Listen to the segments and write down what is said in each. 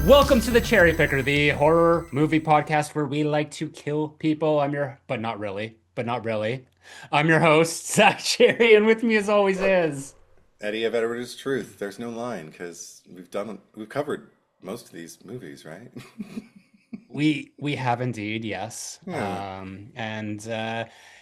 Welcome to the Cherry Picker, the horror movie podcast where we like to kill people. But not really, but not really. I'm your host, Zach Cherry, and with me as always is. Eddie of Edward's Truth. There's no line because we've covered most of these movies, right? We have indeed, yes. Yeah. And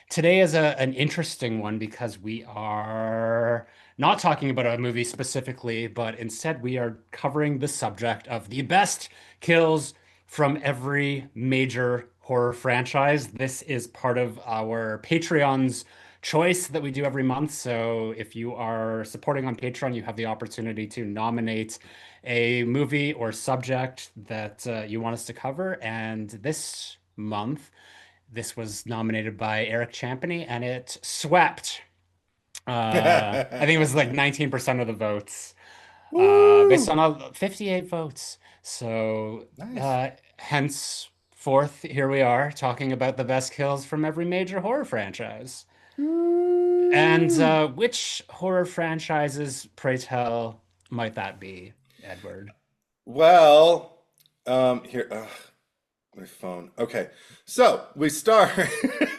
today is an interesting one because we are not talking about a movie specifically, but instead we are covering the subject of the best kills from every major horror franchise. This is part of our Patreon's choice that we do every month. So if you are supporting on Patreon, you have the opportunity to nominate a movie or subject that you want us to cover. And this month, this was nominated by Eric Champany and it swept. I think it was like 19% of the votes, based Woo! on 58 votes. So, Nice. henceforth, here we are talking about the best kills from every major horror franchise. And Woo! which horror franchises, pray tell, might that be, Edward? Well, here, my phone. Okay, so we start.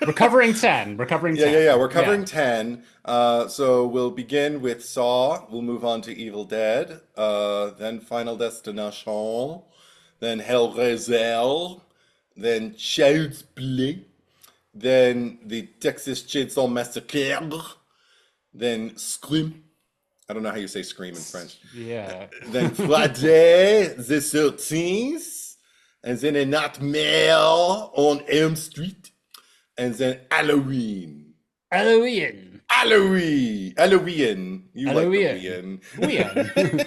Recovering 10. Recovering Yeah. 10. We're Yeah. covering 10. So we'll begin with Saw. We'll move on to Evil Dead. Then Final Destination. Then Hellraiser. Then Child's Play. Then the Texas Chainsaw Massacre. Then Scream. I don't know how you say scream in French. Yeah. Then Friday the 13th. And then A Nightmare on Elm Street. And then Halloween. Halloween. Halloween. Halloween. You like the Halloween. ween. Wien.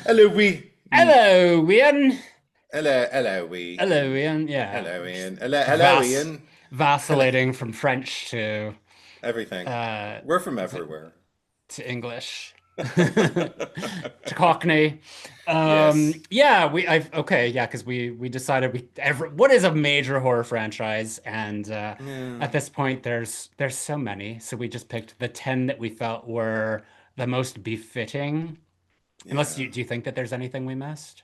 Halloween. Halloween. Halloween. Halloween. Yeah. Halloween. Vas Halloween. Vacillating from French Everything. uh We're from everywhere. to English. To Cockney. Yes. Yeah, okay, yeah, because we decided what is a major horror franchise, and Yeah. at this point there's so many, so we just picked the 10 that we felt were the most befitting. Unless Yeah. do you think that there's anything we missed?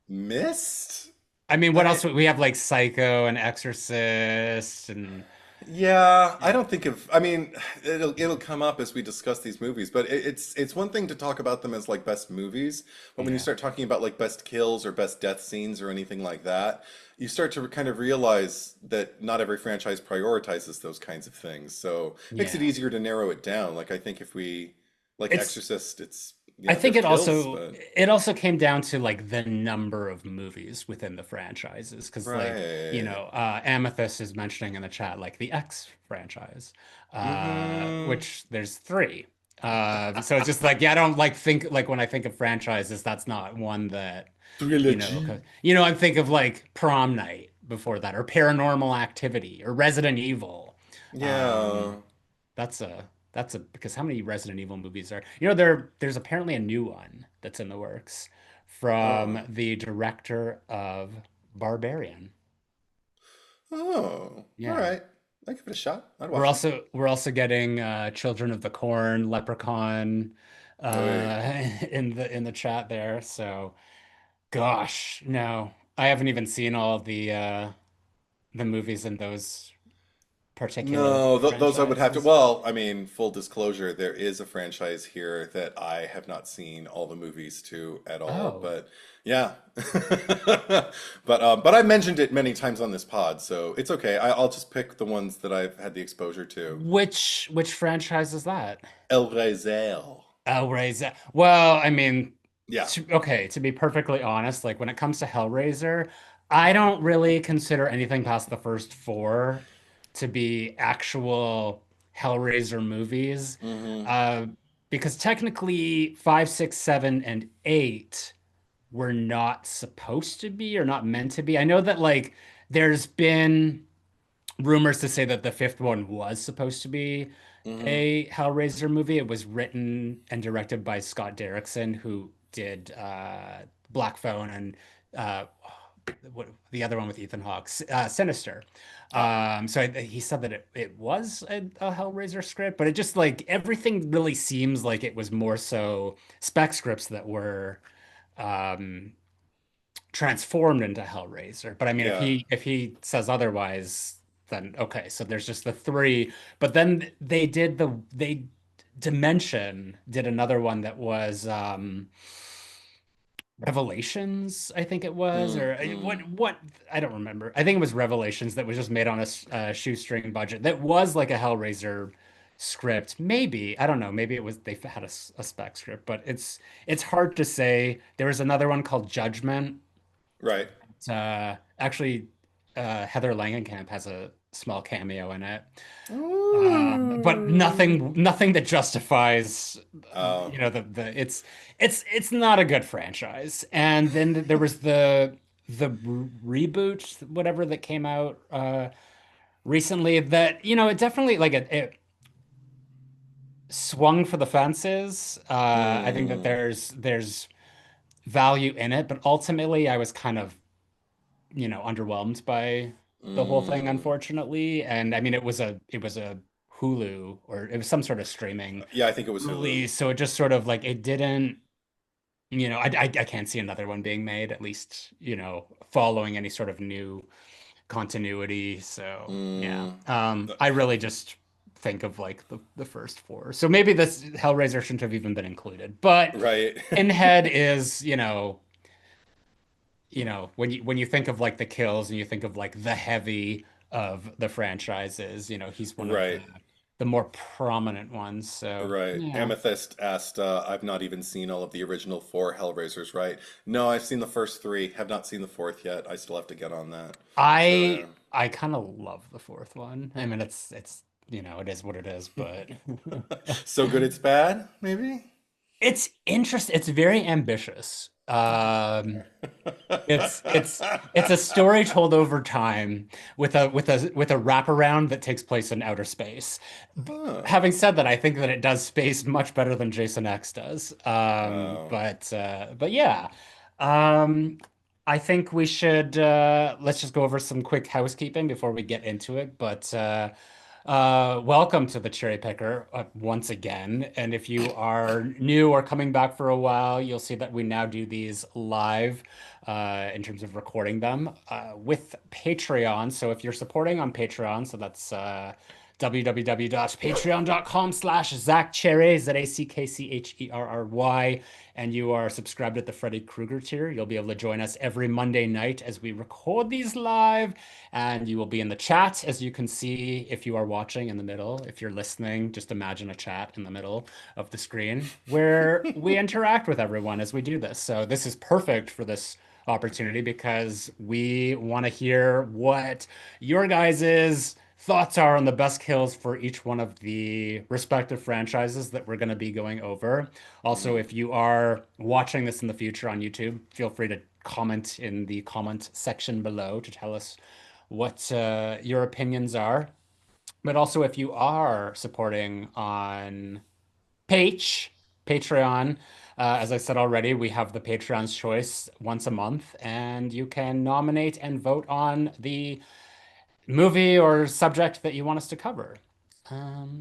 Missed? I mean, what I else we have like Psycho and Exorcist and Yeah, I yeah, don't think of. I mean, it'll come up as we discuss these movies, but it's one thing to talk about them as like best movies, but when you yeah. start talking about like best kills or best death scenes or anything like that, you start to kind of realize that not every franchise prioritizes those kinds of things. So it makes it Yeah. easier to narrow it down. Like I think if we like It's Exorcist, it's I think there's it kills, also but it also came down to like the number of movies within the franchises because like right. Amethyst is mentioning in the chat like the X franchise, Mm-hmm. which there's three. So it's just like, yeah, I don't like think like when I think of franchises, that's not one that Trilogy. 'cause, I think of like Prom Night before that, or Paranormal Activity, or Resident Evil. Um, Yeah. that's a because how many Resident Evil movies are there's apparently a new one that's in the works from Oh. the director of Barbarian. Oh. All Yeah. right. I'll give it a shot. I'd We're watch it. also we're also getting Children of the Corn, Leprechaun Oy. in the chat there. So gosh, no. I haven't even seen all of the movies in those particular No, th those I would have to. franchises. Well, I mean, full disclosure, there is a franchise here that I have not seen all the movies to at all. Oh. But yeah, but I mentioned it many times on this pod, so it's okay. I'll just pick the ones that I've had the exposure to. Which franchise is that? Hellraiser. Hellraiser. Well, I mean, Yeah. okay, to be perfectly honest, like when it comes to Hellraiser, I don't really consider anything past the first four to be actual Hellraiser movies. Hmm. Uh, because technically five, six, seven, and eight were not supposed to be or not meant to be. I know that like there's been rumors to say that the fifth one was supposed to be Hmm. a Hellraiser movie. It was written and directed by Scott Derrickson, who did Black Phone and uh, the other one with Ethan Hawke, Sinister. Ah. So he said that it was a Hellraiser script, but it just like everything really seems like it was more so spec scripts that were um, transformed into Hellraiser. But I mean, Yeah. if he says otherwise, then okay. So there's just the three. But then they Dimension did another one that was Revelations, I think it was, or Mm-hmm. what I don't remember. I think it was Revelations that was just made on a shoestring budget. That was like a Hellraiser script, maybe. I don't know. Maybe it was they had a spec script, but it's hard to say. There was another one called Judgment. Right. Actually, Heather Langenkamp has a small cameo in it. But Ooh. nothing that justifies, Oh. the it's not a good franchise. And then there was the reboot, whatever that came out recently that, it definitely like it swung for the fences. I think that Mm. there's value in it, but ultimately I was kind of, underwhelmed by the whole thing, Mm. unfortunately. And I mean, it was a Hulu, or it was some sort of streaming Yeah, I think it was Hulu. release, so it just sort of like it didn't, I can't see another one being made, at least, following any sort of new continuity. So yeah, Mm. I really just think of like the first four. So maybe this Hellraiser shouldn't have even been included. But Right. Pinhead is, when you think of like the kills and you think of like the heavy of the franchises, he's one of the Right. the more prominent ones. So Right. yeah. Amethyst asked, I've not even seen all of the original four Hellraisers, right? No, I've seen the first three. Have not seen the fourth yet. I still have to get on that. So I kind of love the fourth one. I mean, it's it is what it is, but yeah. So good it's bad, maybe? it's interesting. It's very ambitious. It's a story told over time with a wraparound that takes place in outer space. Huh. Having said that, I think that it does space much better than Jason X does. Oh. But yeah, I think we should let's just go over some quick housekeeping before we get into it. But welcome to the Cherry Picker once again. And if you are new or coming back for a while, you'll see that we now do these live in terms of recording them with Patreon. So if you're supporting on Patreon, so that's www.patreon.com/ZachCherry, ZACKCHERRY, and you are subscribed at the Freddy Krueger tier, you'll be able to join us every Monday night as we record these live, and you will be in the chat, as you can see if you are watching in the middle. If you're listening, just imagine a chat in the middle of the screen where we interact with everyone as we do this. So this is perfect for this opportunity because we want to hear what your guys's thoughts are on the best kills for each one of the respective franchises that we're going to be going over. Also, Mm. if you are watching this in the future on YouTube, feel free to comment in the comment section below to tell us what your opinions are. But also, if you are supporting on Patreon, as I said already, we have the Patreon's choice once a month, and you can nominate and vote on the movie or subject that you want us to cover.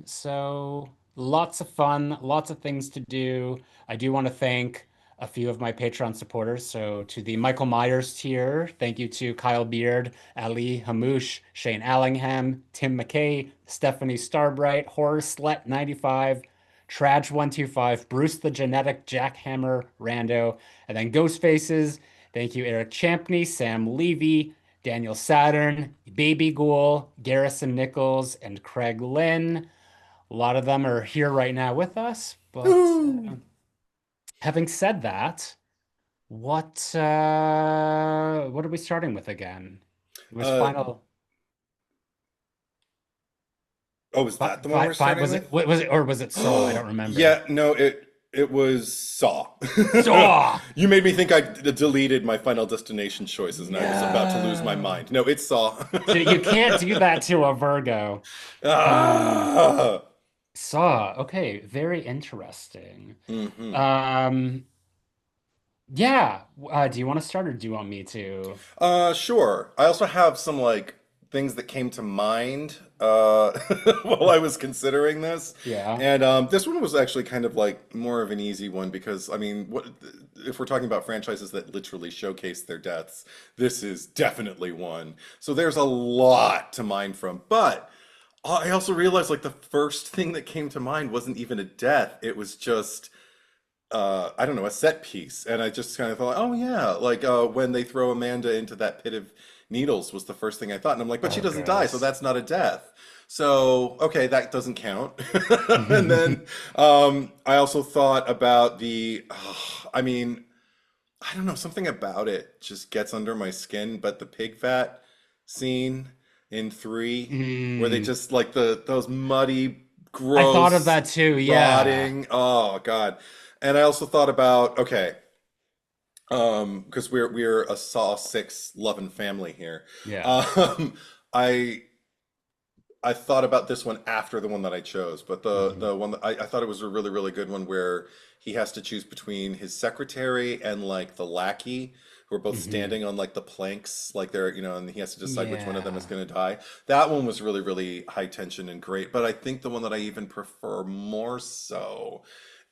So lots of fun, lots of things to do. I do want to thank a few of my Patreon supporters. So to the Michael Myers tier, thank you to Kyle Beard, Ali Hamouche, Shane Allingham, Tim McKay, Stephanie Starbright, Horror Slet 95, Traj 125, Bruce the Genetic, Jackhammer, Rando, and then Ghost Faces. Thank you, Eric Champney, Sam Levy, Daniel Saturn, Baby Ghoul, Garrison Nichols, and Craig Lynn. A lot of them are here right now with us. But Ooh. having said that, what are we starting with again? It was Uh, final oh, is that the one we're five. starting Was with? it what was it, or was it Saw? I don't remember. Yeah, no, it was Saw. Saw. You made me think I deleted my Final Destination choices and I was about to lose my No. mind. No, it's Saw. So you can't do that to a Virgo. Um, Ah. Saw. Okay, very interesting. Hmm. Um, yeah. Do you want to start or do you want me to? Sure. I also have some like things that came to mind while I was considering this. Yeah. And this one was actually kind of like more of an easy one because, I mean, what if we're talking about franchises that literally showcase their deaths? This is definitely one. So there's a lot to mine from. But I also realized like the first thing that came to mind wasn't even a death. It was just I don't know, a set piece. And I just kind of thought, oh yeah, like when they throw Amanda into that pit of needles was the first thing I thought. And I'm like, but she Oh, doesn't die, so gross. that's not a death. So, okay, that doesn't count. And then I also thought about I mean, I don't know, something about it just gets under my skin, but the pig vat scene in three, where they Mm. just like those muddy, I thought of gross, that too. Yeah. rotting. Oh God. And I also thought about, okay, because we're a Saw 6 loving family here. Yeah. Um, I I thought about this one after the one that I chose, but Mhm. the one that I thought it was a really, really good one where he has to choose between his secretary and like the lackey who are both Mhm. standing on like the planks, like they're, and he has to decide which one of them is Yeah. going to die. That one was really, really high tension and great. But I think the one that I even prefer more so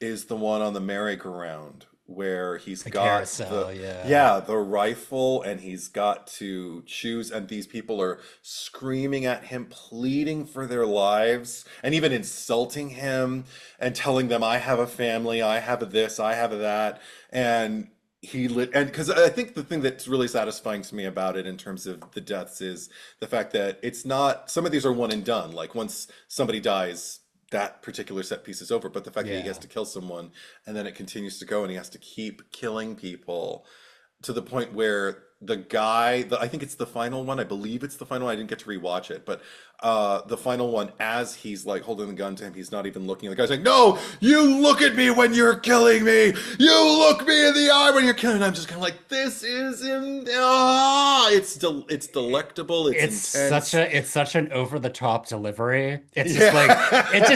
is the one on the merry-go-round where he's The got carousel. Yeah. yeah, the rifle and he's got to choose, and these people are screaming at him, pleading for their lives, and even insulting him and telling them, I have a family, I have a this, I have a that. And he lit, and because I think the thing that's really satisfying to me about it in terms of the deaths is the fact that it's not, some of these are one and done. Like once somebody dies, that particular set piece is over. But the fact that he has Yeah. to kill someone and then it continues to go and he has to keep killing people to the point where I think it's the final one, I believe it's the final one, I didn't get to rewatch it, but the final one, as he's like holding the gun to him, he's not even looking, the guy's like, no, you look at me when you're killing me, you look me in the eye when you're killing, and I'm just kind of like, this is it's delectable, it's intense. It's such an over the top delivery. It's just like Yeah. it's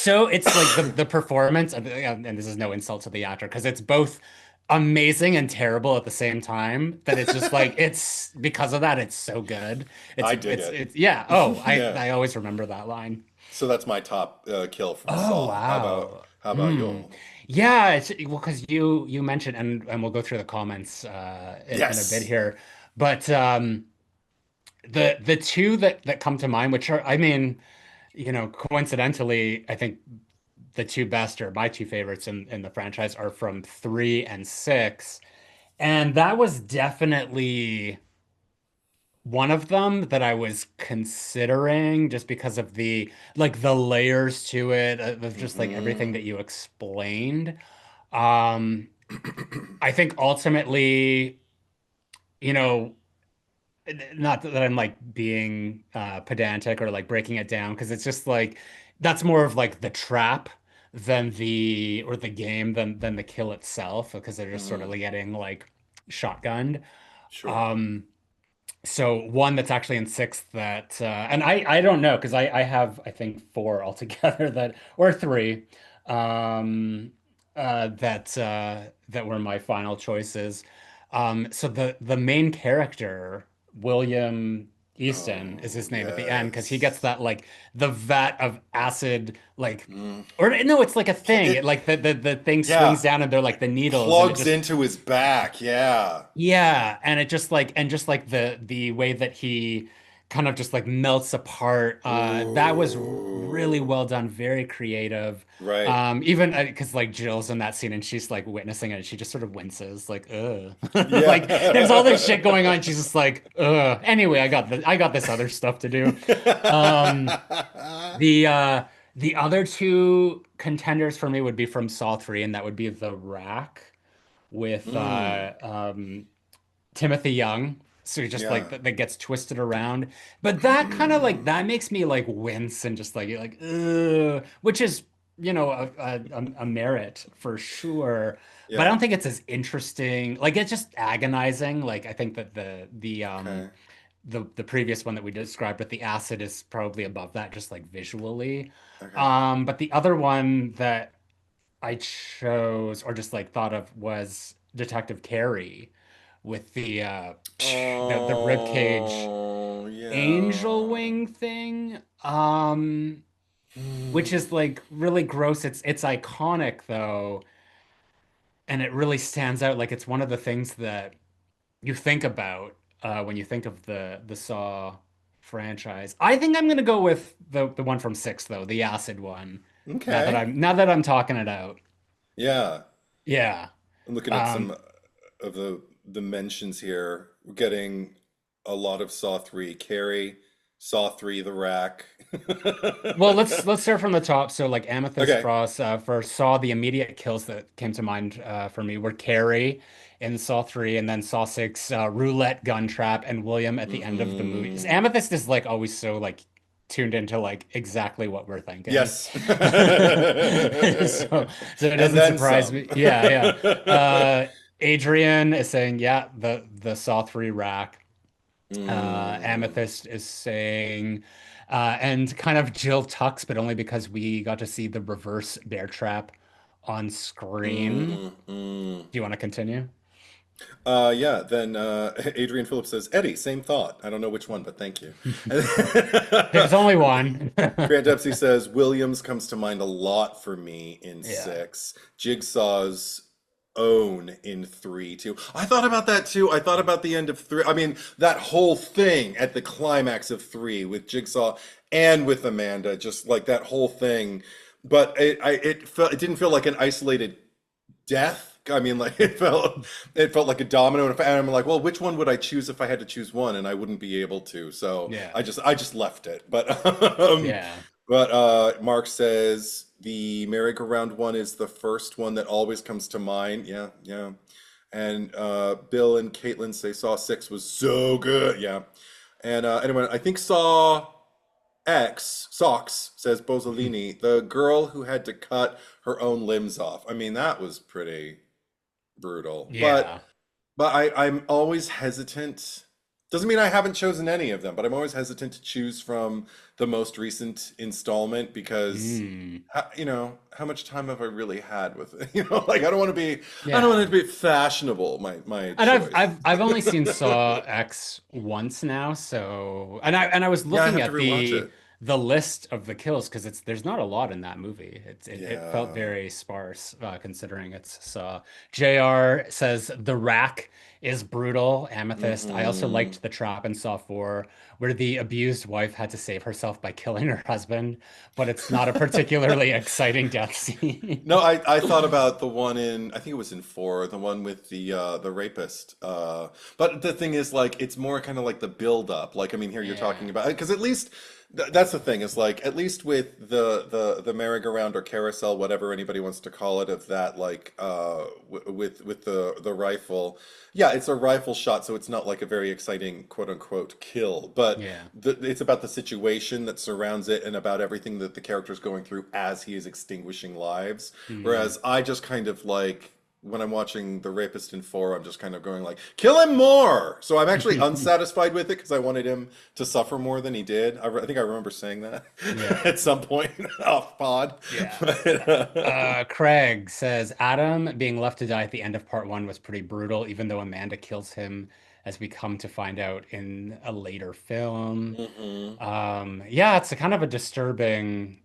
like the performance and this is no insult to the actor because it's both amazing and terrible at the same time that it's just like it's because of that it's so good. I dig it. It's yeah. Oh, Yeah. I always remember that line. So that's my top kill from Oh Saw. wow. How about Hmm. you? Yeah, it's well because you mentioned and we'll go through the comments in a bit Yes. here. But the two that come to mind, which are, I mean, coincidentally, I think the two best or my two favorites in the franchise are from 3 and 6. And that was definitely one of them that I was considering just because of the layers to it, of just like everything Hmm. that you explained. Um, I think ultimately, you know, not that I'm like being pedantic or like breaking it down because it's just like that's more of like the trap than the game than the kill itself because they're just sort of Hmm. like getting like shotgunned. Sure. Um, so one that's actually in sixth that and I don't know because I have I think four altogether that or three um that were my final choices. So the main character William Easton is Oh, his name at the end because he gets yes. that like the vat of acid like Mm. or no it's like a thing it It, like the thing swings yeah, down and they're like the needles and it plugs just into his back. Yeah. yeah, and it just like and just like the way that he kind of just like melts apart, that was really Ooh. well done, very creative. Right. Even because like Jill's in that scene and she's like witnessing it, and she just sort of winces, like, ugh. Like there's all this shit Yeah. going on, she's just like, ugh. Anyway, I got this other stuff to do. Um, the uh the other two contenders for me would be from Saw 3, and that would be The Rack with Mm. Timothy Young. So he just like Yeah. that gets twisted around. But that kind of like that makes me like wince and just like ugh, which is, a merit for sure. But I Yeah. don't think it's as interesting. Like it's just agonizing. Like I think that Okay. the previous one that we described with the acid is probably above that, just like visually. Okay. But the other one that I chose or just like thought of was Detective Carey, with the rib cage Oh, angel yeah. wing thing. Which is Hmm. like really gross. It's iconic though, and it really stands out. Like it's one of the things that you think about when you think of the Saw franchise. I think I'm gonna go with the one from six though, the acid one. Okay. Now that I'm talking it out. Yeah. Yeah. I'm looking at some Um, of the mentions here. We're getting a lot of Saw 3. Carrie, Saw 3, The Rack. well, let's start from the top. So like Amethyst Okay. Frost for Saw, the immediate kills that came to mind for me were Carrie in Saw 3, and then Saw 6, Roulette, Gun Trap, and William at the end of the movie. Hmm. Amethyst is like always so like tuned into like exactly what we're thinking. Yes. So so it And doesn't then surprise some. me. Yeah, yeah. Adrian is saying, yeah, the Saw 3 rack. Mm, Amethyst is saying, and kind of Jill Tux, but only because we got to see the reverse bear trap on screen. mm, mm. Do you want to continue? Yeah, then Adrian Phillips says, Eddie, same thought. I don't know which one, but thank you. And There's only one. Grant Dempsey says, Williams comes to mind a lot for me in Yeah. six. Jigsaw's own in three, too. I thought about that too. I thought about the end of three. I mean, that whole thing at the climax of three with Jigsaw and with Amanda, just like that whole thing. But it didn't feel like an isolated death. I mean, like it felt like a domino, and I'm like, well, which one would I choose if I had to choose one, and I wouldn't be able to. So Yeah. I just left it. But Yeah. Mark says the merry-go-round one is the first one that always comes to mind. Yeah, yeah. And Bill and Caitlin say Saw 6 was so good. Yeah. And anyway, I think Saw X, Socks, says Bozzolini, the girl who had to cut her own limbs off. I mean, that was pretty brutal. But Yeah. I'm always hesitant. Doesn't mean I haven't chosen any of them, but I'm always hesitant to choose from the most recent installment because Mm. how much time have I really had with it? Like I don't want Yeah. it to be fashionable, my And choice. I've only seen Saw X once now, so and I was Yeah, I looking have to at rewatch it. the list of the kills because it's there's not a lot in that movie. It felt Yeah. very sparse considering it's Saw. JR says the rack is brutal. Amethyst. I also Hmm. liked the trap in Saw 4 where the abused wife had to save herself by killing her husband, but it's not a particularly exciting death scene. No, I thought about the one in I think it was in four, the one with the rapist. But the thing is, like, it's more kind of like the build up. Like, I mean, here you're Yeah. talking about because at least that's the thing is like at least with the merry-go-round or carousel, whatever anybody wants to call it, of that like with the rifle. Yeah, it's a rifle shot, so it's not like a very exciting quote unquote kill, but Yeah. it's about the situation that surrounds it and about everything that the character's going through as he is extinguishing lives. Mhm. Whereas I just kind of like when I'm watching The Rapist in 4, I'm just kind of going like, kill him more. So I'm actually unsatisfied with it because I wanted him to suffer more than he did. I think I remember saying that Yeah. at some point off pod. Yeah. But, Craig says Adam being left to die at the end of part one was pretty brutal, even though Amanda kills him, as we come to find out in a later film. mhm. Yeah, it's a kind of a disturbing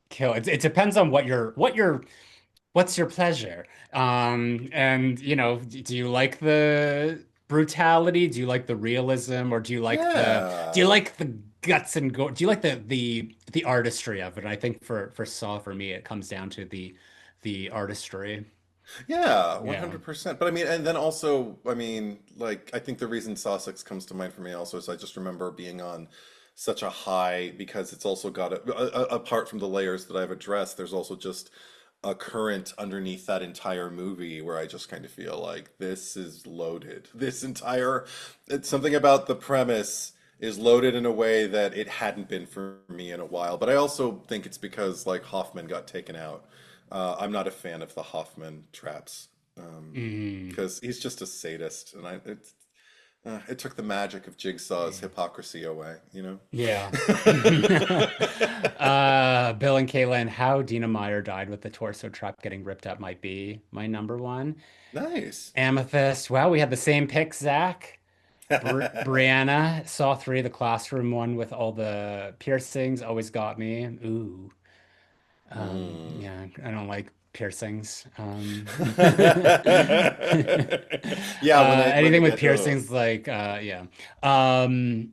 kill. It depends on what's your pleasure. And you know, do you like the brutality? Do you like the realism, or do you Yeah. like the guts and gore? Do you like the artistry of it? And I think for Saw, for me, it comes down to the artistry. Yeah, Yeah. 100%. But I mean, and then also, I mean, like, I think the reason Sussex comes to mind for me also is I just remember being on such a high because it's also got apart from the layers that I've addressed, there's also just a current underneath that entire movie where I just kind of feel like this is loaded. It's something about the premise is loaded in a way that it hadn't been for me in a while. But I also think it's because like Hoffman got taken out. I'm not a fan of the Hoffman traps Mm. because he's just a sadist, and It took the magic of Jigsaw's hypocrisy away, you know? Yeah. Bill and Caitlin, how Dina Meyer died with the torso trap getting ripped up might be my number one. Nice. Amethyst, wow, we had the same pick, Zach. Brianna, Saw 3, the classroom one with all the piercings, always got me. Ooh. Mm. Yeah, I don't like piercings. Yeah, when they Anything with get piercings, like, yeah. Um,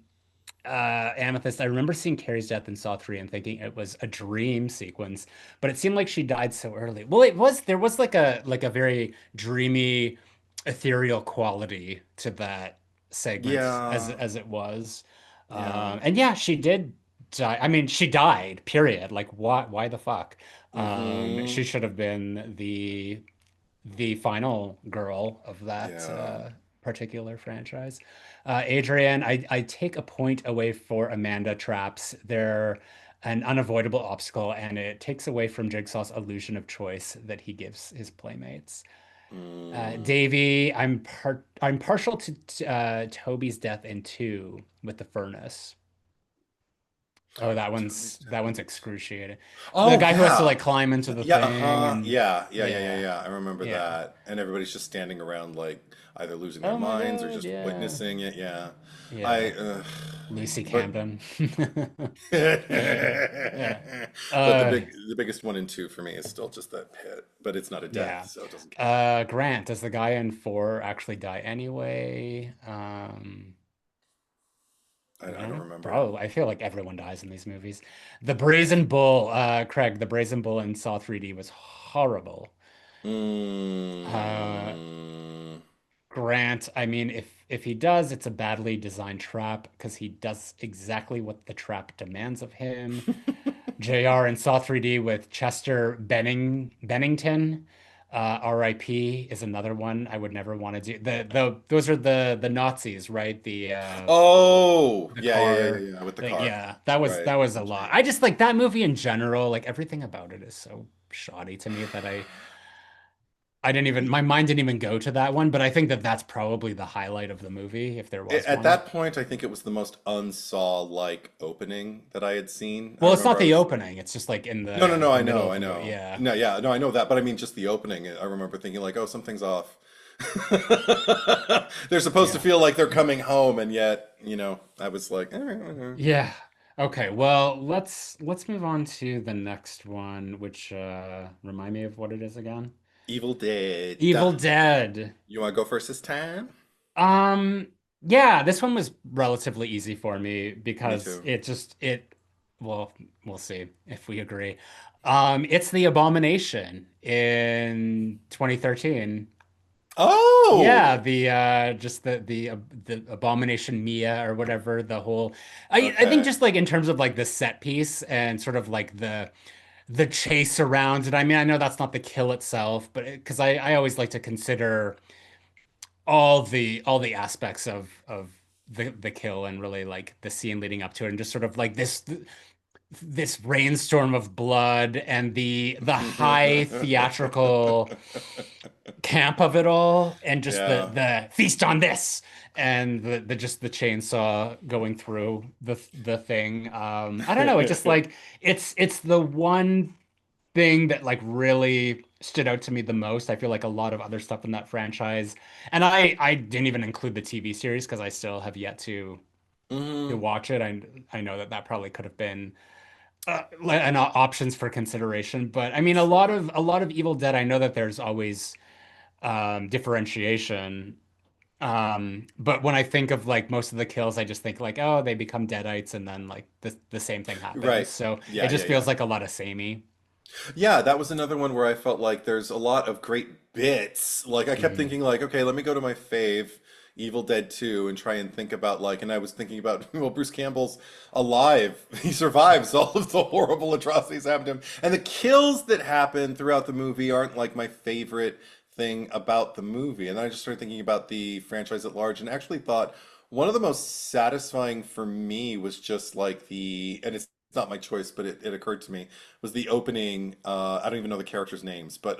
Amethyst, I remember seeing Carrie's death in Saw 3 and thinking it was a dream sequence, but it seemed like she died so early. Well, there was like a very dreamy, ethereal quality to that segment yeah, as it was. yeah. And yeah, she did die. I mean, she died, period. Like why the fuck? Mm-hmm. She should have been the final girl of that Yeah. particular franchise. Adrian, I take a point away for Amanda traps. They're an unavoidable obstacle, and it takes away from Jigsaw's illusion of choice that he gives his playmates. Mm. Davey, I'm partial to Toby's death in two with the furnace. Oh, Toby's that death one's in two. excruciating. The Oh guy who has to yeah. like climb into the Yeah, thing uh-huh. and Yeah. yeah, Yeah. I remember yeah. that. And everybody's just standing around like either losing their Oh my minds or God, just yeah. witnessing it. Yeah. Yeah. I Lucy but Camden. Yeah. but Uh the biggest one and two for me is still just that pit, but it's not a death, yeah. so it doesn't count. Grant, does the guy in four actually die anyway? I don't Yeah, remember. probably. I feel like everyone dies in these movies. The Brazen Bull, Craig, the Brazen Bull in Saw 3D was horrible. Uh Mm. Grant, I mean, if he does, it's a badly designed trap because he does exactly what the trap demands of him. JR and Saw 3D with Chester Bennington. RIP is another one I would never want to do. Those are the Nazis, right? Oh, The car yeah, with the thing. car. Yeah, Right. that was a The lot. Jeep. I just like that movie in general, like everything about it is so shoddy to me that I didn't even my mind didn't even go to that one, but I think that that's probably the highlight of the movie if there was At one. that point, I think it was the most unsaw-like opening that I had seen. I Well, it's not remember I the was opening. It's just like in no, the I middle know, of I the movie. know. Yeah. No, yeah, no, I know that, but I mean just the opening. I remember thinking like, oh, something's off. They're supposed to Yeah. feel like they're coming home, and yet, I was like, Yeah. Okay. Well, let's move on to the next one, which remind me of what it is again. Evil Dead. Evil Dead. You want to go first this time? Um, yeah, this one was relatively easy for me Me because too. well, we'll see if we agree. It's the Abomination in 2013. Yeah, Oh, the Abomination Mia or whatever, the whole I think okay. just like in terms of like the set piece and sort of like the chase around it. I mean, I know that's not the kill itself, but because I always like to consider all the aspects of the kill and really like the scene leading up to it and just sort of like this rainstorm of blood and the high theatrical camp of it all and just Yeah. the feast on this and the just the chainsaw going through the thing. I don't know, it just like it's the one thing that like really stood out to me the most. I feel like a lot of other stuff in that franchise, and I didn't even include the TV series because I still have yet to Hmm. watch it. I know that that probably could have been an options for consideration, but I mean Sure. a lot of Evil Dead. I know that there's always differentiation. But when I think of like most of the kills, I just think like, oh, they become deadites and then like the same thing happens. Right. So it Yeah. just feels like a lot of samey. Yeah, that was another one where I felt like there's a lot of great bits. Like I kept Mhm. thinking like, okay, let me go to my fave, Evil Dead 2, and try and think about like, and I was thinking about, well, Bruce Campbell's alive. He survives all of the horrible atrocities happened to him. And the kills that happen throughout the movie aren't like my favorite thing about the movie. And then I just started thinking about the franchise at large and actually thought one of the most satisfying for me was just like and it's not my choice, but it occurred to me was the opening. I don't even know the characters' names, but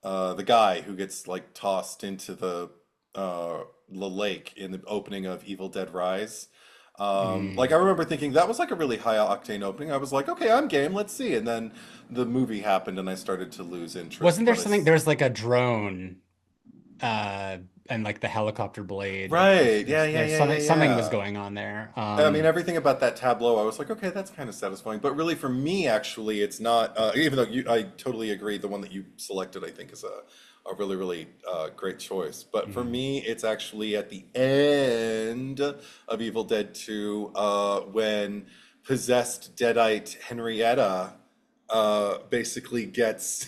the guy who gets like tossed into the uh, the lake in the opening of Evil Dead Rise. Like I Mm. remember thinking that was like a really high octane opening. I was like, okay, I'm game, let's see. And then the movie happened and I started to lose interest. Wasn't there But something? There's like a drone, uh, and like the helicopter blade. right, yeah, yeah, There's yeah, yeah, something was yeah. going on there. I mean, everything about that tableau, I was like, okay, that's kind of satisfying. But really, for me, actually, it's not. Even though I totally agree, the one that you selected, I think, is a really, really great choice. But for Mm. me, it's actually at the end of Evil Dead 2, when possessed Deadite Henrietta basically gets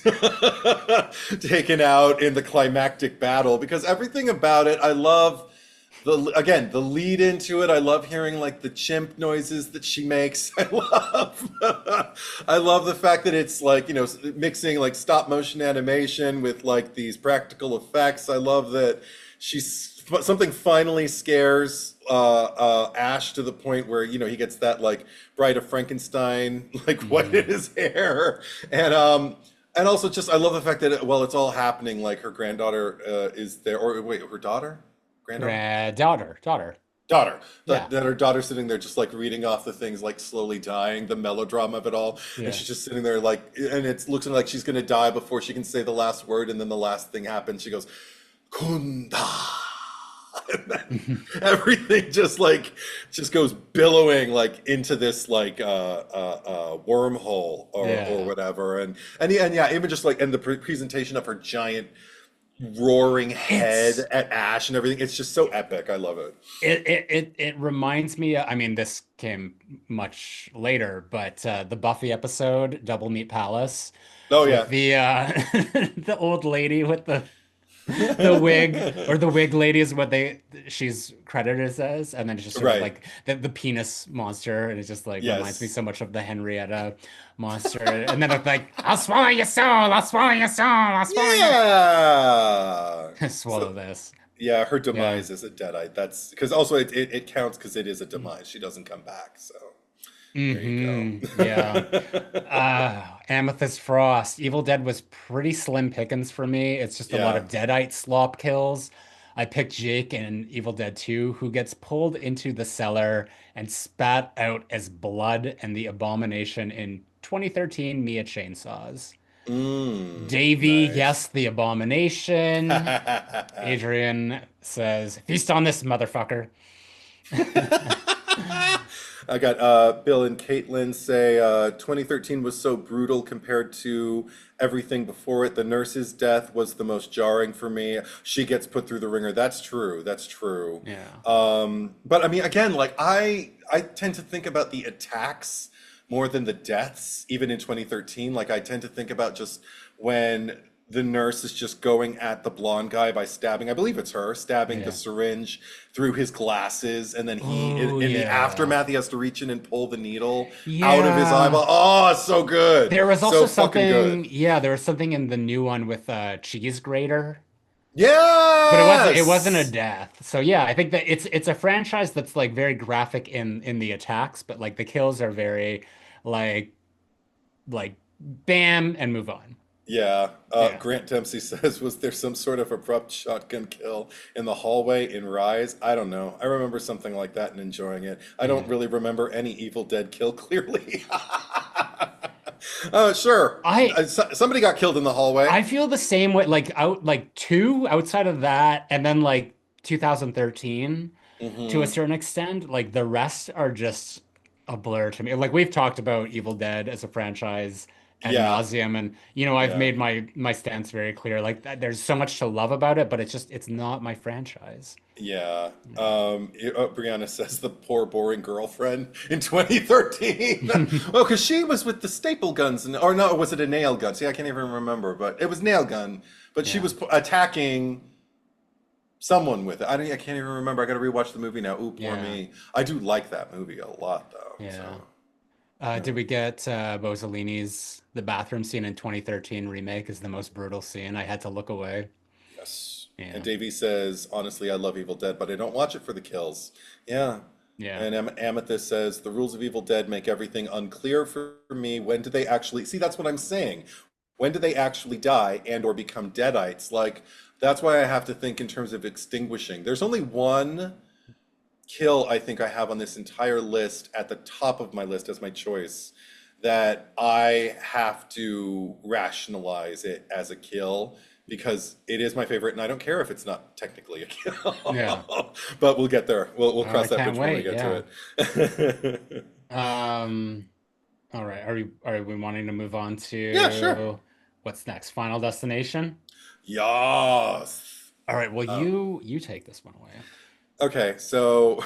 taken out in the climactic battle, because everything about it, I love the lead into it. I love hearing like the chimp noises that she makes. I love I love the fact that it's like, mixing like stop motion animation with like these practical effects. I love that something finally scares Ash to the point where he gets that like Bride of Frankenstein like white in Mm. his hair. And also just I love the fact that while it's all happening, like her granddaughter is there, or wait, her daughter, granddaughter, Daughter. daughter, Yeah, that her daughter's sitting there just like reading off the things, like slowly dying, the melodrama of it all. And yeah. she's just sitting there like, and it looks like she's gonna die before she can say the last word. And then the last thing happens, she goes Kunda. And then everything just goes billowing like into this like wormhole or Yeah. whatever. And yeah, even just like, and the presentation of her giant roaring head It's at Ash and everything, it's just so epic. I love it. it reminds me, I mean, this came much later, but the Buffy episode, Double Meat Palace, Oh with yeah. the the old lady with the wig, or the wig lady is what she's credited as, and then it's just sort of Right. like the penis monster, and it just like reminds me Yes. so much of the Henrietta monster. And then it's like, I'll swallow your soul, I'll swallow your soul, I'll swallow Yeah. your swallow So this. yeah, her Yeah. demise is a deadite. That's because also it counts because it is a demise. She doesn't come back. So there you go. Yeah. Amethyst Frost. Evil Dead was pretty slim pickings for me. It's just a lot Yeah. of Deadite slop kills. I picked Jake in Evil Dead 2, who gets pulled into the cellar and spat out as blood, and the abomination in 2013 Mia Chainsaws. Davy, Nice. yes, the abomination. Adrian says, feast on this motherfucker. I got Bill and Caitlin say 2013 was so brutal compared to everything before it. The nurse's death was the most jarring for me. She gets put through the ringer. That's true. That's true. Yeah. But I mean, again, like I tend to think about the attacks more than the deaths, even in 2013. Like I tend to think about just when the nurse is just going at the blonde guy by stabbing, I believe it's her, stabbing the Yeah. syringe through his glasses, and then Oh, in the yeah. aftermath, he has to reach in and pull the needle out of his Yeah. eyeball. Oh, it's so good. There was So also fucking something, good. yeah, there was something in the new one with cheese grater, but it wasn't a Yes! death. So yeah, I think that it's a franchise that's like very graphic in the attacks, but like the kills are very like like bam and move on. Yeah, Yeah. Grant Dempsey says, was there some sort of abrupt shotgun kill in the hallway in Rise? I don't know. I remember something like that and enjoying it. I don't Yeah. really remember any Evil Dead kill clearly. Sure. I Somebody got killed in the hallway. I feel the same way, like out like two outside of that, and then like 2013 to a Hmm. certain extent. Like the rest are just a blur to me. Like we've talked about Evil Dead as a franchise ad Yeah, nauseum, and I've yeah. made my stance very clear. Like there's so much to love about it, but it's not my franchise. Yeah. Yeah. Brianna says the poor boring girlfriend in 2013. Oh, because she was with the staple guns, or no, was it a nail gun? See, I can't even remember, but it was nail gun. But she Yeah. was attacking someone with it. I can't even remember. I got to rewatch the movie now. Ooh, poor Yeah. me. I do like that movie a lot, though. So, Yeah. yeah. Did we get Bozzolini's the bathroom scene in 2013 remake is the most brutal scene. I had to look away. Yes. And Yeah. Davey says, honestly, I love Evil Dead, but I don't watch it for the kills. Yeah. Yeah. And Amethyst says, the rules of Evil Dead make everything unclear for me. When do they actually see? That's what I'm saying. When do they actually die and or become deadites? Like, That's why I have to think in terms of extinguishing. There's only one kill I think I have on this entire list at the top of my list as my choice that I have to rationalize it as a kill because it is my favorite and I don't care if it's not technically a kill. Yeah. But we'll get there. We'll Oh, I cross that can't bridge when we wait. get Yeah. to it. Um, all right. Are we wanting to move on Yeah, sure. to what's next? Final Destination? Yes. All right. Well, Uh, you take this one away. okay, so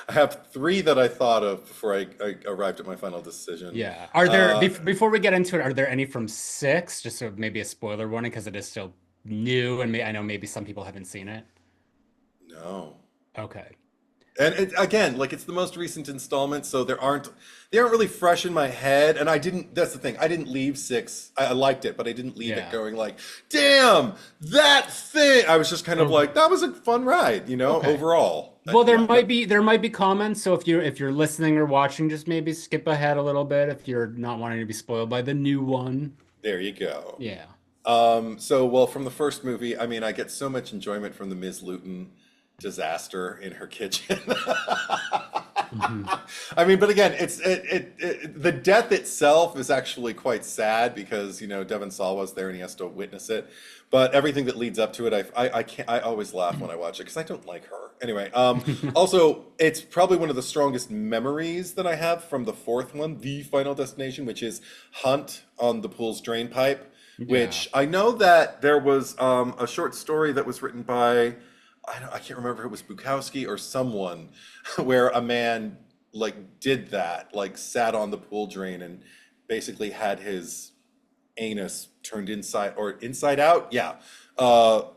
I have three that I thought of before I arrived at my final decision. Yeah. Are there Uh, before we get into it, are there any from six? Just so maybe a spoiler warning because it is still new and I know maybe some people haven't seen it. no. Okay. And again, like it's the most recent installment, so they aren't really fresh in my head. And I didn't. That's the thing. I didn't leave six. I liked it, but I didn't leave it Yeah. going like, "Damn, that thing." I was just kind of Oh, like, "That was a fun ride," okay. overall. Well, Yeah. there might be comments. So if you're listening or watching, just maybe skip ahead a little bit if you're not wanting to be spoiled by the new one. There you go. Yeah. So well, from the first movie, I mean, I get so much enjoyment from the Ms. Luton disaster in her kitchen. Hmm. I mean, but again, the death itself is actually quite sad because Devon Sawa was there and he has to witness it. But everything that leads up to it, I can't. I always laugh when I watch it because I don't like her. Anyway, also, it's probably one of the strongest memories that I have from the fourth one, the Final Destination, which is Hunt on the pool's drain pipe. Yeah. Which I know that there was a short story that was written by I can't remember if it was Bukowski or someone where a man like did that, like sat on the pool drain and basically had his anus turned inside or inside out. Yeah.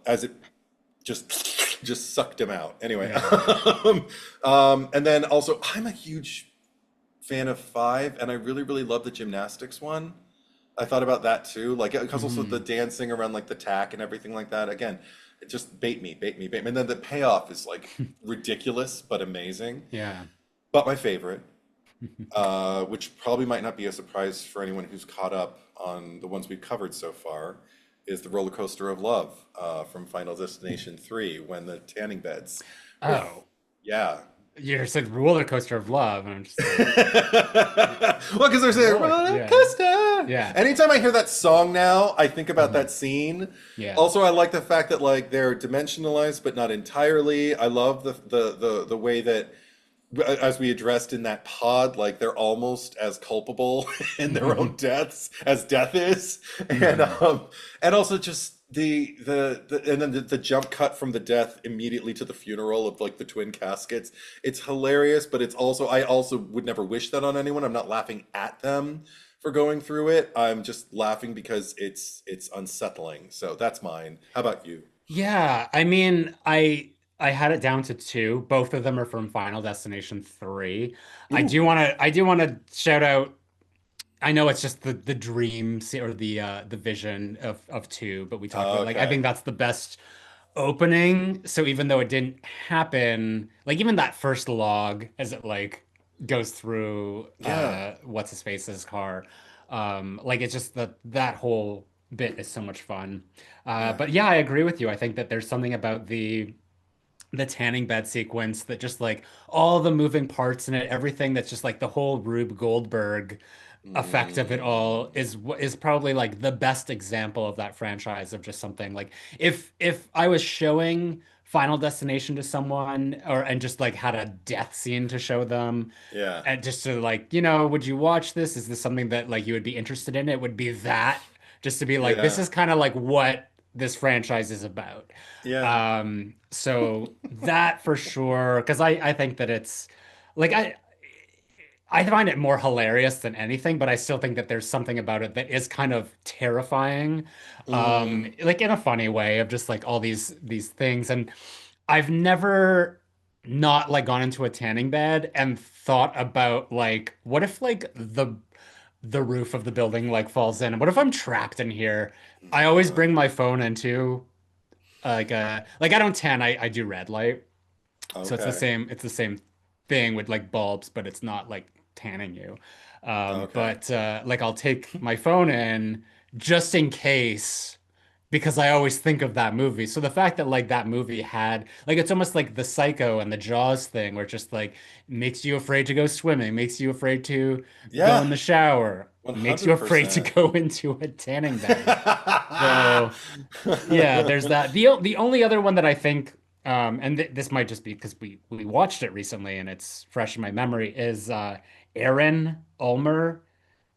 As it just sucked him out. Anyway. Yeah. And then also I'm a huge fan of five and I really, really love the gymnastics one. I thought about that too, like because also the Hmm. dancing around like the tack and everything like that. Again, it just bait me, bait me, bait me. And then the payoff is like ridiculous but amazing. Yeah. But my favorite, which probably might not be a surprise for anyone who's caught up on the ones we've covered so far, is the roller coaster of love from Final Destination 3 when the tanning beds were, Oh, yeah. you said roller coaster of love, and I'm just like Well, because there's a roller yeah, coaster. yeah, Anytime I hear that song now, I think about mhm, that scene. yeah, Also, I like the fact that like they're dimensionalized, but not entirely. I love the way that, as we addressed in that pod, like they're almost as culpable in their own mhm, deaths as death is, mhm, and also just and then the jump cut from the death immediately to the funeral of like the twin caskets. It's hilarious, but it's also I also would never wish that on anyone. I'm not laughing at them for going through it. I'm just laughing because it's unsettling. So that's mine. How about you? yeah. I mean, I had it down to two. Both of them are from Final Destination 3. Ooh. I do want to shout out. I know it's just the dream or the vision of two, but we talked about like I Okay. think that's the best opening. So even though it didn't happen, like even that first log as it like goes through Yeah. what's his face's car, like it's just that whole bit is so much fun. Yeah. But yeah, I agree with you. I think that there's something about the tanning bed sequence that just like all the moving parts in it, everything that's just like the whole Rube Goldberg effect of it all Mm. is probably like the best example of that franchise of just something like if I was showing Final Destination to someone or and just like had a death scene to show them Yeah. and just to like would you watch this? Is this something that like you would be interested in? It would be that just to be like this Yeah. is kind of like what this franchise is about. Yeah. So that for sure, because I think that it's like I find it more hilarious than anything, but I still think that there's something about it that is kind of terrifying, Mm. like in a funny way of just like all these things. And I've never not like gone into a tanning bed and thought about like what if like the roof of the building like falls in, and what if I'm trapped in here? I always Uh, bring my phone into like I don't tan, I do red light. So okay. it's the same thing with like bulbs, but it's not like tanning you. Okay. But like I'll take my phone in just in case because I always think of that movie. So the fact that like that movie had like it's almost like the Psycho and the Jaws thing where it just like makes you afraid to go swimming, makes you afraid to go in Yeah, the shower, makes you afraid to 100%. go into a tanning bed. So yeah, there's that. The only other one that I think and this might just be because we watched it recently and it's fresh in my memory is Aaron Ulmer,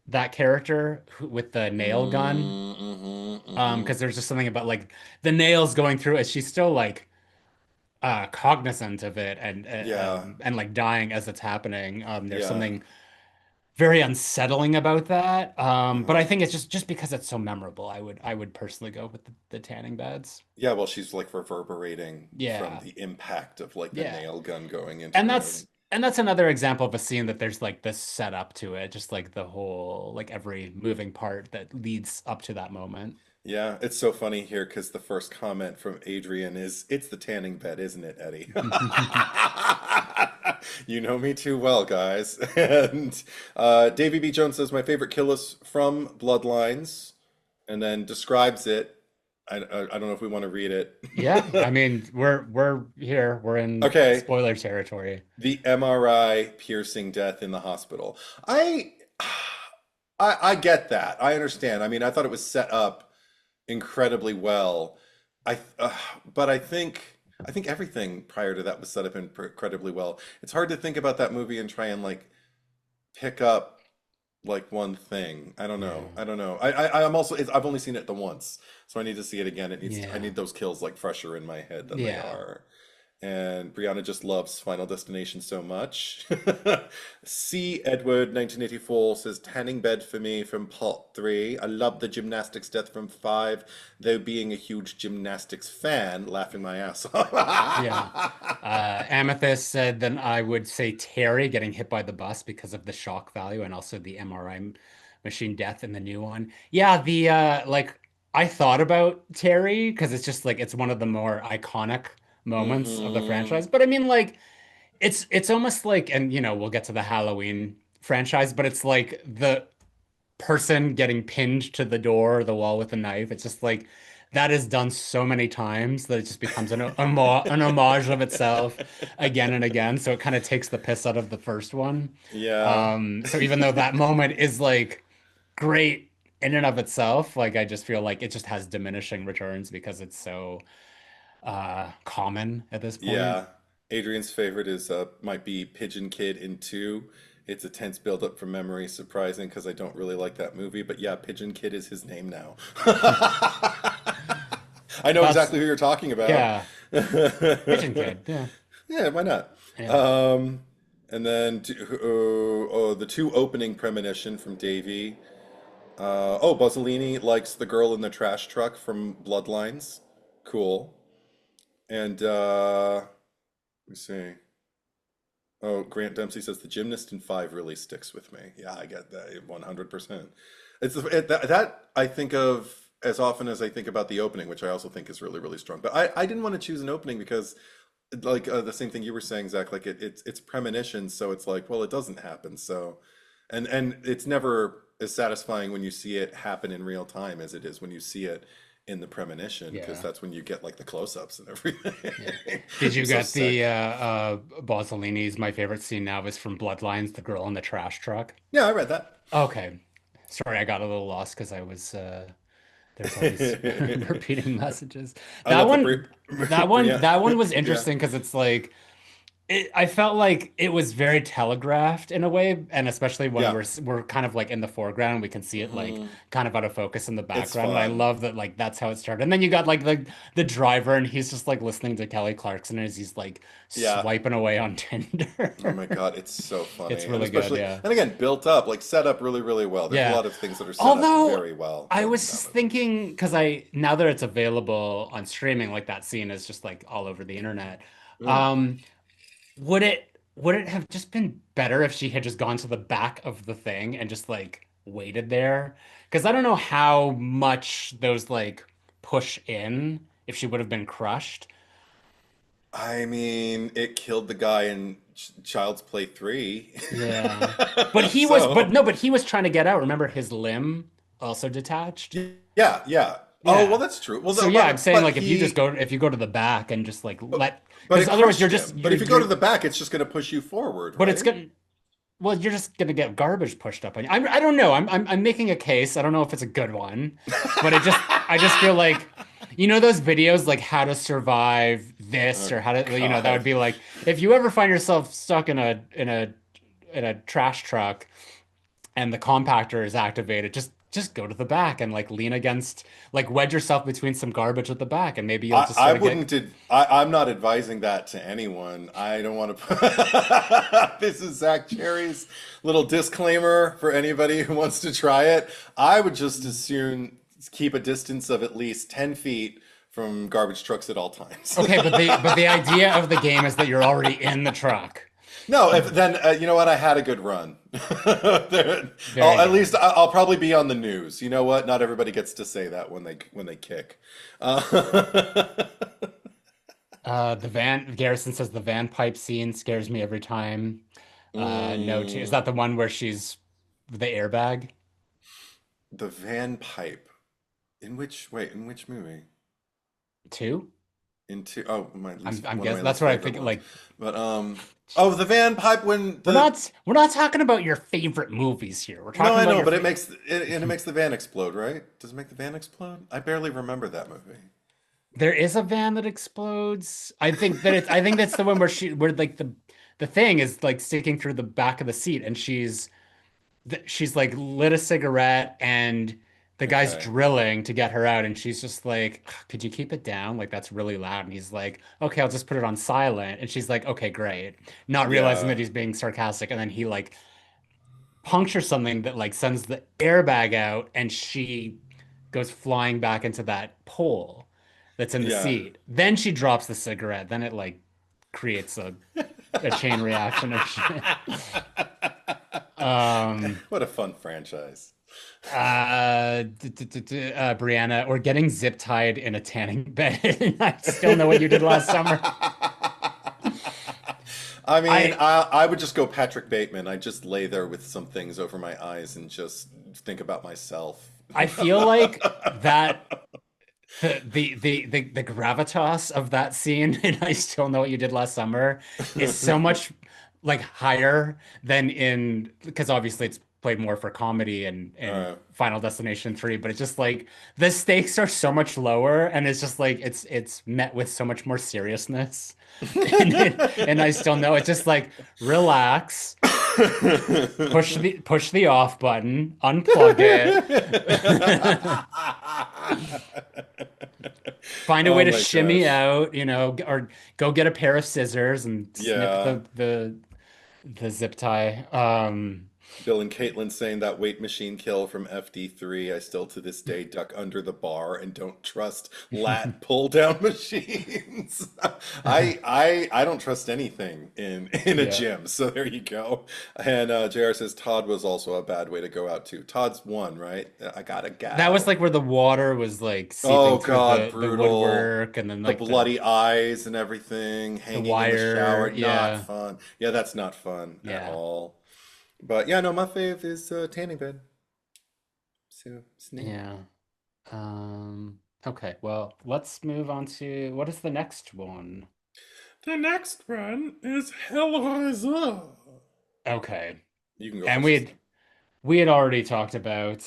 that character with the nail gun. Mm-hmm, mm-hmm. Because there's just something about like the nails going through it. She's still like cognizant of it Yeah. and like dying as it's happening. There's Yeah. something very unsettling about that. But I Uh-huh. think it's just because it's so memorable. I would personally go with the tanning beds. Yeah, well, she's like reverberating from Yeah, the impact of like the yeah. nail gun going into And her and everything. that's another example of a scene that there's like this setup to it, just like the whole like every moving part that leads up to that moment. Yeah, it's so funny here because the first comment from Adrian is, "It's the tanning bed, isn't it, Eddie?" You know me too well, guys. And Davy B. Jones says, "My favorite kill is from Bloodlines," and then describes it. I don't know if we want to read it. Yeah, I mean, we're here. We're in Okay, spoiler territory. the MRI piercing death in the hospital. I, I get that. I understand. I mean, I thought it was set up incredibly well. I, but I think everything prior to that was set up incredibly well. It's hard to think about that movie and try and like pick up like one thing. I don't know. Yeah. I don't know. I'm also I've only seen it the once, so I need to see it again. I Yeah. need those kills like fresher in my head than they Yeah. are. And Brianna just loves Final Destination so much. C. Edward 1984 says tanning bed for me from Part 3. I love the gymnastics death from 5, though being a huge gymnastics fan, laughing my ass Yeah. off. Amethyst said then I would say Terry getting hit by the bus because of the shock value and also the MRI machine death in the new one. Yeah, the like I thought about Terry because it's just like it's one of the more iconic moments of the Hmm. franchise. But I mean like it's almost like and you know, we'll get to the Halloween franchise, but it's like the person getting pinned to the door or the wall with a knife. It's just like that is done so many times that it just becomes an homage of itself again and again. So it kind of takes the piss out of the first one. Yeah. So even though that moment is like great in and of itself, like I just feel like it just has diminishing returns because it's so common at this point. Yeah. Adrian's favorite is might be Pigeon Kid in 2. It's a tense build-up from memory, surprising because I don't really like that movie, but yeah, Pigeon Kid is his name now. I know That's exactly who you're talking about. yeah, Pigeon Kid. Yeah, Yeah, why not? yeah. Um, and then the two opening premonition from Davy. Buzzolini likes the girl in the trash truck from Bloodlines. Cool. And let me see. Oh, Grant Dempsey says the gymnast in 5 really sticks with me. Yeah, I get that 100%. That I think of as often as I think about the opening, which I also think is really, really strong. But I didn't want to choose an opening because like the same thing you were saying, Zach, like it's premonition, so it's like, well, it doesn't happen. So and it's never as satisfying when you see it happen in real time as it is when you see it in the premonition, because Yeah. that's when you get like the close-ups and everything. Yeah. Did you So get the sick. Bozzolini's my favorite scene now is from Bloodlines, the girl in the trash truck? Yeah, I read that. Okay. Sorry, I got a little lost because I was there's all these repeating messages. I love the Bri Brienne. That one was Yeah. interesting because it's like I felt like it was very telegraphed in a way, and especially when Yeah. we're kind of like in the foreground, we can see it like Hmm. kind of out of focus in the It's background. And I fun. love that like that's how it started. And then you got like the driver, and he's just like listening to Kelly Clarkson as he's like Yeah. swiping away on Oh my Tinder. God, it's so It's funny. And really good, especially, yeah. and again, built up, like set up really, really well. There's a Yeah. lot of things that are set up Although very well I in was that just movie. thinking, because I now that it's available on streaming, like that scene is just like all over the internet. Mm. Um, would it have just been better if she had just gone to the back of the thing and just like waited there? Because I don't know how much those like push in if she would have been crushed. I mean, it killed the guy in Child's Play 3. Yeah. But So, no, but he was trying to get out. Remember his limb also detached? yeah, yeah. Oh, well, Yeah. that's true. Well, So yeah, I'm saying but like he, if you go to the back and just like but, let, but because it otherwise crushed him. But if you go to you're the back, it's just going to push you forward, but it's right? gonna well you're just gonna get garbage pushed up on you. I don't know. I'm making a case. I don't know if it's a good one, but I just feel like those videos like how to survive this Oh or how to that would God. be like if you ever find yourself stuck in a trash truck and the compactor is activated, just go to the back and like lean against, like wedge yourself between some garbage at the back, and maybe you'll just I sort of get. wouldn't. I'm not advising that to anyone. I don't want to. This is Zach Cherry's little disclaimer for anybody who wants to try it. I would just as soon keep a distance of at least 10 feet from garbage trucks at all times. Okay, but the idea of the game is that you're already in the truck. No, if then you know what? I had a good run. Very At least good. I'll probably be on the news. You know what? Not everybody gets to say that when they kick. Uh, The van Garrison says the van pipe scene scares me every time. No, is mm, that the one where she's the airbag? the Van Pipe. In which movie? Two? Into oh my at least I'm one of my guessing that's least what I favorite think. ones. Like, But oh, the Van Pipe when the we're not talking about your favorite movies here. We're no, talking I about know, your but favorite. it makes the van explode, right? Does it make the van explode? I barely remember that movie. There is a van that explodes. I think that's the one where like the thing is like sticking through the back of the seat, and she's like lit a cigarette, and the guy's Okay. drilling to get her out, and she's just like, could you keep it down? Like that's really loud. And he's like, okay, I'll just put it on silent. And she's like, okay, great. Not realizing that Yeah. he's being sarcastic, and then he like punctures something that like sends the airbag out, and she goes flying back into that pole that's in the Yeah. seat. Then she drops the cigarette. Then it like creates a chain reaction of shit. Um, What a fun franchise. Brianna, or getting zip tied in a tanning bed. I still know what you did last summer. I mean, I I would just go Patrick Bateman. I just lay there with some things over my eyes and just think about myself. I feel like that the gravitas of that scene, and I still know what you did last summer, is so much like higher than in because obviously it's played more for comedy and Uh, Final Destination 3, but it's just like the stakes are so much lower, and it's just like it's met with so much more seriousness. And I still know it's just like relax, push the off button, unplug it. Find a way Oh to my shimmy gosh. out, or go get a pair of scissors and snip Yeah. the zip tie. Bill and Caitlin saying that weight machine kill from FD3. I still to this day duck under the bar and don't trust lat pull down machines. I don't trust anything in a Yeah. gym. So there you go. And JR says Todd was also a bad way to go out too. Todd's one, right? I gotta That was go. like where the water was like Oh seeping through God, the brutal. woodwork, and then The like bloody eyes and everything the hanging in the wire. shower. Not Yeah. fun. Yeah, that's not fun at Yeah. all. But yeah, no, my fave is tanning bed. So it's neat. Yeah. Okay, well, let's move on to what is the next one? The next one is Hellraiser. Okay. You can go And first this time. we had already talked about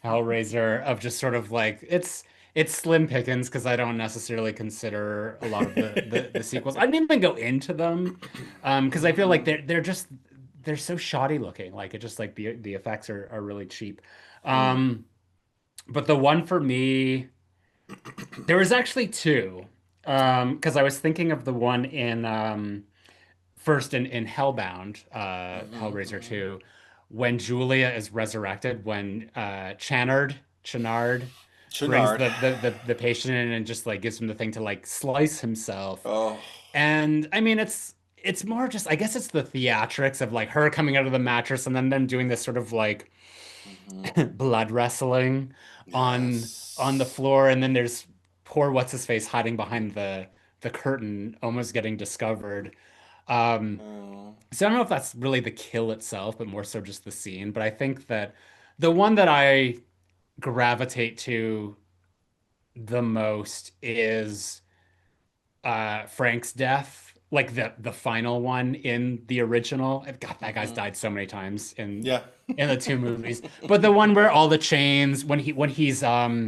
Hellraiser of just sort of like it's slim pickings because I don't necessarily consider a lot of the sequels. I didn't even go into them because I feel like they're so shoddy looking. Like it just like the effects are really cheap. Mm. Um, but the one for me, there was actually two. Because I was thinking of the one in first in Hellbound, Hellraiser Mhm. 2, when Julia is resurrected, when Channard brings Chenard. the patient in and just like gives him the thing to like slice himself. Oh. And I mean it's more just I guess it's the theatrics of like her coming out of the mattress and then them doing this sort of like Mhm. blood wrestling on the Yes. floor, and then there's poor what's his face hiding behind the curtain, almost getting discovered. Um, Oh. so I don't know if that's really the kill itself, but more so just the scene. But I think that the one that I gravitate to the most is Frank's death, like the final one in the original. God, that guy's Hmm. died so many times Yeah. in the two movies. But the one where all the chains, when he's uh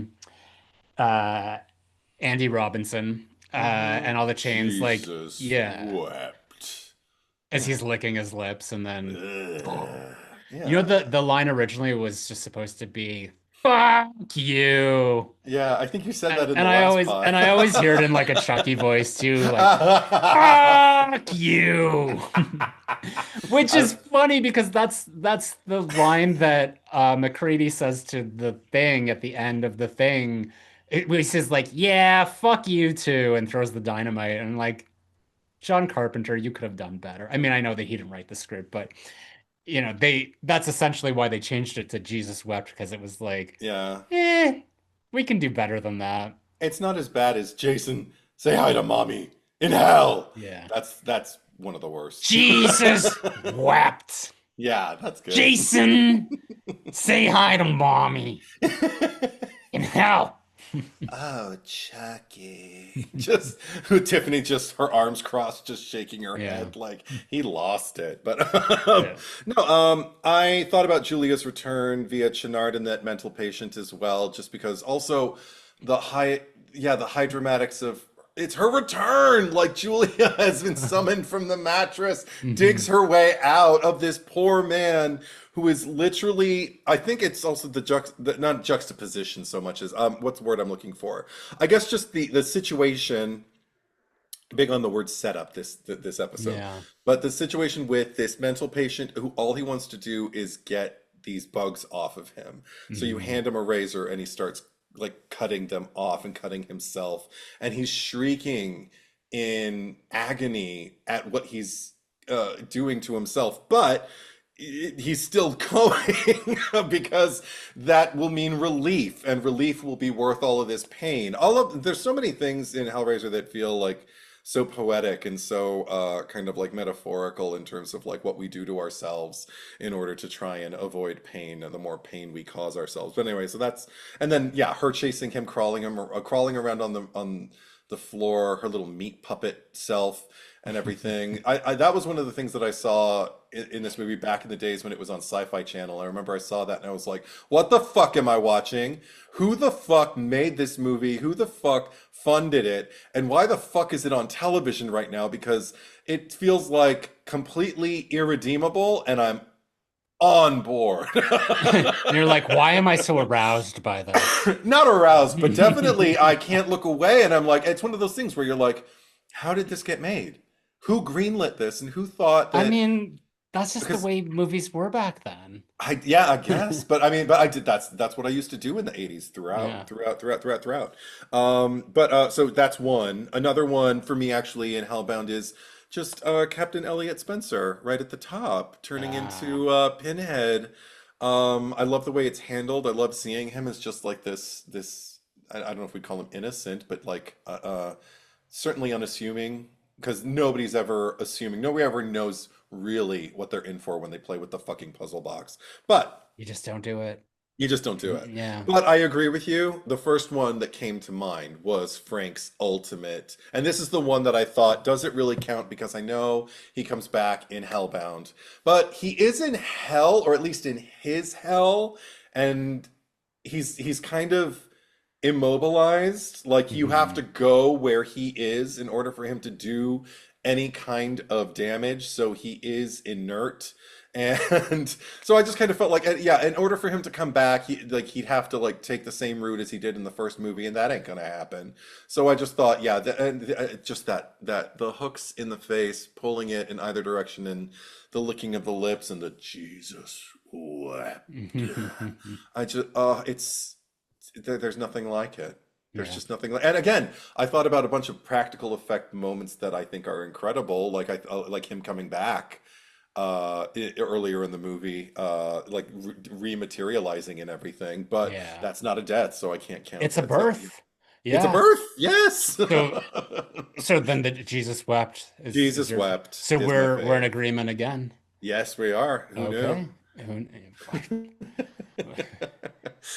Andy Robinson, Hmm. and all the chains, like, Jesus yeah, wept. as he's licking his lips, and then Ugh. you know, Yeah. the line originally was just supposed to be "fuck you," Yeah, I think you said and that in the and I last always pod. and I always hear it in like a Chucky voice too, like "fuck you," which I, is funny because that's the line that McCready says to the Thing at the end of the Thing. He says like, "Yeah, fuck you too," and throws the dynamite, and like, John Carpenter, you could have done better. I mean, I know that he didn't write the script, but that's essentially why they changed it to Jesus Wept, because it was like, yeah. we can do better than that. It's not as bad as Jason, say hi to mommy in hell. Yeah. That's one of the worst. Jesus wept. Yeah, that's good. Jason, say hi to mommy in hell. Oh, Chucky. Just Tiffany, just her arms crossed, just shaking her Yeah. head like he lost it. But Yeah. no, I thought about Julia's return via Chenard and that mental patient as well, just because also the the high dramatics of it's her return. Like Julia has been summoned from the mattress, digs Mhm. her way out of this poor man who is literally, I think it's also the not juxtaposition so much as what's the word I'm looking for? I guess just the situation, big on the word setup this episode. Yeah. But the situation with this mental patient who all he wants to do is get these bugs off of him. So you Mhm. hand him a razor and he starts like cutting them off and cutting himself, and he's shrieking in agony at what he's doing to himself, but he's still going because that will mean relief, and relief will be worth all of this pain. All of there's so many things in Hellraiser that feel like so poetic and so kind of like metaphorical in terms of like what we do to ourselves in order to try and avoid pain, and the more pain we cause ourselves. But anyway, so that's, and then yeah, her chasing him, crawling around on the floor, her little meat puppet self and everything. I that was one of the things that I saw in this movie back in the days when it was on Sci-Fi Channel. I remember I saw that and I was like, "What the fuck am I watching? Who the fuck made this movie? Who the fuck funded it? And why the fuck is it on television right now? Because it feels like completely irredeemable, and I'm on board." And you're like, why am I so aroused by this? Not aroused, but definitely I can't look away. And I'm like, it's one of those things where you're like, how did this get made? Who greenlit this? And who thought I that? mean, that's just the Because way movies were back then. yeah, I guess. But I mean, but I did, that's what I used to do in the 80s Yeah. throughout. But so that's one. Another one for me actually in Hellbound is just Captain Elliot Spencer right at the top, turning Ah, into Pinhead. I love the way it's handled. I love seeing him as just like this I don't know if we call him innocent, but like certainly unassuming, because nobody's ever assuming. Nobody ever knows really what they're in for when they play with the fucking puzzle box. But you just don't do it. you just don't do it. Yeah. But I agree with you. The first one that came to mind was Frank's ultimate. And this is the one that I thought, does it really count? Because I know he comes back in Hellbound. But he is in hell, or at least in his hell, and he's kind of immobilized. Like you have to Mhm. go where he is in order for him to do any kind of damage. So he is inert. And so I just kind of felt like, yeah, in order for him to come back, he'd have to like take the same route as he did in the first movie, and that ain't gonna happen. So I just thought, yeah, just that the hooks in the face, pulling it in either direction, and the licking of the lips, and the Jesus wept. I just, there's nothing like it. There's Yeah. just nothing like, and again, I thought about a bunch of practical effect moments that I think are incredible, like like him coming back earlier in the movie, like rematerializing and everything, but Yeah. that's not a death, so I can't count It's a that. So birth. it's a Yeah. birth, yes. So so then the Jesus wept is Jesus your wept so is my we're in fave. agreement again. Yes, we are. Who knew? Okay. Who-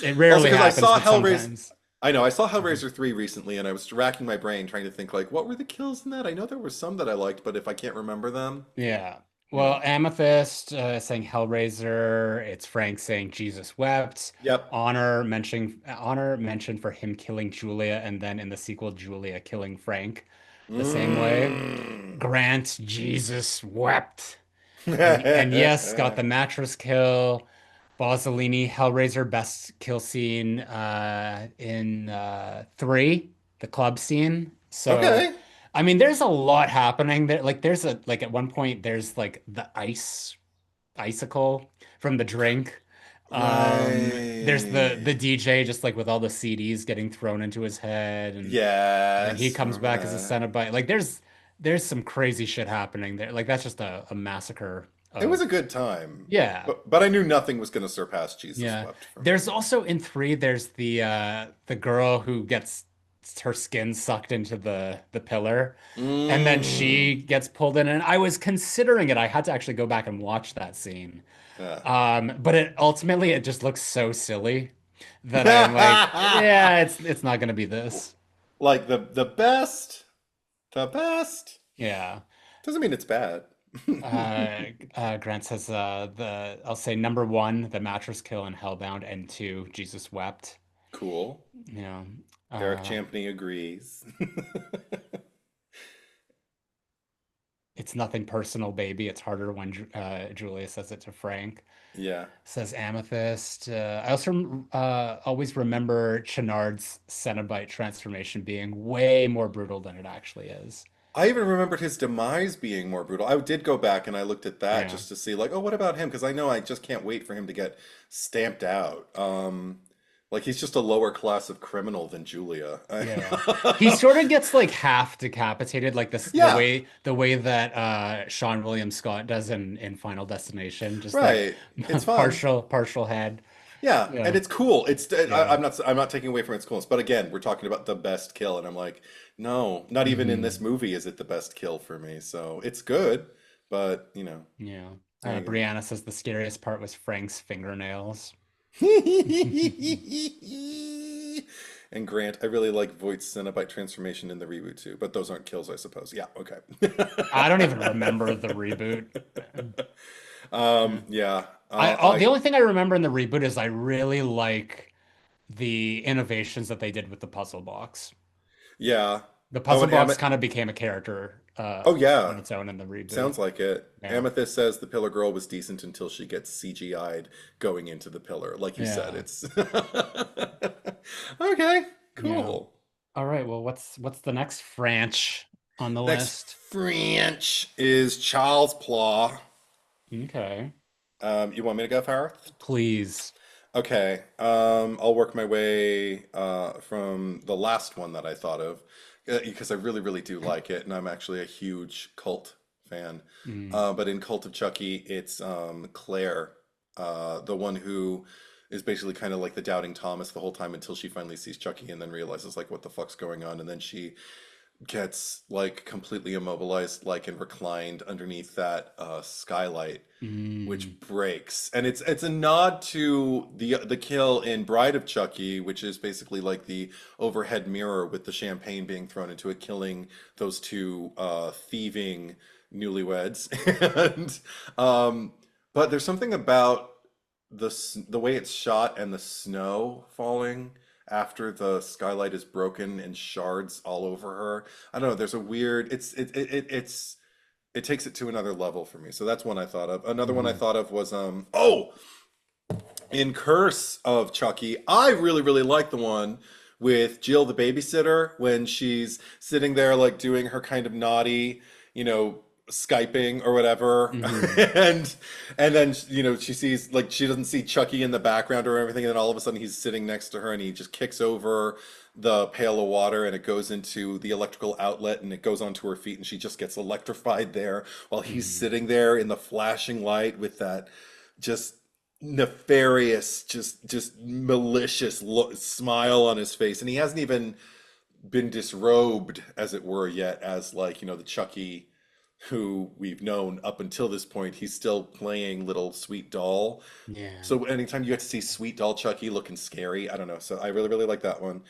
It Also, rarely because I happens, saw but Hellraiser. sometimes. I know I saw Mhm. Hellraiser 3 recently, and I was racking my brain trying to think like, what were the kills in that? I know there were some that I liked, but if I can't remember them, Yeah. yeah. Well, Amethyst saying Hellraiser. It's Frank saying Jesus wept. Yep. Honor mentioned for him killing Julia, and then in the sequel, Julia killing Frank the same way. Mm. Grant Jesus wept. And yes, got the mattress kill. Bozzolini, Hellraiser, best kill scene in three, the club scene. So, Okay. I mean, there's a lot happening there. Like, there's a like at one point, there's like the icicle from the drink. There's the Right. DJ just like with all the CDs getting thrown into his head, and then he Yes, comes remember back as a that. Cenobite. Like, there's some crazy shit happening there. Like, that's just a massacre It was of a good time, yeah. but I knew nothing was going to surpass Jesus Yeah. Wept for There's me. also in three, there's the girl who gets her skin sucked into the pillar, and then she Mm. gets pulled in. And I was considering it. I had to actually go back and watch that scene. Yeah. But it ultimately it just looks so silly that I'm like, yeah, it's not gonna be this. Like the best Yeah. doesn't mean it's bad. Grant says the I'll say number one, the mattress kill in Hellbound, and two, Jesus wept. Cool. You know. Eric Uh, Champney agrees. It's nothing personal, baby. It's harder when Julia says it to Frank. Yeah. Says Amethyst. I also always remember Chenard's Cenobite transformation being way more brutal than it actually is. I even remembered his demise being more brutal. I did go back and I looked at that Yeah. just to see, like, oh, what about him? Because I know I just can't wait for him to get stamped out. Like he's just a lower class of criminal than Julia. Yeah. He sort of gets like half decapitated, like this Yeah, the way that Sean William Scott does in Final Destination, just like right. It's fun. partial head. Yeah, and Yeah. it's cool. Yeah. I'm not taking away from its coolness, but again, we're talking about the best kill, and I'm like, no, not even in this Hmm. movie is it the best kill for me. So it's good, but Yeah. there you Brianna says the scariest part was Frank's fingernails. go. And Grant, I really like Voight's Cenobite transformation in the reboot too, but those aren't kills, I suppose. Yeah, okay. I don't even remember the reboot. Yeah. Yeah, The I only thing I remember in the reboot is I really like the innovations that they did with the puzzle box. yeah. The Oh, puzzle and box kind of became a character oh on yeah, its own in the reboot. sounds like it. Yeah. Amethyst says the Pillar Girl was decent until she gets CGI'd going into the pillar. Like you said, Yeah. it's okay, Yeah. cool. All right. Well, what's the next French on the Next list? French is Charles Pla. Okay. You want me to go first? Please. Okay, I'll work my way from the last one that I thought of because I really, really do like it, and I'm actually a huge cult fan. Mm. But in Cult of Chucky, it's Claire, the one who is basically kind of like the doubting Thomas the whole time until she finally sees Chucky and then realizes like what the fuck's going on, and then she gets like completely immobilized, like and reclined underneath that skylight Mm. which breaks. And it's a nod to the kill in Bride of Chucky, which is basically like the overhead mirror with the champagne being thrown into it, killing those two thieving newlyweds. And but there's something about the way it's shot and the snow falling after the skylight is broken and shards all over her. I don't know, there's a weird it's it takes it to another level for me. So that's one I thought of. Another one I Mm. thought of was in Curse of Chucky. I really really like the one with Jill the babysitter when she's sitting there like doing her kind of naughty, Skyping or whatever. Hmm. and and then she sees like she doesn't see Chucky in the background or everything and then all of a sudden he's sitting next to her and he just kicks over the pail of water and it goes into the electrical outlet and it goes onto her feet and she just gets electrified there while he's Hmm. sitting there in the flashing light with that just nefarious just malicious smile on his face and he hasn't even been disrobed as it were yet as like the Chucky who we've known up until this point, he's still playing little sweet doll. Yeah. So anytime you get to see sweet doll Chucky looking scary, I don't know. So I really, really like that one.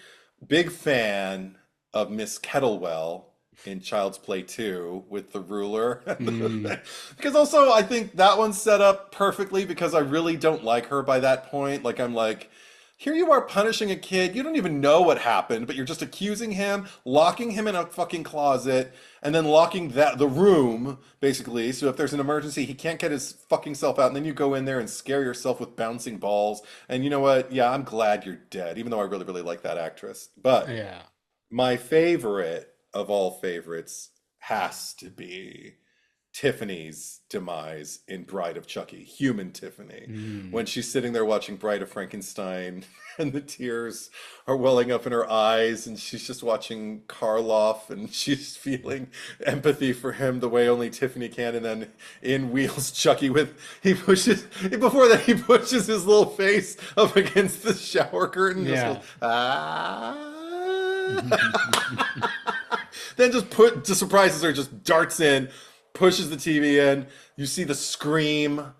Big fan of Miss Kettlewell in Child's Play 2 with the ruler. Mm, Because also I think that one's set up perfectly because I really don't like her by that point. Like I'm like, here you are punishing a kid. You don't even know what happened, but you're just accusing him, locking him in a fucking closet, and then locking the room, basically. So if there's an emergency, he can't get his fucking self out, and then you go in there and scare yourself with bouncing balls. And you know what? Yeah, I'm glad you're dead, even though I really, really like that actress. But yeah. my favorite of all favorites has to be Tiffany's demise in Bride of Chucky, human Tiffany, when Mm, she's sitting there watching Bride of Frankenstein and the tears are welling up in her eyes and she's just watching Karloff and she's feeling empathy for him the way only Tiffany can. And then in wheels Chucky with, before that, he pushes his little face up against the shower curtain, just goes, yeah. ah. Then just surprises her, just darts in, pushes the TV in. You see the scream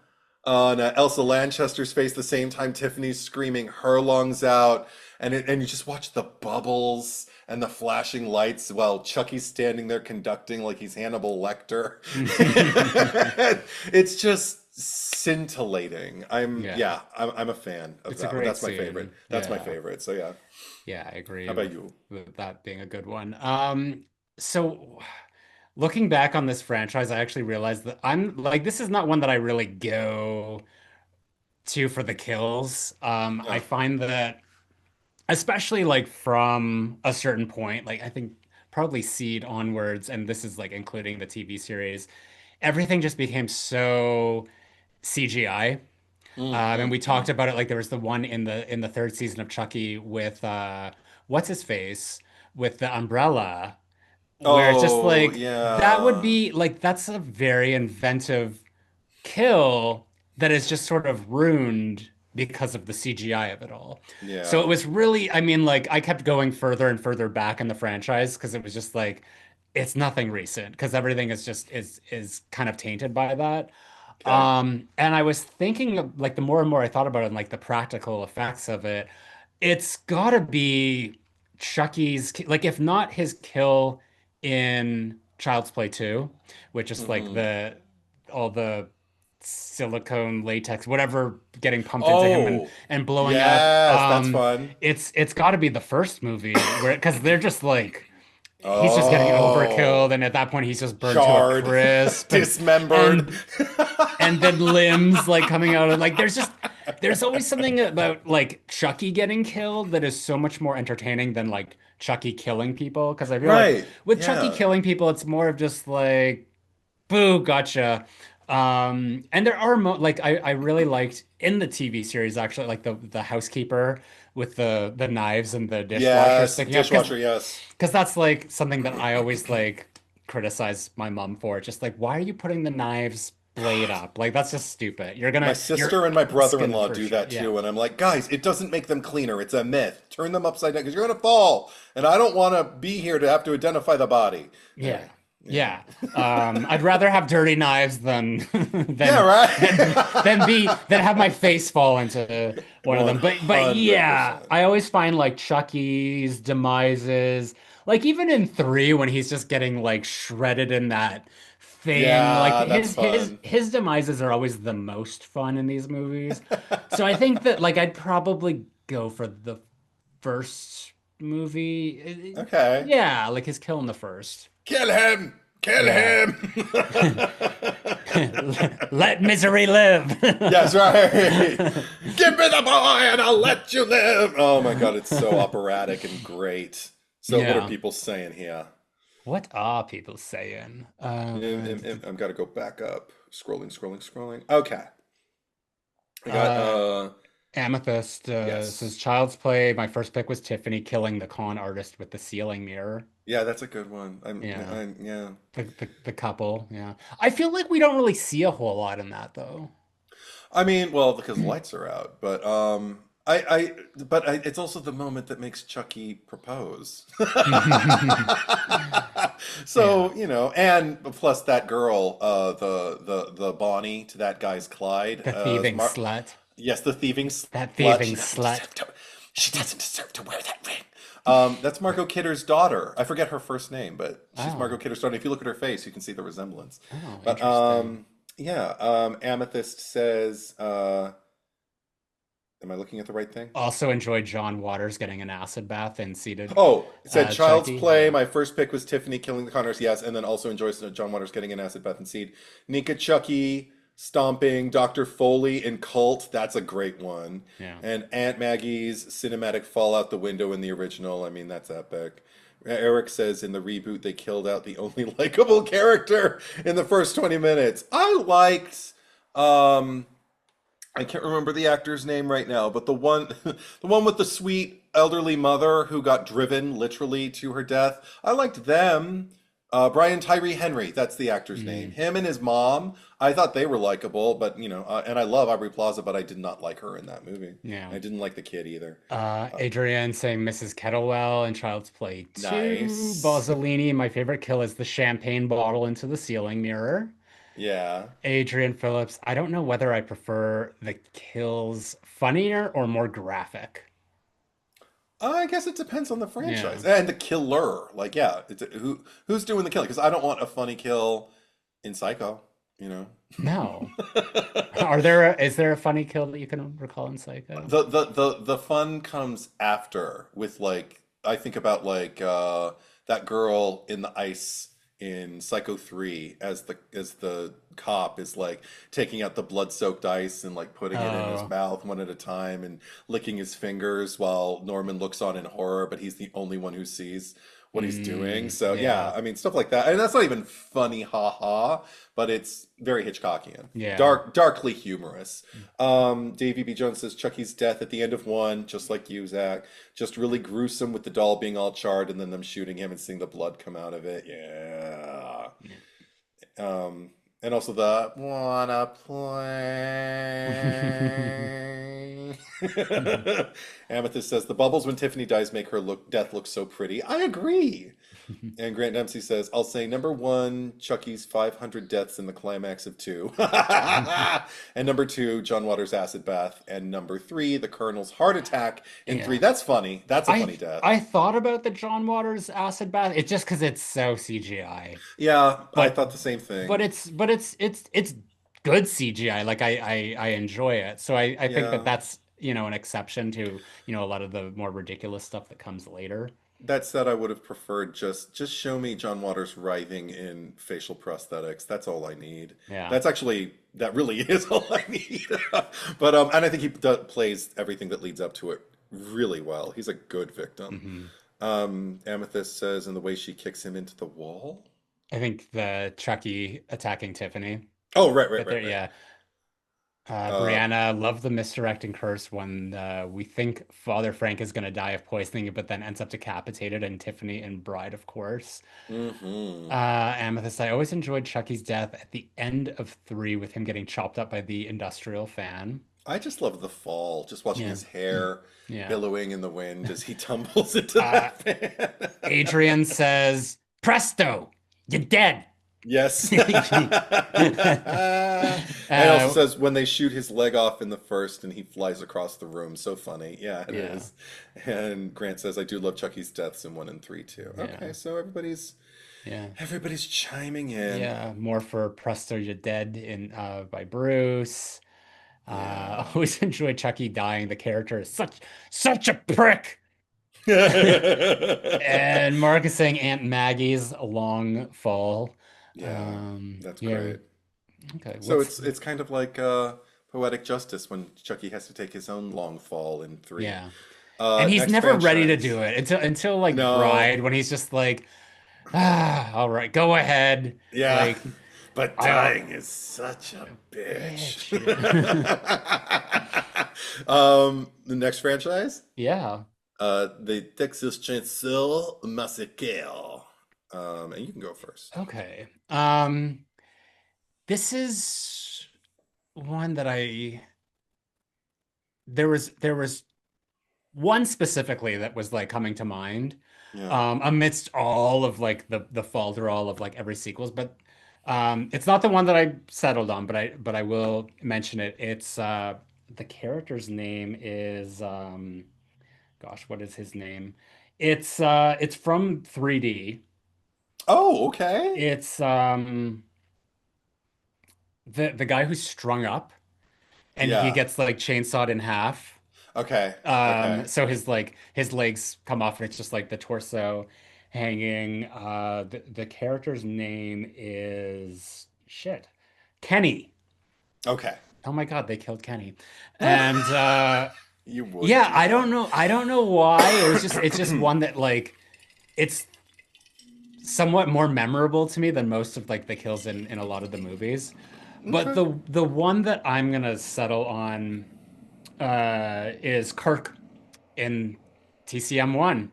on Elsa Lanchester's face the same time Tiffany's screaming her lungs out, and you just watch the bubbles and the flashing lights while Chucky's standing there conducting like he's Hannibal Lecter. It's just scintillating. Yeah. I'm a fan of It's a that one. great That's my favorite. scene. That's my Yeah. favorite. So yeah. Yeah, I agree How about you? with that being a good one. So looking back on this franchise, I actually realized that I'm like, this is not one that I really go to for the kills. I Yeah. find that, especially like from a certain point, like I think probably Seed onwards, and this is like including the TV series, everything just became so CGI. And we talked Mm. about it like there was the one in the third season of Chucky with what's his face with the umbrella, where it's just Oh, like that would yeah. be like that's a very inventive kill that is just sort of ruined because of the CGI of it all. So it Yeah. was really, I mean, like I kept going further and further back in the franchise because it was just like it's nothing recent because everything is just is kind of tainted by that. Okay. And I was thinking of, like the more and more I thought about it and like the practical effects of it, it's gotta be like if not his kill in Child's Play 2, which is like Hmm. all the silicone latex, whatever getting pumped into him Oh, and blowing up. yes, that's fun. It's gotta be the first movie where because they're just like he's just getting overkilled, Oh, and at that point he's just burned to a charred, crisp dismembered. and and then limbs like coming out and like there's always something about like Chucky getting killed that is so much more entertaining than like Chucky killing people because I feel like Right. with Chucky Yeah. killing people it's more of just like boo gotcha. And there are mo like I really liked in the TV series actually like the housekeeper with the knives and the dishwasher Yes, sticking up dishwasher, yes. because that's like something that I always like criticize my mom for. Just like, why are you putting the knives blade God. up? Like that's just stupid. My You're sister and my asking brother-in-law for do shit. that Yeah. too, and I'm like, guys, it doesn't make them cleaner. It's a myth. Turn them upside down because you're gonna fall, and I don't want to be here to have to identify the body. Yeah. Anyway, yeah, Yeah. I'd rather have dirty knives than yeah, than have my face fall into right. one of them. But yeah, 100%. I always find like Chucky's demises, like even in 3 when he's just getting like shredded in that thing, like Yeah, that's fun. his demises are always the most fun in these movies. So I think that like I'd probably go for the first movie. Okay. Yeah, like his kill in the first. Kill him! Kill Yeah. him! Let misery live. Yes, right. Give me the boy and I'll let you live. Oh my God, it's so operatic and great. So, what are Yeah. people saying here? What are people saying? I've got to go back up. Scrolling, scrolling, scrolling. Okay. I got, Uh, Amethyst says yes. Child's Play. My first pick was Tiffany killing the con artist with the ceiling mirror. Yeah, that's a good one. Yeah. Yeah. The couple. Yeah. I feel like we don't really see a whole lot in that though. I mean, well, because the lights are out, but It's also the moment that makes Chucky propose. Yeah. So, and plus that girl, the Bonnie to that guy's Clyde, The thieving slut. yes, the thieving That slut. thieving slut. She doesn't deserve to wear that ring. That's Margot Kidder's daughter. I forget her first name, but she's Margot Oh. Kidder's daughter. If you look at her face, you can see the resemblance. Oh, But interesting. yeah, Amethyst says, am I looking at the right thing? Also enjoyed John Waters getting an acid bath and seated Oh, it said Child's Chucky. Play. Yeah. My first pick was Tiffany killing the Connors, yes, and then also enjoys John Waters getting an acid bath and seed. Nika Chucky, Stomping, Dr. Foley, and Cult. That's a great one. Yeah. And Aunt Maggie's cinematic fall out the window in the original. I mean, that's epic. Eric says in the reboot they killed out the only likable character in the first 20 minutes. I liked I can't remember the actor's name right now, but the one the one with the sweet elderly mother who got driven literally to her death. I liked them. Brian Tyree Henry, that's the actor's name. Mm, Him and his mom, I thought they were likable, but and I love Aubrey Plaza, but I did not like her in that movie. yeah. I didn't like the kid either. Uh, Adrienne saying Mrs. Kettlewell in Child's Play 2. nice. Bozzolini, my favorite kill is the champagne bottle into the ceiling mirror. Yeah. Adrian Phillips, I don't know whether I prefer the kills funnier or more graphic. I guess it depends on the Yeah. franchise and the killer. Like, yeah, who's doing the killing? Because I don't want a funny kill in Psycho, you know. No. Is there a funny kill that you can recall in Psycho? The fun comes after with like I think about like that girl in the ice in Psycho 3 as the cop is like taking out the blood-soaked ice and like putting it in his Oh. mouth one at a time and licking his fingers while Norman looks on in horror, but he's the only one who sees what he's doing. So yeah, Yeah. I mean stuff like that. And that's not even funny, haha, but it's very Hitchcockian. Yeah. Darkly humorous. Davey B. Jones says Chucky's death at the end of one, just like you, Zach, just really gruesome with the doll being all charred and then them shooting him and seeing the blood come out of it. Yeah. Yeah. And also the wanna play. Amethyst says the bubbles when Tiffany dies make her death look so pretty. I agree. And Grant Dempsey says, I'll say number one, Chucky's 500 deaths in the climax of two. And number two, John Waters' acid bath. And number three, the Colonel's heart attack in three. Yeah. That's funny. That's a I funny death. I thought about the John Waters acid bath. It's just because it's so CGI. Yeah, I But thought the same but thing. it's good CGI. Like I enjoy it. So I think that Yeah. that's, an exception to, a lot of the more ridiculous stuff that comes later. That said, I would have preferred just show me John Waters writhing in facial prosthetics. That's all I need. Yeah. That really is all I need. But and I think he plays everything that leads up to it really well. He's a good victim. Hmm. Amethyst says, and the way she kicks him into the wall. I think the Chucky attacking Tiffany. Oh, right, right, Right there, right, right. yeah. Uh, Brianna, love the misdirecting curse when we think Father Frank is going to die of poisoning, but then ends up decapitated, and Tiffany and Bride, of course. hmm Amethyst, I always enjoyed Chucky's death at the end of three with him getting chopped up by the industrial fan. I just love the fall, just watching Yeah. his hair Yeah. billowing in the wind as he tumbles into Uh, that fan. Adrian says, Presto, you're dead. Yes. And also Uh, says when they shoot his leg off in the first and he flies across the room. So funny. Yeah, it yeah. is. And Grant says, I do love Chucky's deaths in one and three too. Yeah. Okay, so Yeah. everybody's chiming in. Yeah. More for Presto, you're dead in by Bruce. Yeah. Always enjoyed Chucky dying. The character is such a prick. And Mark is saying Aunt Maggie's long fall. Yeah, that's Yeah. great. Okay. So What's it's kind of like poetic justice when Chucky has to take his own long fall in three. yeah. And he's Next never ready to franchise. do it until like No. Bride when he's just like, all right, go ahead. Yeah. Like But I dying is such a bitch. bitch. The next franchise, Yeah. the Texas Chainsaw Massacre. And you can go first. Okay. This is one that there was one specifically that was like coming to mind, Yeah. amidst all of like the falderall of like every sequels, but it's not the one that I settled on, but I will mention it. It's the character's name is gosh, what is his name? It's from 3D. Oh, okay. It's the guy who's strung up and he Yeah. gets like chainsawed in half. Okay. Okay. So his like his legs come off and it's just like the torso hanging. The character's name is shit. Kenny. Okay. Oh my God, they killed Kenny. And You would yeah, do I that. don't know. I don't know why. It's just one that like it's somewhat more memorable to me than most of like the kills in a lot of the movies. But Okay. the one that I'm gonna settle on is Kirk in TCM1.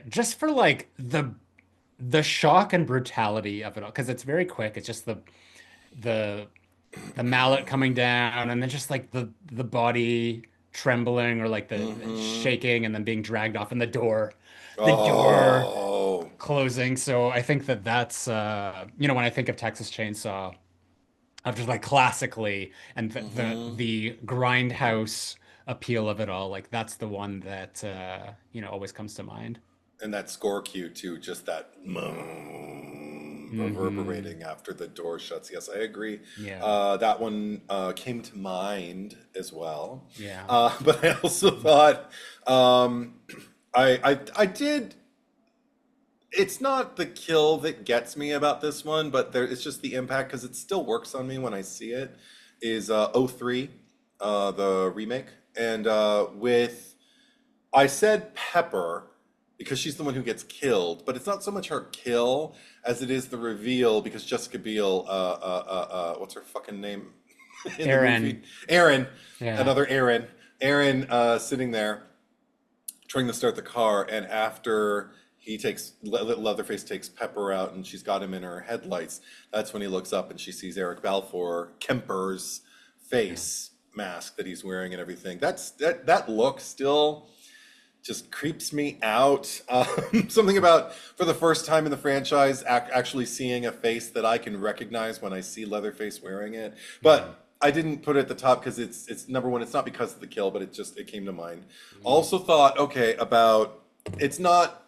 Just for like the shock and brutality of it all, because it's very quick. It's just the the mallet coming down, and then just like the body trembling or like the Mm-hmm. shaking, and then being dragged off, and the door Oh. closing. So I think that that's when I think of Texas Chainsaw, of just like classically and Mm-hmm. the grindhouse appeal of it all, like that's the one that always comes to mind. And that score cue too, just that Hmm. reverberating after the door shuts. Yes, I agree. Yeah. That one came to mind as well. Yeah. But I also thought um, I did. It's not the kill that gets me about this one, but it's just the impact because it still works on me when I see it. Is '03, the remake, and with I said Pepper because she's the one who gets killed, but it's not so much her kill as it is the reveal because Jessica Biel, what's her fucking name in the movie? Aaron. Aaron, Yeah. another Aaron. Aaron sitting there trying to start the car, and after Leatherface takes Pepper out and she's got him in her headlights, that's when he looks up and she sees Eric Balfour Kemper's Yeah. face mask that he's wearing and everything. That look still just creeps me out. Something about for the first time in the franchise, actually seeing a face that I can recognize when I see Leatherface wearing it. Hmm. But I didn't put it at the top because it's number one. It's not because of the kill, but it came to mind. Hmm. Also thought okay about it's not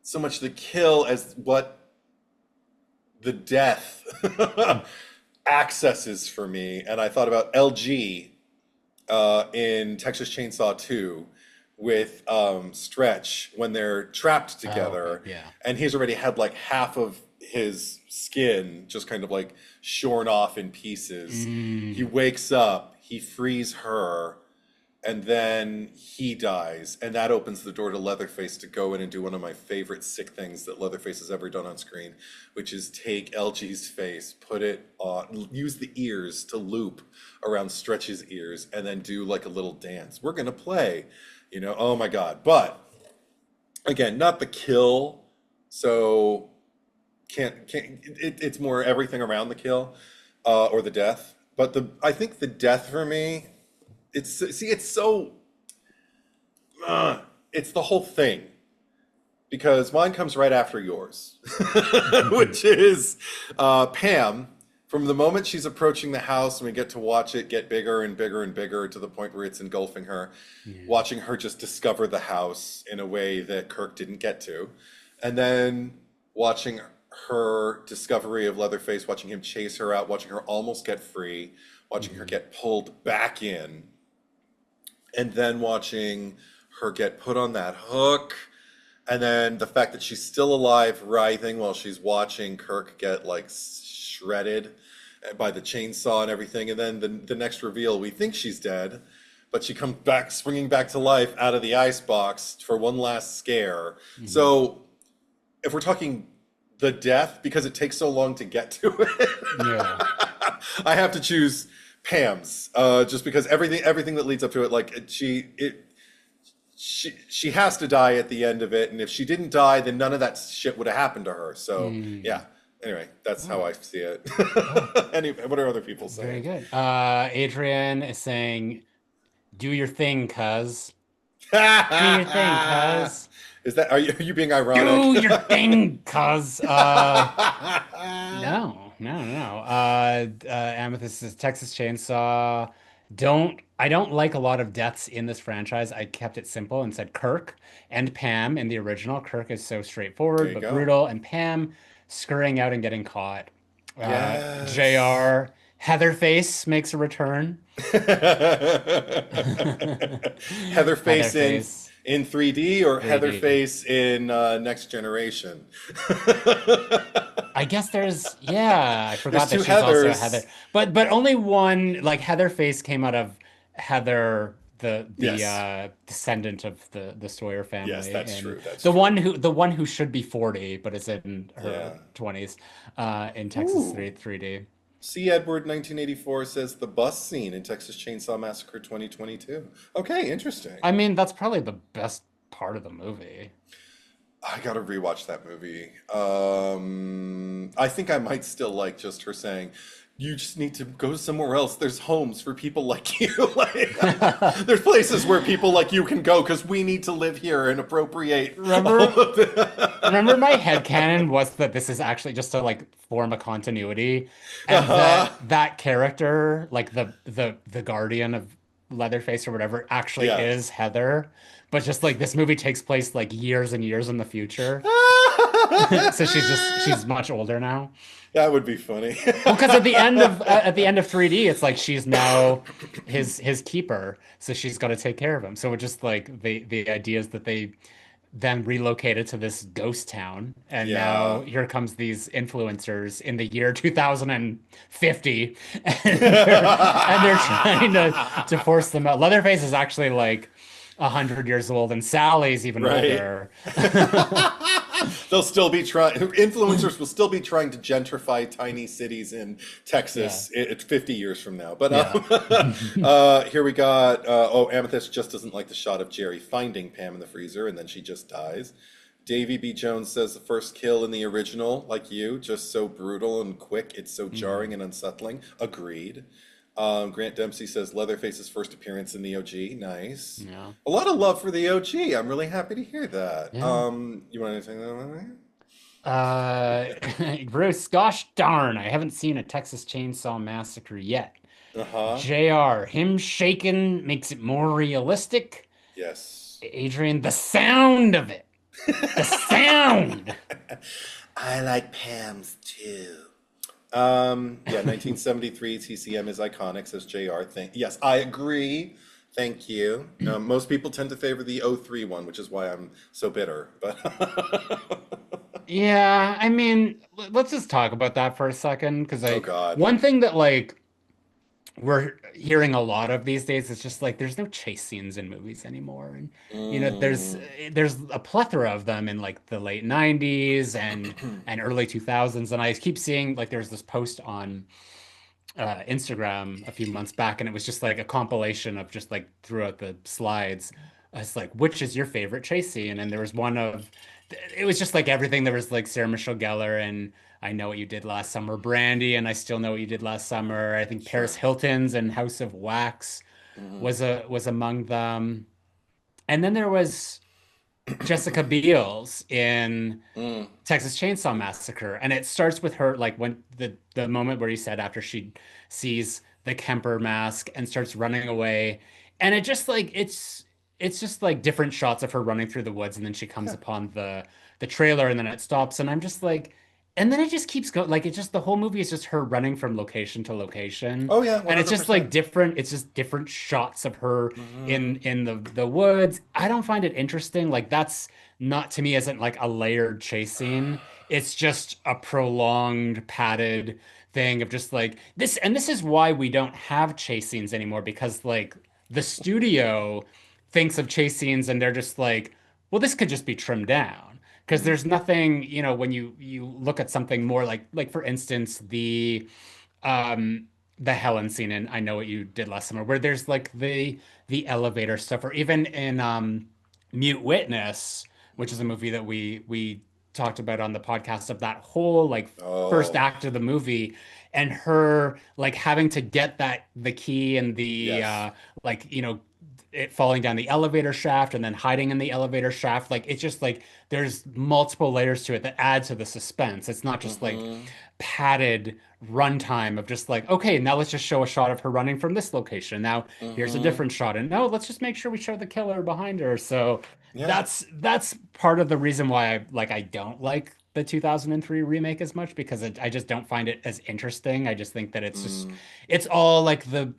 so much the kill as what the death accesses for me, and I thought about LG in Texas Chainsaw 2 with Stretch when they're trapped Oh, okay. together, Yeah. and he's already had like half of his skin just kind of like shorn off in pieces. He Mm. wakes up, he frees her, and then he dies, and that opens the door to Leatherface to go in and do one of my favorite sick things that Leatherface has ever done on screen, which is take LG's face, put it on, use the ears to loop around Stretch's ears, and then do like a little dance. We're gonna play, oh my God. But again, not the kill, so it's more everything around the kill or the death. But I think the death for me, it's so uh, it's the whole thing because mine comes right after yours, which is Pam. From the moment she's approaching the house and we get to watch it get bigger and bigger and bigger to the point where it's engulfing her, Yeah. watching her just discover the house in a way that Kirk didn't get to, and then watching her discovery of Leatherface, watching him chase her out, watching her almost get free, watching her Hmm. get pulled back in, and then watching her get put on that hook, and then the fact that she's still alive, writhing while she's watching Kirk get like shredded by the chainsaw and everything, and then the next reveal, we think she's dead, but she comes back, springing back to life out of the ice box for one last scare. Hmm. So if we're talking the death, because it takes so long to get to it, Yeah. I have to choose Pam's, just because everything that leads up to it, like she has to die at the end of it, and if she didn't die, then none of that shit would have happened to her. So Mm. yeah. Anyway, that's how Oh, I see it. oh, Anyway, what are other people very saying? good. Adrian is saying, "Do your thing, cuz." Do your thing, cuz. Is that are you being ironic? Do your thing, cuz. No, no, no. Amethyst is Texas Chainsaw. I don't like a lot of deaths in this franchise. I kept it simple and said Kirk and Pam in the original. Kirk is so There straightforward you but go. brutal, and Pam scurrying out and getting caught. Yes. JR Heatherface makes a return. Heatherface Heatherface in 3D or 3D. Heatherface in Next Generation? I guess yeah, I There's forgot that two she's also Heather. Heathers. But only one, like Heatherface came out of Heather, the Yes. descendant of the Sawyer Yes, family, that's and true. That's true. the one who should be 40 but is in her Yeah. 20s in Texas Ooh. 3D. C. Edward 1984 says the bus scene in Texas Chainsaw Massacre 2022. Okay, interesting. I mean, that's probably the best part of the movie. I gotta rewatch that movie. I think I might still like just her saying, "You just need to go somewhere else. There's homes for people like you. Like, there's places where people like you can go because we need to live here and appropriate all Remember of Remember the." my headcanon was that this is actually just to like form a continuity and Uh-huh. that character, like the guardian of Leatherface or whatever, actually Yeah. is Heather. But just like this movie takes place like years and years in the future. So she's much older now. That would be funny. Well, because at the end of 3D, it's like she's now his keeper, so she's got to take care of him. So it just like the idea is that they then relocated to this ghost town, and Yeah. now here comes these influencers in the year 2050, and they're trying to force them out. Leatherface is actually like 100 years old, and Sally's even Right. older. They'll still be trying, influencers will still be trying to gentrify tiny cities in Yeah, Texas 50 years from now. But yeah. here we got, oh, Amethyst just doesn't like the shot of Jerry finding Pam in the freezer and then she just dies. Davy B. Jones says the first kill in the original, like you, just so brutal and quick, it's so jarring and unsettling. Agreed. Grant Dempsey says Leatherface's first appearance in the OG. Nice. Yeah, A lot of love for the OG. I'm really happy to hear that. yeah. You want anything that? Uh, Bruce, gosh darn, I haven't seen a Texas Chainsaw Massacre yet. Uh-huh. JR, him shaking makes it more realistic. Yes. Adrian, the sound of it. The sound. I like Pam's too. Yeah, 1973 TCM is iconic, says JR. Yes, I agree. Thank you. Most people tend to favor the '03 one, which is why I'm so bitter. But Yeah, I mean, let's just talk about that for a second, because oh I God. one thing that like we're hearing a lot of these days is just like there's no chase scenes in movies anymore, and Mm. there's a plethora of them in like the late 90s and early 2000s, and I keep seeing like there's this post on Instagram a few months back, and it was just like a compilation of just like throughout the slides. It's like, which is your favorite chase scene? And there was one of, it was just like everything. There was like Sarah Michelle Gellar and I Know What You Did Last Summer, Brandy, and I Still Know What You Did Last Summer. I think Paris Sure. Hilton's and House of Wax Hmm. was among them. And then there was Jessica Biel's in Mm. Texas Chainsaw Massacre, and it starts with her like when the moment where you said after she sees the Kemper mask and starts running away, and it just like it's just like different shots of her running through the woods, and then she comes Yeah. upon the trailer, and then it stops, and I'm just like, and then it just keeps going, like it just the whole movie is just her running from location to location, Oh yeah, and it's just like 100%. different, it's just different shots of her Hmm. in the woods. I don't find it interesting. Like that's not to me isn't like a layered chase scene. It's just a prolonged padded thing of just like this. And this is why we don't have chase scenes anymore, because like the studio thinks of chase scenes and they're just like, well, this could just be trimmed down. Because there's nothing, when you look at something more like for instance, um the Helen scene in I Know What You Did Last Summer, where there's like the elevator stuff, or even in Mute Witness, which is a movie that we talked about on the podcast, of that whole like first Oh, act of the movie and her like having to get that the key and the yes. like it falling down the elevator shaft and then hiding in the elevator shaft. Like it's just like there's multiple layers to it that add to the suspense. It's not just like Mm-hmm. padded runtime of just like, okay, now let's just show a shot of her running from this location. Now here's a Mm-hmm. different shot. And no, let's just make sure we show the killer behind her. So Yeah. that's part of the reason why I don't like the 2003 remake as much because I just don't find it as interesting. I just think that Mm. it's all like the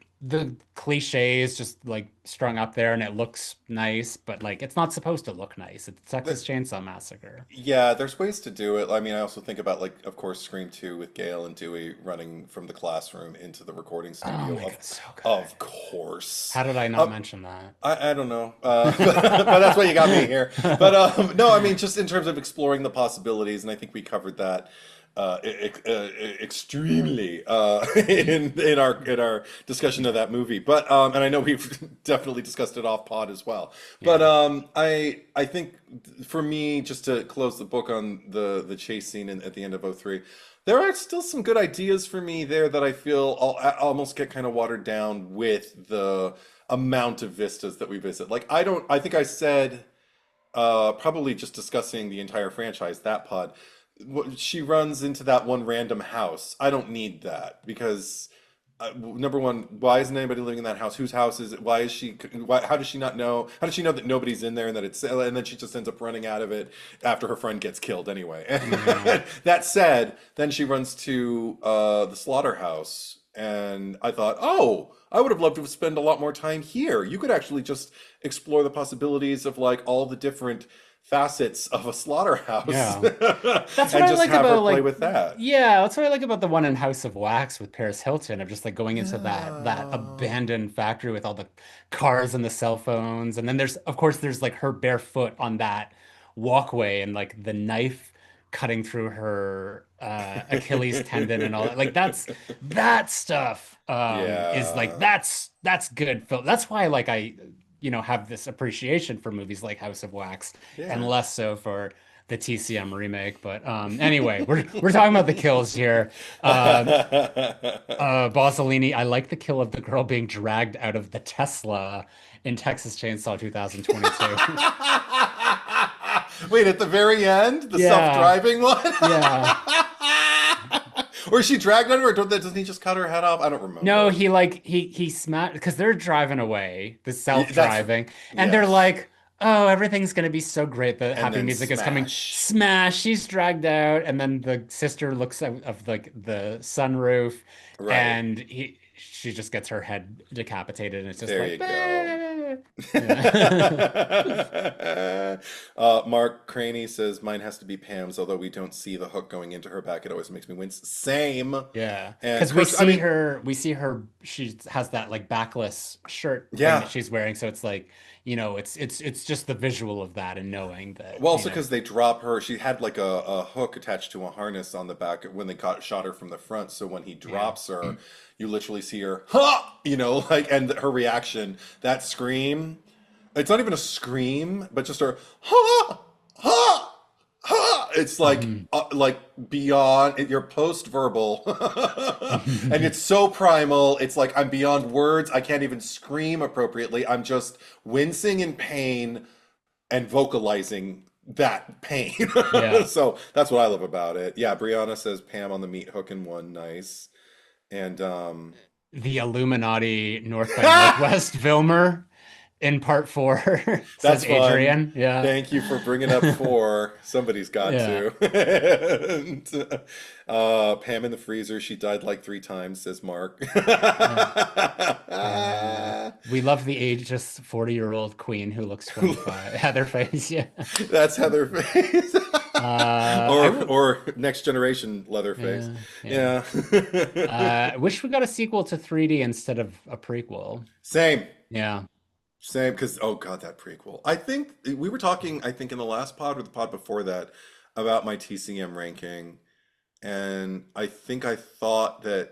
cliches just like strung up there and it looks nice, but like it's not supposed to look nice. It's Texas Chainsaw Massacre. Yeah, there's ways to do it. I mean, I also think about like, of course, Scream 2 with Gail and Dewey running from the classroom into the recording Oh studio. my God, so good. Of course. How did I not Uh, mention that? I don't know, but that's why you got me here. But no, I mean, just in terms of exploring the possibilities, and I think we covered that extremely in our discussion of that movie. But and I know we've definitely discussed it off pod as well. But Yeah. I think for me, just to close the book on the chase scene at the end of '03. There are still some good ideas for me there that I feel almost get kind of watered down with the amount of vistas that we visit. Like I think I said probably just discussing the entire franchise, that pod. She runs into that one random house. I don't need that because number one, why isn't anybody living in that house? Whose house is it? Why is she? Why? How does she not know? How does she know that nobody's in there and that it's? And then she just ends up running out of it after her friend gets killed anyway. Yeah. That said, then she runs to the slaughterhouse, and I thought, oh, I would have loved to spend a lot more time here. You could actually just explore the possibilities of like all the different facets of a slaughterhouse Yeah. That's what and I just like have her about play like with that. yeah, that's what I like about the one in House of Wax with Paris Hilton of just like going into that Yeah. abandoned factory with all the cars and the cell phones. And then there's of course there's like her bare foot on that walkway and like the knife cutting through her Achilles tendon and all that. Like that stuff is like Yeah. that's good film. That's why like I have this appreciation for movies like House of Wax and Yeah. less so for the TCM remake. But anyway, we're talking about the kills here. Um, Bozzolini, I like the kill of the girl being dragged out of the Tesla in Texas Chainsaw 2022. Wait, at the very end, the Yeah, self-driving one? yeah. Or is she dragged under, or doesn't he just cut her head off? I don't No, remember. he like he smashed because they're driving away, the That's self-driving, and they're yes. like, "Oh, everything's gonna be so great. The And happy then music is coming." smash. Smash! She's dragged out, and then the sister looks out of like the sunroof, Right. and she just gets her head decapitated, and it's just There like, you go. yeah, Mark Craney says mine has to be Pam's, although we don't see the hook going into her back. It always makes me wince. Same. yeah. And Because we Chris, I see mean, her, she has that like backless shirt thing that yeah. she's wearing, so it's like, it's just the visual of that and knowing that, Well, also because they drop her, she had like a hook attached to a harness on the back when they shot her from the front. So when he yeah. drops her, you literally see her, ha! Like, and her reaction, that scream. It's not even a scream, but just her, ha! Ha! Ha! It's Mhm. like beyond your post-verbal, and it's so primal. It's like I'm beyond words. I can't even scream appropriately. I'm just wincing in pain and vocalizing that pain. Yeah. So that's what I love about it. Yeah, Brianna says Pam on the meat hook in one. Nice. And The Illuminati North by Northwest Vilmer in part four, says that's fun. Adrian. Yeah. Thank you for bringing up four. Somebody's got Yeah. to. And, Pam in the freezer. She died like 3 times, says Mark. Yeah. We love the ageless 40-year-old queen who looks 25. Heather Face. Yeah. That's Heatherface. I or would. or next generation Leatherface. Yeah. Yeah. Yeah. I wish we got a sequel to 3D instead of a prequel. Same. Yeah. Same, because oh god, that prequel. I think we were talking, I think in the last pod or the pod before that, about my TCM ranking, and I think I thought that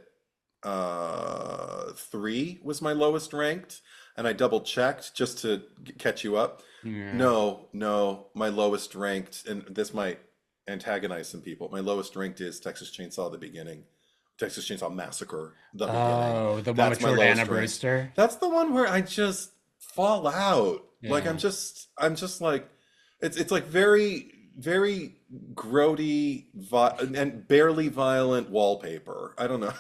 3 was my lowest ranked, and I double checked just to catch you up. Yeah. No, no, my lowest ranked, and this might antagonize some people. My lowest ranked is Texas Chainsaw the beginning, Texas Chainsaw Massacre the beginning. Oh, the one with That's my Jordana lowest ranked. Brewster. That's the one where I just fall out. Like Yeah. I'm just like it's like very grody and barely violent wallpaper. I don't know.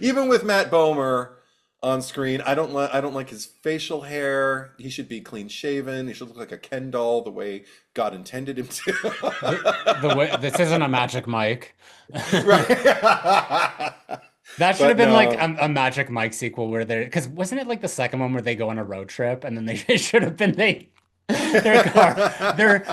Even with Matt Bomer on screen, I don't like his facial hair. He should be clean shaven. He should look like a Ken doll the way God intended him The to. way this isn't a Magic Mike. Right. That should have But been like no. a Magic Mike sequel where they're because wasn't it like the second one where they go on a road trip and then they it should have been they their car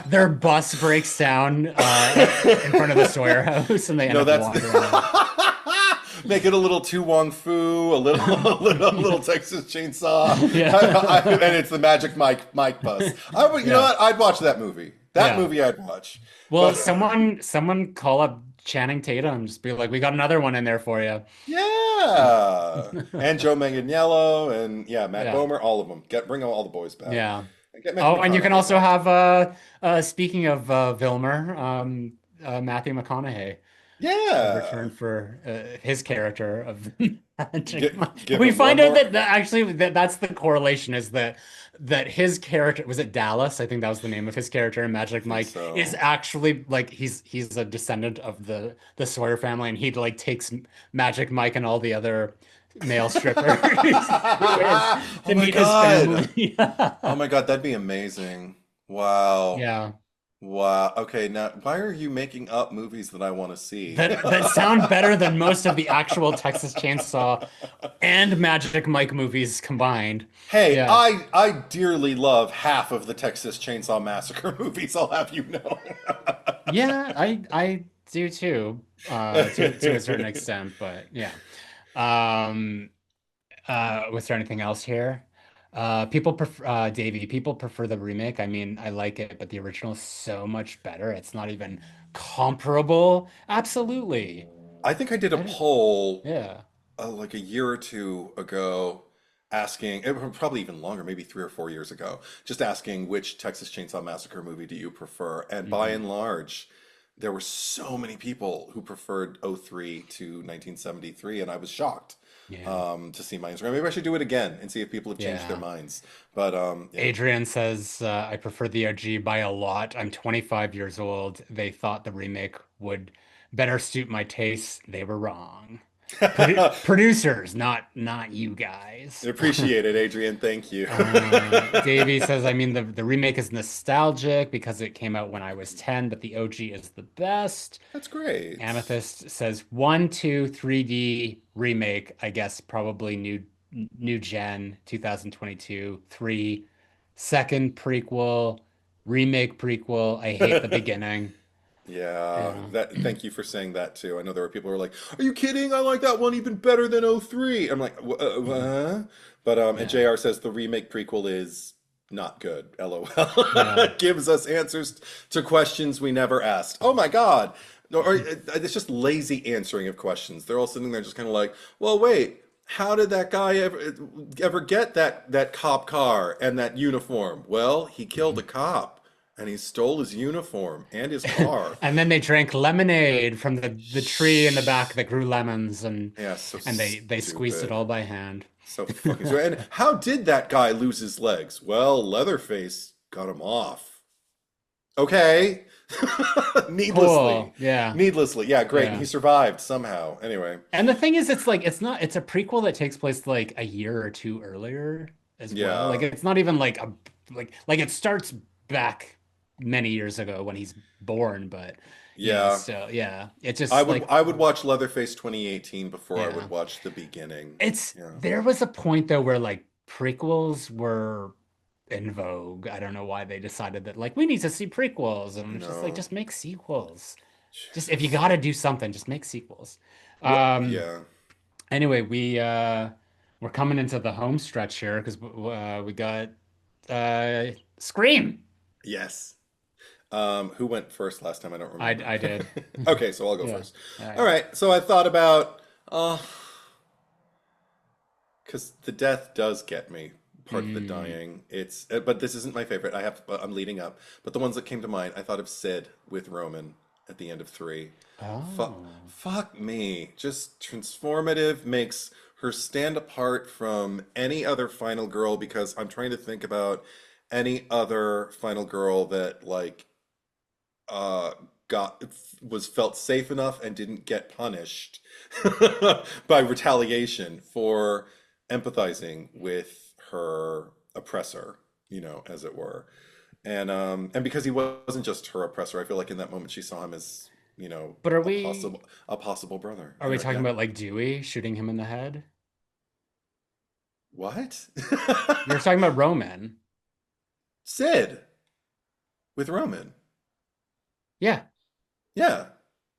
their bus breaks down in front of the Sawyer house and they end No, up that's wandering off. make it a little Tu Wong Fu, a little Texas Chainsaw, Yeah. and it's the Magic Mike bus. You know Yeah. what? I'd watch that movie. That Yeah. movie I'd watch. Well, But someone call up Channing Tatum, just be like, we got another one in there for you. yeah, and Joe Manganiello, and yeah, Matt Yeah. Bomer, all of them. Bring all the boys back. Yeah. And get Matthew Oh, and you can McConaughey also back. have speaking of Vilmer, Matthew McConaughey return Yeah, for his character of Magic Mike. give We him one find out more. that actually that's the correlation is that his character was it Dallas? I think that was the name of his character in I Magic think Mike is so. actually like he's a descendant of the Sawyer family and he like takes Magic Mike and all the other male strippers Oh to my meet his God. family. Oh my God, that'd be amazing. Wow. Yeah. Wow. Okay, now why are you making up movies that I want to see? That sound better than most of the actual Texas Chainsaw and Magic Mike movies combined. Hey, Yeah. I dearly love half of the Texas Chainsaw Massacre movies, I'll have you know. Yeah, I do too, to a certain extent, but yeah. Um, was there anything else here? People prefer Davey, people prefer the remake. I mean, I like it, but the original is so much better. It's not even comparable. Absolutely. I think I did a I don't, poll yeah. like a year or two ago asking, it was probably even longer, maybe 3 or 4 years ago, just asking which Texas Chainsaw Massacre movie do you prefer? And by Hmm. and large, there were so many people who preferred '03 to 1973, and I was shocked Yeah. to see my Instagram. Maybe I should do it again and see if people have changed their Yeah. minds. But yeah. Adrian says, I prefer the OG by a lot. I'm 25 years old. They thought the remake would better suit my tastes. They were wrong. Producers, not you guys. Appreciate it, Adrian. Thank you. Davey says, I mean, the remake is nostalgic because it came out when I was 10, but the OG is the best. That's great. Amethyst says 1, 2, 3D remake, I guess probably new gen 2022, 3, second prequel, remake prequel. I hate the beginning. Yeah, Yeah. that thank you for saying that too. I know there were people who were like, "Are you kidding? I like that one even better than '03." I'm like, Huh?" But and Yeah. JR says the remake prequel is not good. LOL. Yeah. Gives us answers to questions we never asked. Oh my God. No, or it's just lazy answering of questions. They're all sitting there just kind of like, "Well, wait, how did that guy ever get that cop car and that uniform?" Well, he killed a cop. And he stole his uniform and his car. And then they drank lemonade from the tree in the back that grew lemons Yeah, so and they squeezed it stupid. all by hand. So fucking stupid. And how did that guy lose his legs? Well, Leatherface got him off. Okay. Cool. Needlessly. Yeah. Needlessly. Yeah, great. And Yeah. he survived somehow. Anyway. And the thing is, it's like it's a prequel that takes place like a year or two earlier as well. Like Yeah. it's not even like a like it starts back many years ago when he's born, but Yeah. so yeah, it's just like I would watch Leatherface 2018 before I would yeah. watch the beginning. It's Yeah. there was a point though where like prequels were in vogue. I don't know why they decided that like we need to see prequels and it's just like No. just make sequels. Just if you got to do something, just make sequels. What Um yeah. Anyway, we're coming into the home stretch here because we got Scream. Yes. Who went first last time? I don't remember. I did. Okay, so I'll go Yeah. first. All Yeah. right, so I thought about, because the death does get me, part of the Mm, dying. It's, but this isn't my favorite. I'm leading up. But the ones that came to mind, I thought of Sid with Roman at the end of 3. Fuck, oh. fuck me. Just transformative, makes her stand apart from any other final girl because I'm trying to think about any other final girl that like uh got was felt safe enough and didn't get punished by retaliation for empathizing with her oppressor, as it were. And because he wasn't just her oppressor, I feel like in that moment she saw him as, But are a we possible brother. are we talking Yeah. about like Dewey shooting him in the head? What? You're talking about Roman. Sid with Roman. Yeah. Yeah.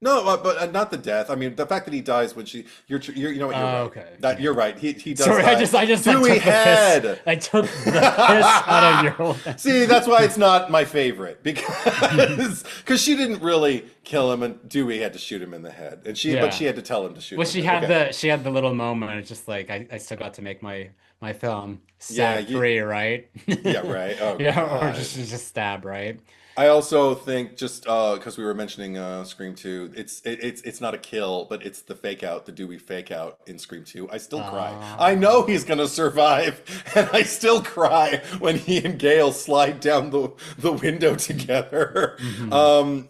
No, but not the death. I mean, the fact that he dies when you know what, you're right. Okay. That Yeah. you're right. He does Sorry, die. I just like Dewey took the piss. head. I took the piss out of your See, that's why it's not my favorite because she didn't really kill him, and Dewey had to shoot him in the head, and she Yeah. had to tell him to shoot Well, him in the head. Okay. she had the little moment. It's just like I still got to make my film Yeah. stab free, right? Yeah. Right. Oh Yeah, or God. just stab, right? I also think just because we were mentioning Scream 2, it's not a kill, but it's the fake out, the Dewey fake out in Scream 2. I still cry. I Uh, know he's gonna survive, and I still cry when he and Gail slide down the window together. mhm. Um,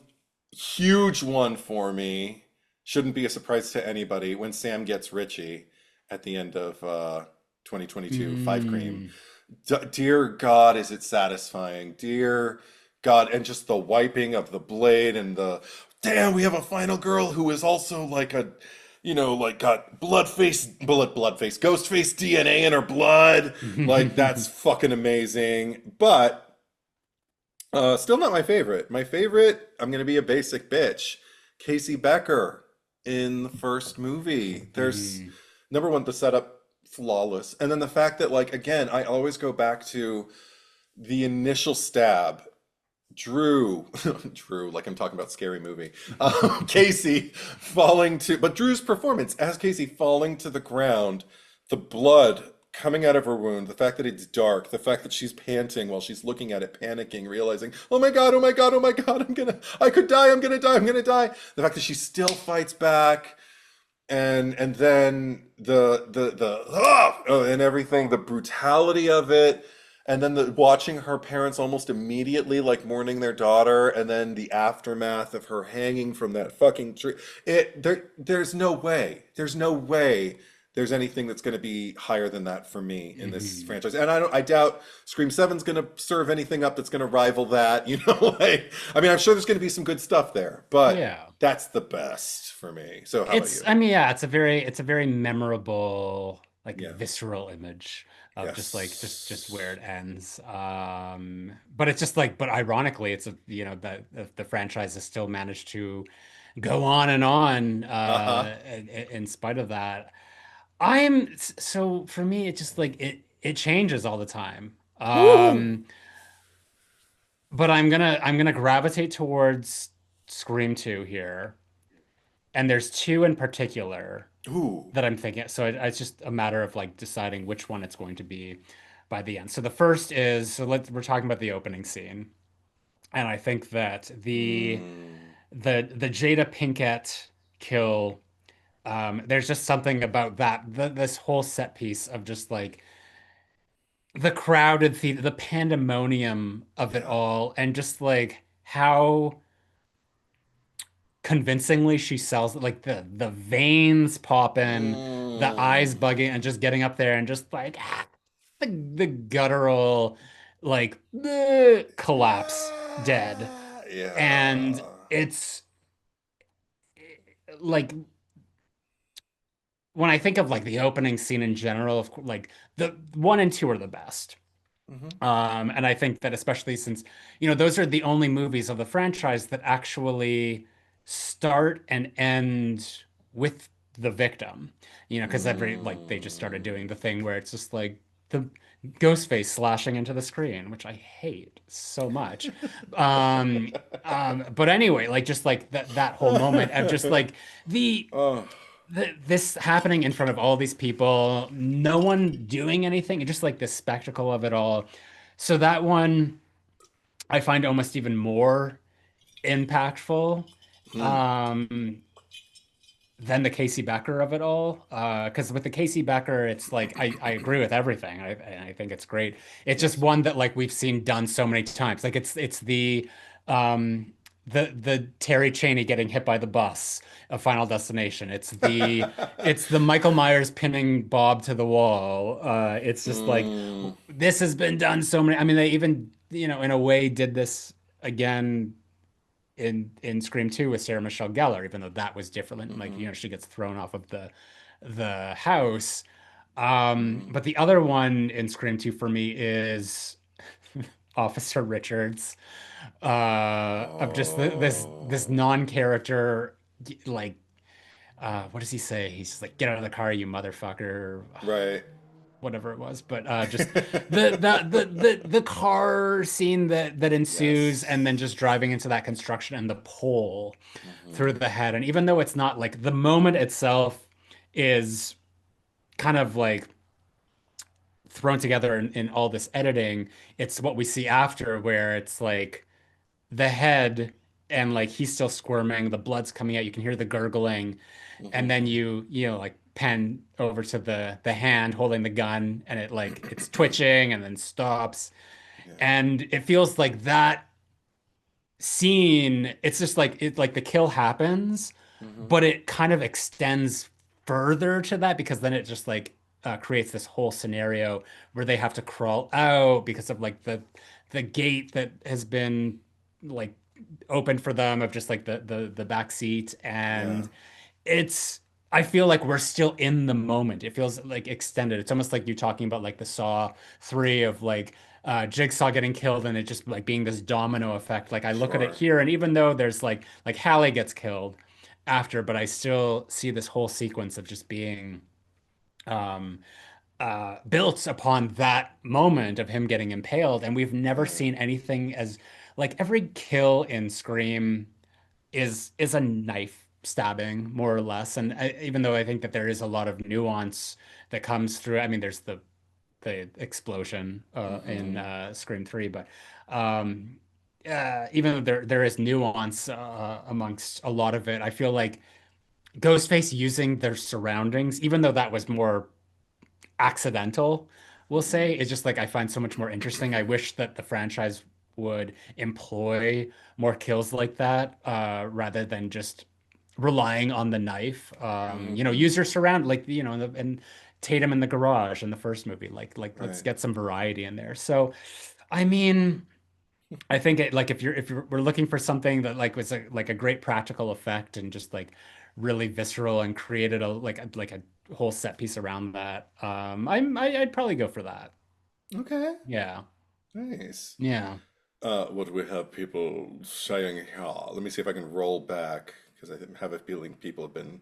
Huge one for me. Shouldn't be a surprise to anybody when Sam gets Richie at the end of 2022, Five Cream. Mm. Dear God, is it satisfying? Dear God, and just the wiping of the blade and the damn, we have a final girl who is also like a, like got blood face, ghost face DNA in her blood. Like that's fucking amazing. But still not my favorite. My favorite, I'm gonna be a basic bitch. Casey Becker in the first movie. There's Mm. number one, the setup flawless, and then the fact that like again, I always go back to the initial stab. Drew, Drew, like I'm talking about scary movie. Casey but Drew's performance as Casey falling to the ground, the blood coming out of her wound, the fact that it's dark, the fact that she's panting while she's looking at it, panicking, realizing, oh my God, oh my God, oh my God, I could die, I'm gonna die, I'm gonna die. The fact that she still fights back, and then and everything, the brutality of it, and then the watching her parents almost immediately like mourning their daughter, and then the aftermath of her hanging from that fucking tree. There's no way there's anything that's going to be higher than that for me in this Mhm. franchise, and I doubt Scream 7's going to serve anything up that's going to rival that. Like, I mean, I'm sure there's going to be some good stuff there, but Yeah. that's the best for me. So how about you? I mean, yeah, it's a very memorable, like Yeah. visceral image of just like just where it Yes. ends. But it's just like, but ironically, it's a that the franchise has still managed to go on and on Uh-huh. in spite of that. So for me, it just like it changes all the time. Woo! But I'm gonna gravitate towards Scream 2 here. And there's two in particular Ooh. that I'm thinking. So it's just a matter of like deciding which one it's going to be by the end. So the first is we're talking about the opening scene, and I think that Mm. the Jada Pinkett kill. There's just something about this whole set piece of just like the crowded theater, the pandemonium of it Yeah. all, and just like how convincingly she sells it, like the veins popping, the eyes Mm. bugging, and just getting up there and just like the guttural like collapse dead. Yeah. And Yeah. it's like when I think of like the opening scene in general, of like the one and two are the best. Hmm. And I think that especially since, those are the only movies of the franchise that actually start and end with the victim, because like they just started doing Mm. the thing where it's just like the ghost face slashing into the screen, which I hate so much. Um, but anyway, like just like that whole moment of just like the Oh. this happening in front of all these people, no one doing anything, just like the spectacle of it all. So that one I find almost even more impactful Hmm. um, than the Casey Becker of it all. Because with the Casey Becker, it's like I agree with everything. I think it's great. It's just Yes. one that like we've seen done so many times. Like it's um the Terry Chaney getting hit by the bus of Final Destination. It's the Michael Myers pinning Bob to the wall. It's just like Mm, this has been done so many. I mean, they even, in a way did this again in Scream 2 with Sarah Michelle Gellar, even though that was different. Like, hmm she gets thrown off of the house. hmm But the other one in Scream 2 for me is Officer Richards, of just this Oh, non-character, like, what does he say? He's just like, "Get out of the car, you motherfucker," right. whatever it was. But just the car scene that ensues, and then Yes. just driving into that construction and the pole through hmm the head. And even though it's not like the moment itself is kind of like thrown together in all this editing, it's what we see after where it's like the head and like he's still squirming, the blood's coming out, you can hear the gurgling, and then hmm you like pan over to the hand holding the gun, and it like it's twitching and then stops. Yeah. And it feels like that scene, it's just like the kill happens, hmm but it kind of extends further to that because then it just like creates this whole scenario where they have to crawl out because of like the gate that has been like opened for them of just like the back seat. Yeah. And it's I feel like we're still in the moment. It feels like extended. It's almost like you talking about like the Saw 3 of like Jigsaw getting killed and it just like being this domino effect. Like I look at it Sure. here, and even though there's like Hallie gets killed after, but I still see this whole sequence of just being um built upon that moment of him getting impaled. And we've never Right. seen anything as like every kill in Scream is a knife stabbing more or less. And even though I think that there is a lot of nuance that comes through, I mean, there's the explosion in hmm Scream 3, but um, even though there is nuance amongst a lot of it, I feel like Ghostface using their surroundings, even though that was more accidental, we'll hmm say, it's just like I find so much more interesting. I wish that the franchise would employ more kills like that, rather than just relying on the knife. hmm Use your surround, like, and Tatum in the garage in the first movie. Like let's Right. get some variety in there. So, I mean, I think like if we're looking for something that like was like a great practical effect and just like really visceral and created a whole set piece around that, I'd probably go for that. Okay. Yeah. Nice. Yeah. What do we have people saying here? Let me see if I can roll back because have a feeling people have been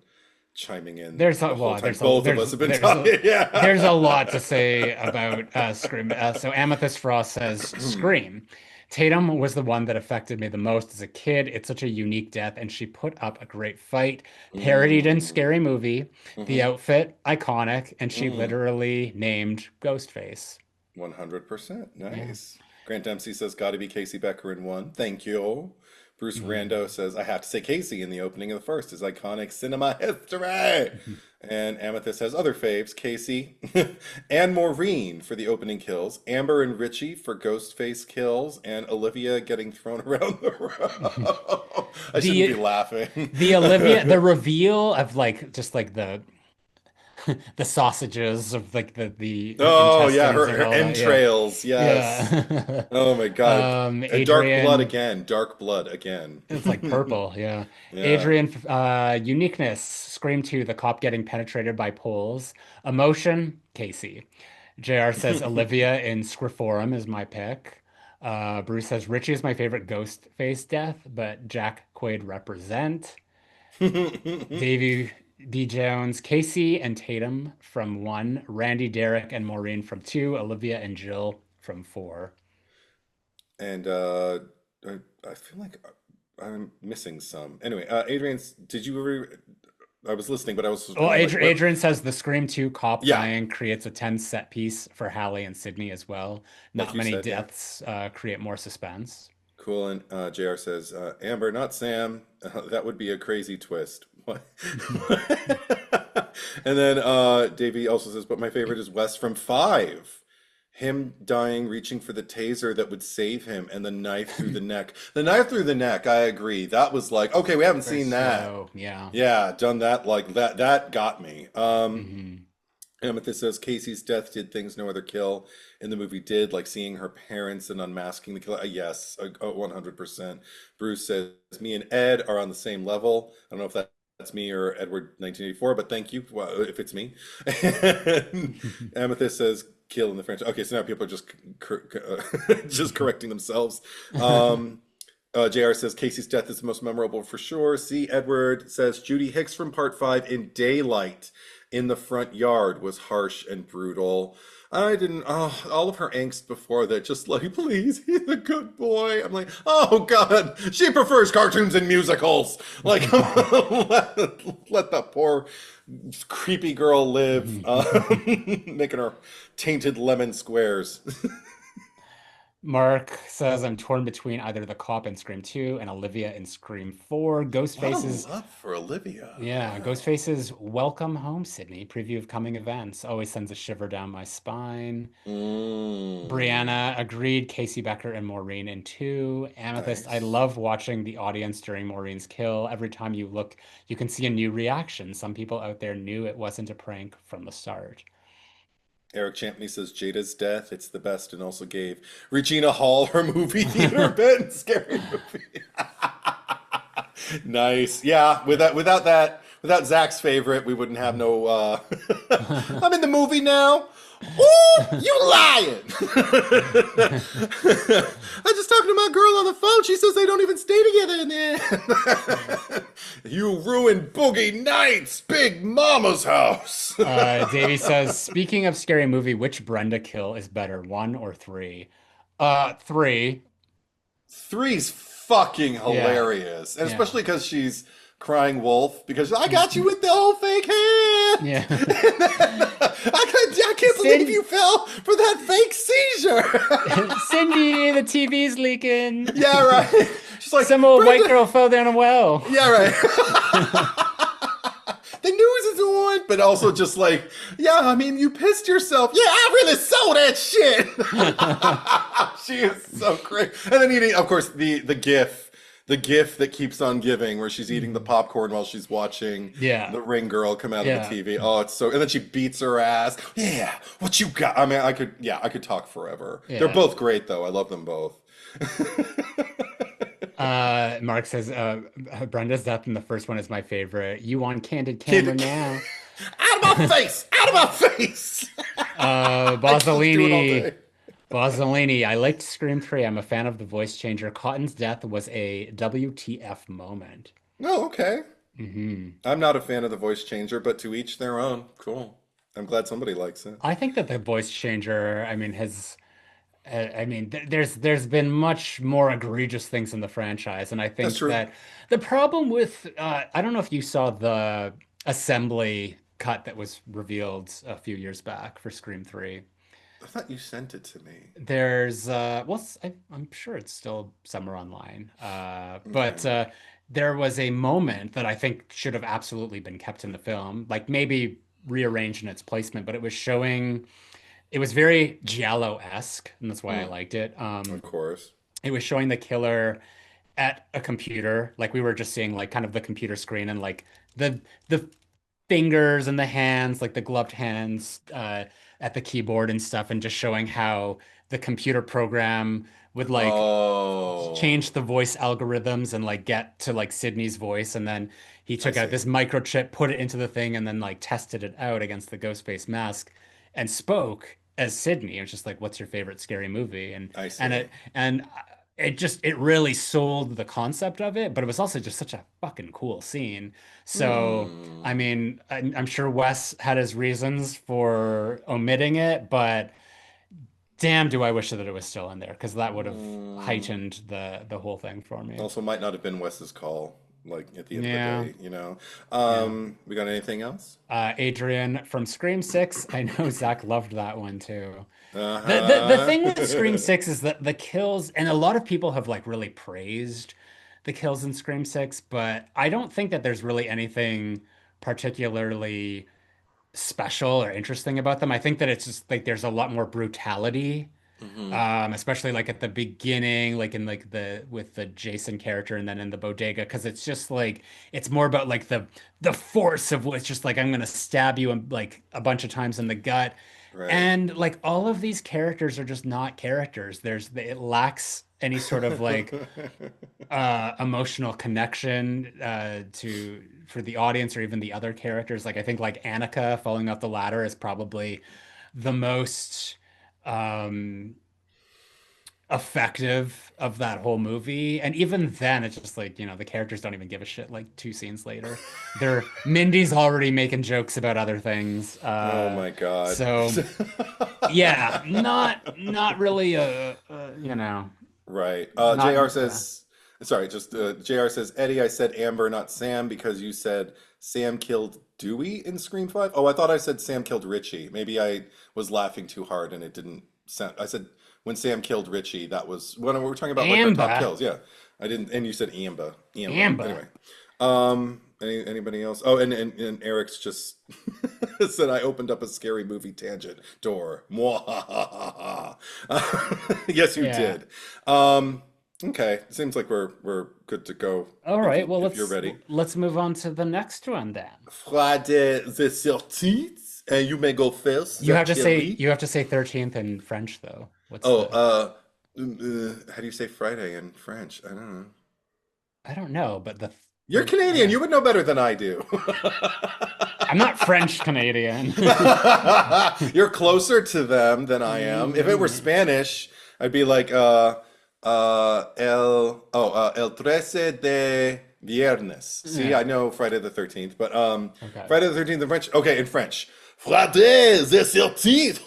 chiming in There's a the whole well, time. Both of us have been talking. there's a lot to Yeah. say about Scream. So Amethyst Frost says Scream. Tatum was the one that affected me the most as a kid. It's such a unique death, and she put up a great fight. Parodied in Mm, Scary Movie, the hmm outfit iconic, and she mm. literally named Ghostface. 100%. Yeah. Nice. Grant Dempsey says, gotta be Casey Becker in one. Thank you. Bruce Mm. Rando says, I have to say Casey in the opening of the first is iconic cinema history. And Amethyst has other faves, Casey and Maureen for the opening kills, Amber and Richie for Ghostface kills, and Olivia getting thrown around the room. I shouldn't be The laughing. the reveal of like just like the sausages of like the Oh yeah, intestines and her all that. Yeah. entrails, yes. Yeah. Oh my God. Dark blood Adrian, again. Dark blood again. it's like purple. Yeah. Yeah. Adrian, uniqueness, Scream 2, the cop getting penetrated by poles. Emotion, Casey. JR says Olivia in Scriforum is my pick. Bruce says Richie is my favorite ghost face death, but Jack Quaid represent. Davey B. Jones, Casey and Tatum from 1, Randy, Derek, and Maureen from 2, Olivia and Jill from 4. And I feel like I'm missing some. Anyway, Adrian's, did you ever? I was listening, but I was Well, kind of like, what? Adrian says the Scream 2 cop Yeah, dying creates a tense set piece for Hallie and Sydney as well. like Not you many said, yeah. deaths create more suspense. Cool. And JR says, Amber, not Sam. That would be a crazy twist. What? And then Davey also says, but my favorite is Wes from Five. Him dying, reaching for the taser that would save him, and the knife through the neck. The knife through the neck, I agree. That was like, okay, we haven't Very seen that. slow. Yeah. Yeah, done that like that. That got me. Hmm. Amethyst says Casey's death did things no other kill in the movie did, like seeing her parents and unmasking the killer. Yes, 100%. Bruce says, me and Ed are on the same level. I don't know if that's me or Edward 1984, but thank you if it's me. And Amethyst says, kill in the franchise. Okay, so now people are just just correcting themselves. JR says Casey's death is the most memorable for sure. C. Edward says Judy Hicks from part 5 in Daylight in the front yard was harsh and brutal. I didn't, oh, all of her angst before that, just like, please, he's a good boy. I'm like, oh God, she prefers cartoons and musicals. Like, let the poor creepy girl live, making her tainted lemon squares. Mark says I'm torn between either the cop in Scream 2 and Olivia in Scream 4. A lot of Ghostface's, love for Olivia. yeah, Wow. Ghostface's Welcome Home, Sydney preview of coming events always sends a shiver down my spine. Mm, Brianna agreed. Casey Becker and Maureen in 2. Amethyst, I nice. love watching the audience during Maureen's kill. Every time you look, you can see a new reaction. Some people out there knew it wasn't a prank from the start. Eric Champney says Jada's death, it's the best, and also gave Regina Hall her movie theater bit. Scary movie. Nice. Yeah, without Zach's favorite, we wouldn't have no I'm in the movie now. Ooh, you lying. I just talked to my girl on the phone. She says they don't even stay together in there. You ruined Boogie Nights, Big Mama's house. Davey says, speaking of scary movie, which Brenda kill is better, 1 or 3? 3. Three's fucking Yeah. hilarious, and Yeah. especially because she's crying wolf because I got you with the whole fake hand. Yeah. And then, I can't believe Cindy, you fell for that fake seizure. Cindy, the TV's leaking. Yeah, right. She's like, Some old white Brenda. girl fell down a well. Yeah, right. The news is on, but also just like, yeah, I mean, you pissed yourself. Yeah, I really saw that shit. She is so great. And then eating, of course, the gif that keeps on giving, where she's eating the popcorn while she's watching Yeah. the ring girl come out of the Yeah. TV. Oh, it's so, and then she beats her ass. Yeah, what you got? I mean, I could talk forever. They're Yeah. both great, though. I love them both. Mark says, Brenda's death in the first one is my favorite. You on candid camera Kid, now. out of my face! Out of my face! I could just do it all Bozzolini. day. Bozzolini, I liked Scream 3. I'm a fan of the voice changer. Cotton's death was a WTF moment. Oh, okay. Hmm. I'm not a fan of the voice changer, but to each their own. Cool. I'm glad somebody likes it. I think that the voice changer, I mean, there's been much more egregious things in the franchise, and I That's think true. that the problem with, I don't know if you saw the assembly cut that was revealed a few years back for Scream 3. I thought you sent it to me. There's I'm sure it's still somewhere online. But Okay. there was a moment that I think should have absolutely been kept in the film, like maybe rearranged in its placement, but it was very Giallo-esque, and that's why I Mm, liked it. of course. It was showing the killer at a computer, like we were just seeing like kind of the computer screen and like the fingers and the hands, like the gloved hands at the keyboard and stuff, and just showing how the computer program would like Oh, change the voice algorithms and like get to like Sydney's voice, and then he I took out see. this microchip, put it into the thing, and then like tested it out against the ghost face mask and spoke as Sydney. It was just like, "What's your favorite scary movie?" I And see. it really sold the concept of it, but it was also just such a fucking cool scene. So, I Hmm. mean, I'm sure Wes had his reasons for omitting it, but damn, do I wish that it was still in there because that would have Hmm. heightened the whole thing for me. Also, might not have been Wes's call. like at the end of the Yeah. day, you know. Yeah. We got anything else? Adrian from Scream 6. I know Zach loved that one too. The thing with Scream Uh-huh. 6 is that the kills, and a lot of people have like really praised the kills in Scream 6, but I don't think that there's really anything particularly special or interesting about them. I think that it's just like there's a lot more brutality, Hmm. especially like at the beginning, like in like the with the Jason character, and then in the bodega, because it's just like it's more about like the force of what's just like I'm gonna stab you and like a bunch of times in the gut, Right. and like all of these characters are just not characters. It lacks any sort of like emotional connection to for the audience or even the other characters. Like I think like Annika falling off the ladder is probably the most um effective of that whole movie. And even then it's just like, the characters don't even give a shit like two scenes later. Mindy's already making jokes about other things. Oh my God. So yeah, not really Right. not JR yeah. says, sorry, just JR says, Eddie, I said Amber, not Sam, because you said Sam killed Dewey in Scream 5. Oh, I thought I said Sam killed Richie. Maybe I was laughing too hard and it didn't sound. I said when Sam killed Richie, that was when we were talking about like our top Amber. kills. Yeah. I didn't, and you said Amber. Amber. Amber. Anyway. Anybody else? Oh, and Eric's just said I opened up a scary movie tangent door. Mwahaha. Yes, you Yeah. did. Okay, seems like we're good to go All if right. you Well, if you're ready. let's move on to the next one then. Friday the 13th, and you may go first, Zachary. You have to say 13th in French though. What's Oh, the how do you say Friday in French? I don't know. I don't know, but the You're third Canadian. You would know better than I do. I'm not French Canadian. You're closer to them than I am. If it were Mm, Spanish, I'd be like el 13 de viernes. See, yeah. I know Friday the 13th, but Okay. Friday the 13th in French. Okay, in French. Friday the 13th.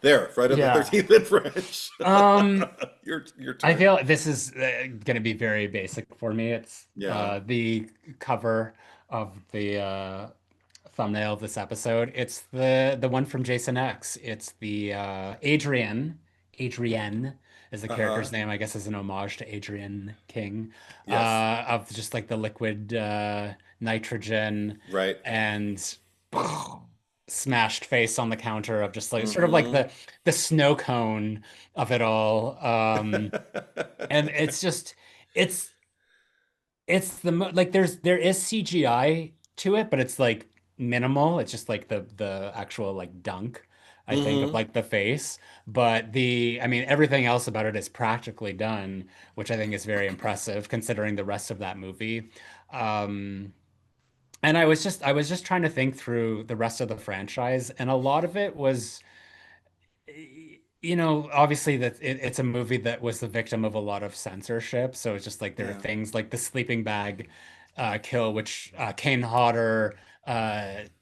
There, Friday the Yeah. 13th in French. Um, Your I turn. feel like this is going to be very basic for me. It's Yeah. the cover of the thumbnail of this episode. It's the one from Jason X. It's the Adrian. Adrienne is the character's Uh-huh. name, I guess, as an homage to Adrian King, Yes. of just like the liquid nitrogen Right. and smashed face on the counter of just like sort of like Mm-hmm. the snow cone of it all. And it's just it's like there is CGI to it, but it's like minimal. It's just like the actual like dunk, I think, of Mm-hmm. like the face. But I mean, everything else about it is practically done, which I think is very impressive considering the rest of that movie. Um, and I was just trying to think through the rest of the franchise, and a lot of it was obviously it's a movie that was the victim of a lot of censorship. So it's just like there are Yeah. things like the sleeping bag kill, which Kane Hodder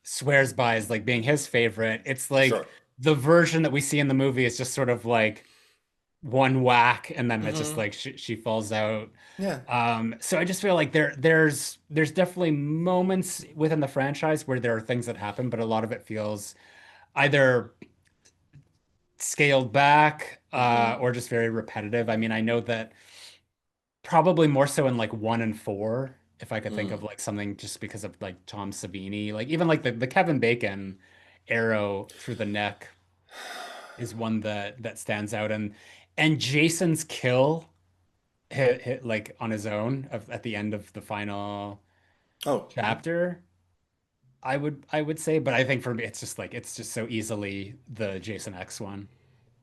swears by as like being his favorite. It's like Sure. the version that we see in the movie is just sort of like one whack, and then it's just Mm-hmm. like she falls out. Yeah. So I just feel like there's definitely moments within the franchise where there are things that happen, but a lot of it feels either scaled back Mm-hmm. or just very repetitive. I mean, I know that probably more so in like one and four, if I could think of Mm. like something just because of like Tom Savini, like even like the Kevin Bacon arrow through the neck is one that stands out, and Jason's kill hit like on his own at the end of the final Oh, yeah. chapter. I would say, but I think for me it's just so easily the Jason X one.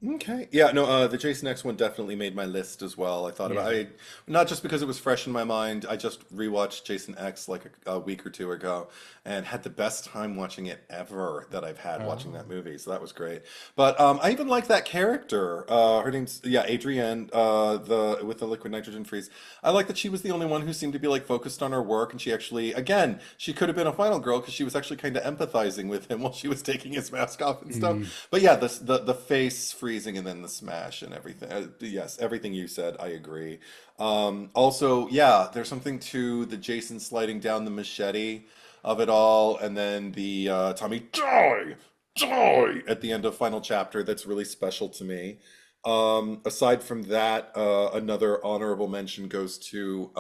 Okay. Yeah, no, the Jason X one definitely made my list as well. I thought about Yeah. I not just because it was fresh in my mind. I just rewatched Jason X like a week or two ago and had the best time watching it ever that I've had watching that Oh. movie. So that was great. But I even like that character. Her name's yeah, Adrienne, the with the liquid nitrogen freeze. I like that she was the only one who seemed to be like focused on her work and she actually again, she could have been a final girl because she was actually kind of empathizing with him while she was taking his mask off and Mm. stuff. But yeah, the face freezing and then the smash and everything. Yes, everything you said, I agree. Also, yeah, there's something to the Jason sliding down the machete of it all, and then the Tommy die, die at the end of final chapter. That's really special to me. Aside from that, another honorable mention goes to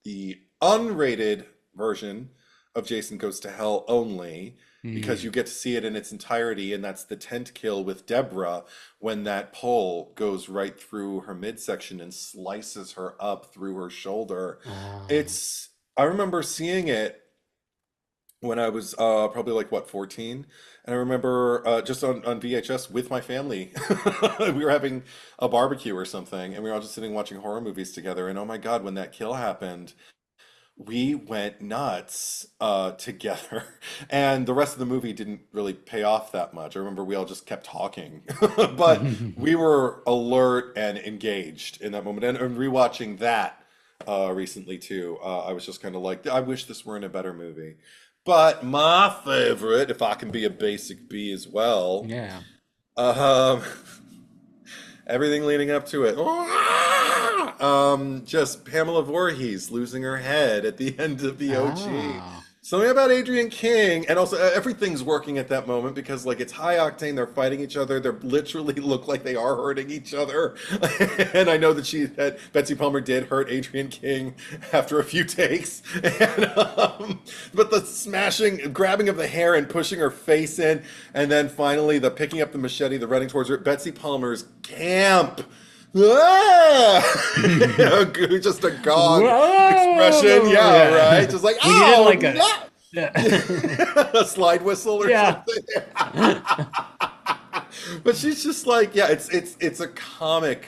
the unrated version of Jason Goes to Hell only, because Mm. you get to see it in its entirety, and that's the tent kill with Deborah when that pole goes right through her midsection and slices her up through her shoulder. Oh. It's, I remember seeing it when I was probably like what, 14, and I remember just on VHS with my family. We were having a barbecue or something, and we were all just sitting watching horror movies together. And oh my God, when that kill happened, we went nuts together, and the rest of the movie didn't really pay off that much. I remember we all just kept talking, but we were alert and engaged in that moment. And rewatching that recently too, I was just kind of like, I wish this were in a better movie. But my favorite, if I can be a basic B as well, Yeah. um, everything leading up to it. Just Pamela Voorhees losing her head at the end of the OG. Oh. Something about Adrian King, and also everything's working at that moment because like it's high octane. They're fighting each other. They literally look like they are hurting each other. And I know that Betsy Palmer did hurt Adrian King after a few takes. But the smashing, grabbing of the hair and pushing her face in, and then finally the picking up the machete, the running towards her. Betsy Palmer's camp. Ah! Just a gog expression. Whoa! Yeah, Yeah. right. Just like, We needed oh, like a no! yeah. A slide whistle or Yeah. something. But she's just like, yeah, it's a comic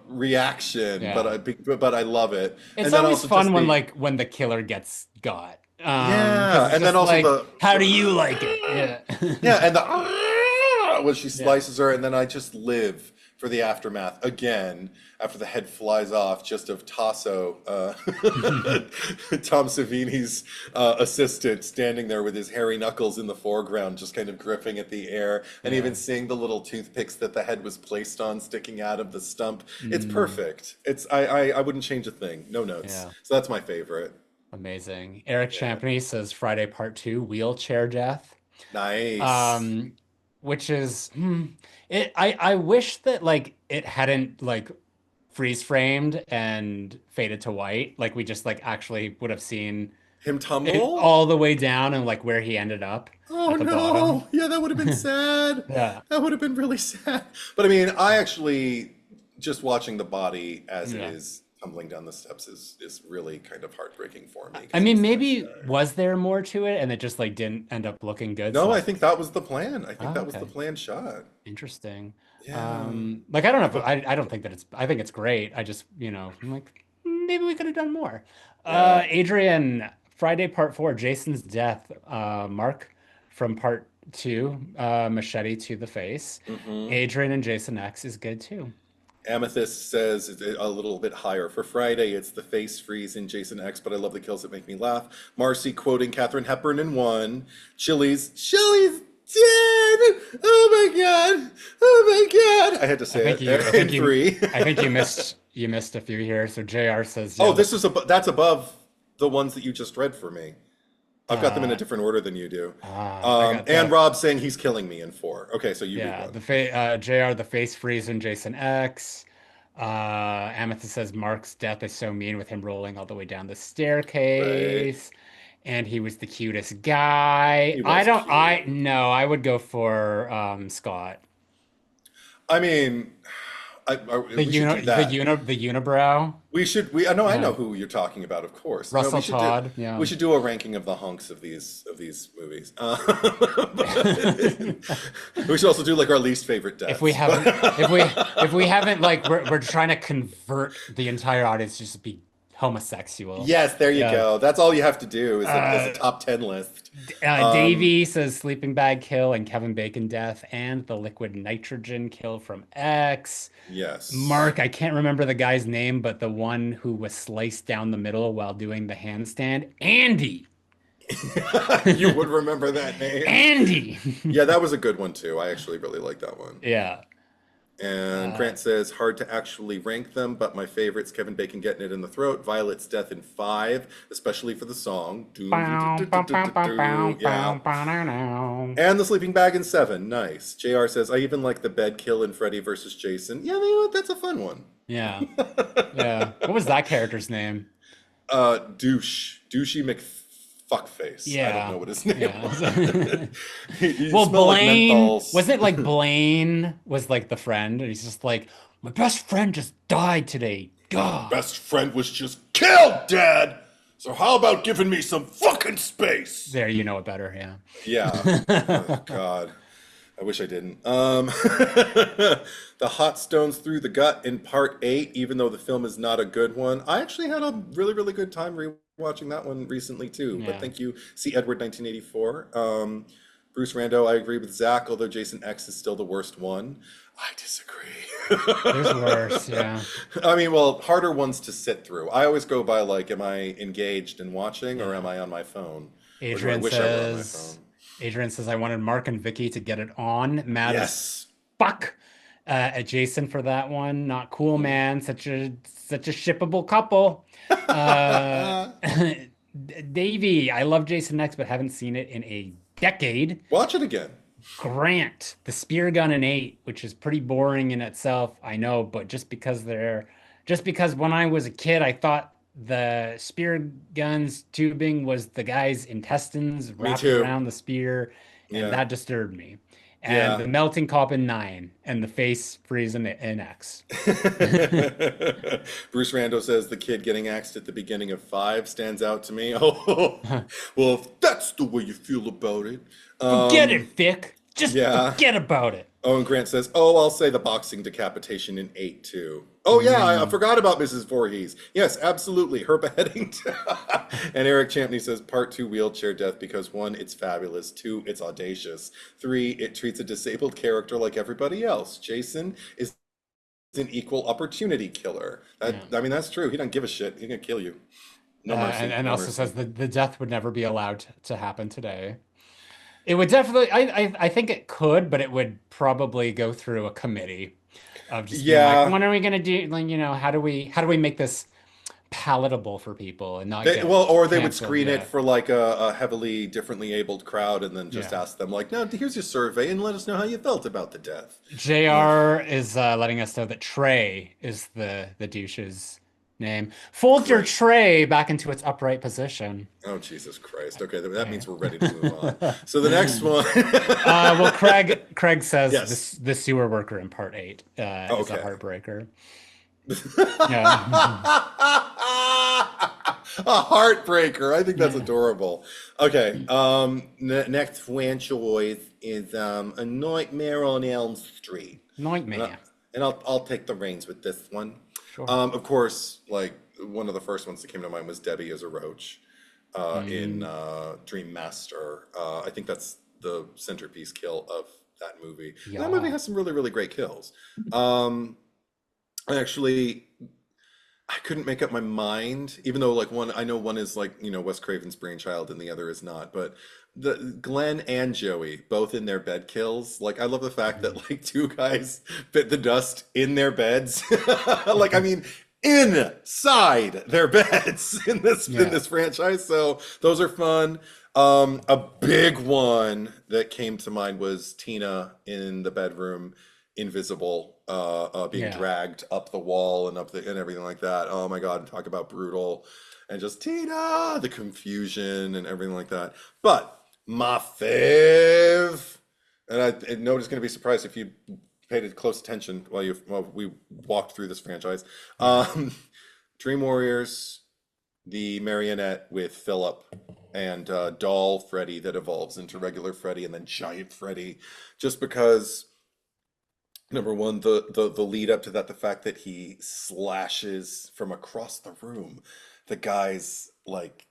reaction, but Yeah. I love it. It's And then always also just fun when the, when the killer gets got. Because yeah, it's and then just also like, the how do you like it? Yeah. yeah, and the when she Yeah. slices her, and then I just live for the aftermath again after the head flies off, just of Tasso, Tom Savini's assistant, standing there with his hairy knuckles in the foreground, just kind of gripping at the air, and Yeah. even seeing the little toothpicks that the head was placed on sticking out of the stump. It's Mm, perfect. I wouldn't change a thing. No notes. yeah. So that's my favorite. Amazing. Eric Yeah. Champney says Friday Part 2, wheelchair death. Nice. Um, which is I wish that like it hadn't like freeze framed and faded to white. Like we just like actually would have seen Him it tumble? all the way down and like where he ended up Oh at the bottom. no. Yeah, that would have been sad. Yeah. That would have been really sad. But I mean, I actually just watching the body as it Yeah. is tumbling down the steps is really kind of heartbreaking for me I because he mean, was a nice maybe guy. was there more to it and it just like didn't end up looking good. So No, I that's think that was the plan. I think oh, that was the okay. planned shot. Interesting. Yeah. Like I don't know if But I don't think that I think it's great. I just, I'm like, maybe we could have done more. yeah. Adrian, Friday Part 4, Jason's death, Mark from Part 2, machete to the face. Hmm. Adrian and Jason X is good too. Amethyst says it's a little bit higher. For Friday, it's the face freeze in Jason X, but I love the kills that make me laugh. Marcy quoting Katherine Hepburn in one. Chili's dead! Oh my god! Oh my god! I had to say it in three. I think you missed a few here. So JR says, Oh, yeah, this is that's above the ones that you just read for me. I've got them in a uh, different order than you do. I got And the Rob saying he's killing me in four. Okay, so you read Yeah, one. JR, the face freeze in Jason X. Amethyst says Mark's death is so mean with him rolling all the way down the Right. staircase. And he was the cutest guy. He was cute. No, I would go for Scott. I mean, we should do that. The unibrow. I know, I know Yeah. who you're talking about, of course. No, Russell Todd. we Yeah. should do a ranking of the hunks of these movies. We should also do like our least favorite If we deaths. haven't if we haven't like we're trying to convert the entire audience to just be homosexual. Yes, there you Yeah. go. That's all you have to do is a Uh, top 10 list. Um, Davey says sleeping bag kill and Kevin Bacon death and the liquid nitrogen kill from X. yes. Mark, I can't remember the guy's name, but the one who was sliced down the middle while doing the handstand. Andy. You would remember that name. Andy. Yeah, that was a good one too. I actually really like that one. Yeah. And Uh, Grant says, hard to actually rank them, but my favorites, Kevin Bacon getting it in the throat, Violet's death in five, especially for the song. Doom, doo, doo, bow, doo, bow, doo, doo, bow, doo, bow, bow, doo. Yeah. bow, bow, now, now. And the sleeping bag in seven. Nice. JR says, I even like the bed kill in Freddy versus Jason. Yeah, you know what? That's a fun one. Yeah. Yeah. What was that character's name? Douche. Douchey McFuckface. I don't know Yeah. what his name Yeah. was. You Well, smell like Blaine, menthols. wasn't it like Blaine was like the friend? And he's just like, my best friend just died today. God. Best friend was just killed, Dad. So how about giving me some fucking space? There, you know it better, yeah. Yeah. Oh, God. I wish I didn't. The hot stones through the gut in part eight, even though the film is not a good one. I actually had a really, really good time rewatching that one recently too. But Yeah. thank you, C. Edward 1984. Bruce Rando, I agree with Zach, although Jason X is still the worst one. I There's disagree. worse, yeah. I mean, well, harder ones to sit through. I always go by like, am I engaged in watching or am Yeah. I on my phone? Or do I Adrian wish I were on my phone? says, Adrian says, I wanted Mark and Vicky to get it on. Mad as Yes. fuck at Jason for that one. Not cool, man. Such a shippable couple. Uh, Davey, I love Jason X, but haven't seen it in a decade. Watch it again. Grant, the spear gun in eight, which is pretty boring in itself, I know, but just because when I was a kid, I thought the spear gun's tubing was the guy's intestines Me wrapped too. around the spear, and Yeah. that disturbed me. And Yeah. the melting cop in nine, and the face freeze in X. Bruce Rando says the kid getting axed at the beginning of five stands out to me. Oh, well, if that's the way you feel about it. Forget Um, it, Vic. Just yeah. forget about it. Oh, and Grant says, oh, I'll say the boxing decapitation in eight too. Oh, yeah, I Mm, forgot about Mrs. Voorhees. Yes, absolutely, her beheading. And Eric Champney says, part two, wheelchair death, because one, it's fabulous. Two, it's audacious. Three, it treats a disabled character like everybody else. Jason is an equal opportunity killer. yeah. I mean, that's true. He doesn't give a shit. He's gonna kill you. No And mercy, and no also mercy. says that the death would never be allowed to happen today. It would definitely, I think it could, but it would probably go through a committee of just being like, Yeah, when are we gonna do, like, how do we make this palatable for people and not get well, or they would canceled? screen it Yeah. for like a heavily differently abled crowd and then just Yeah. ask them like, "Now, here's your survey and let us know how you felt about the death." Ugh, JR is letting us know that Trey is the douche's name. Fold your great. tray back into its upright position. Oh, Jesus Christ. Okay, that Yeah. means we're ready to move on. So the next one. Well, Craig says Yes. the sewer worker in part eight is a Okay. heartbreaker. A Yeah. heartbreaker. I think that's Yeah. adorable. Okay. Next franchise is A Nightmare on Elm Street. And, I, Nightmare. and I'll take the reins with this one. Sure. Of course, like one of the first ones that came to mind was Debbie as a roach in Mm, Dream Master. I think that's the centerpiece kill of that movie. And that movie yeah. has some really, really great kills. Um, I actually I couldn't make up my mind, even though like one I know one is like, Wes Craven's brainchild and the other is not, but the Glenn and Joey both in their bed kills. Like I love the fact that like two guys bit the dust in their beds. Like I mean inside their beds in this Yeah. franchise. So those are fun. A big one that came to mind was Tina in the bedroom, invisible, being Yeah. dragged up the wall and and everything like that. Oh my God, talk about brutal. And just Tina, the confusion and everything like that. But my fave, and I nobody's going to be surprised if you paid close attention while we walked through this franchise. Yeah. Um, Dream Warriors, the marionette with Philip and doll Freddy that evolves into regular Freddy and then giant Freddy, just because number one, the lead up to that, the fact that he slashes from across the room, the guy's like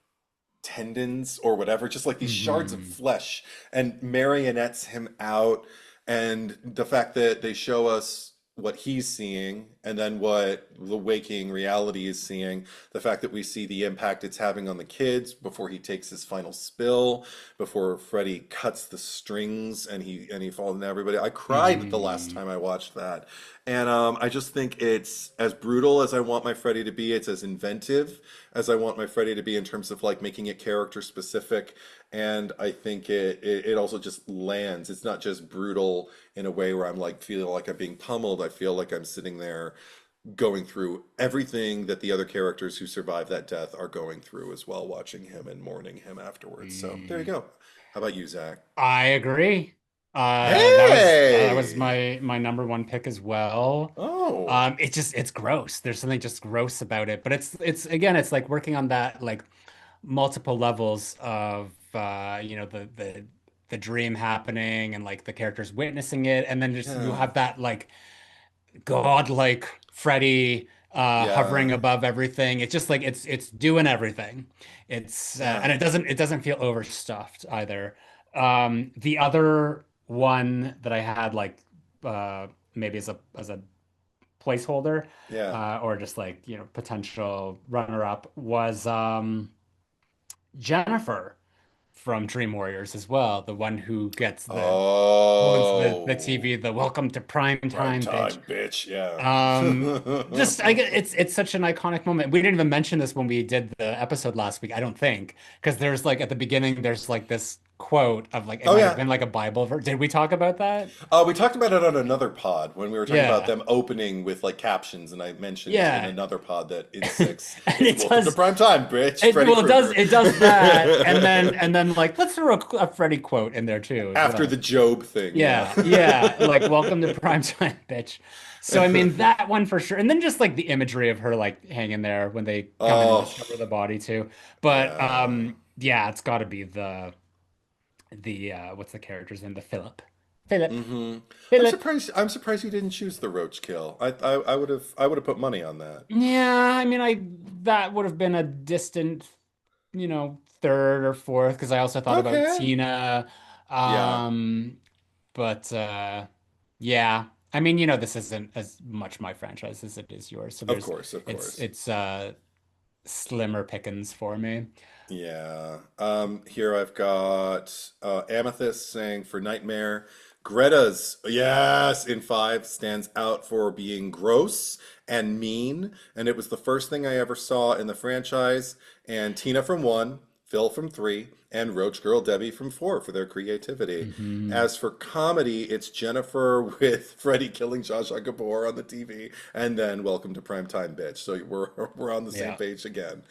tendons or whatever, just like these shards of Hmm. flesh and marionettes him out, and the fact that they show us. what he's seeing and then what the waking reality is seeing, the fact that we see the impact it's having on the kids before he takes his final spill, before Freddy cuts the strings and he falls into everybody. I cried the last Mm, time I watched that. And I just think it's as brutal as I want my Freddy to be. It's as inventive as I want my Freddy to be in terms of like making it character specific. And I think it also just lands. It's not just brutal in a way where I'm like feeling like I'm being pummeled. I feel like I'm sitting there going through everything that the other characters who survive that death are going through as well, watching him and mourning him afterwards. So there you mm. go. How about you, Zach? I agree. That was Hey! my number one pick as well. Oh, It's gross. There's something just gross about it, but it's again, it's like working on that like multiple levels of the dream happening and like the characters witnessing it, and then just you yeah. have that like godlike Freddy hovering Yeah. above everything. It's just like it's doing everything. It's Yeah. and it doesn't feel overstuffed either. The other one that I had like maybe as a placeholder Yeah. or just like potential runner up was Jennifer from Dream Warriors as well, the one who gets the owns the Oh, TV, the welcome to prime prime time bitch. time, bitch. Yeah. Just I get it's such an iconic moment. We didn't even mention this when we did the episode last week, I don't think, because there's like at the beginning there's like this quote of like it Oh might have yeah. been like a Bible verse. Did we talk about that? We talked about it on another pod when we were talking about Yeah. them opening with like captions, and I mentioned in Yeah. another pod that in six, And it's it "Welcome to does prime time, bitch." it Freddy well Krueger. it does that and then like let's throw a Freddy quote in there too as After well. the Job thing, yeah. Yeah, yeah, like welcome to primetime, bitch. So I mean that one for sure, and then just like the imagery of her like hanging there when they come in and Oh, discover the body too. But yeah. yeah, it's got to be the what's the character's name? The Philip, Philip, hmm I'm Philip. surprised. I'm surprised you didn't choose the roach kill. I would have put money on that. Yeah, I mean I that would have been a distant, third or fourth because I also thought about Okay. Tina. Yeah. Um, but yeah, I mean, this isn't as much my franchise as it is yours, so Of there's course. Of it's course. it's slimmer pickings for me. Yeah. Here I've got Amethyst saying for Nightmare. Greta's, yes, in five stands out for being gross and mean. And it was the first thing I ever saw in the franchise. And Tina from one, Phil from three, and Roach Girl Debbie from four for their creativity. Hmm. As for comedy, it's Jennifer with Freddie killing Zsa Zsa Gabor on the TV, and then Welcome to Primetime Bitch. So we're on the same Yeah. page again.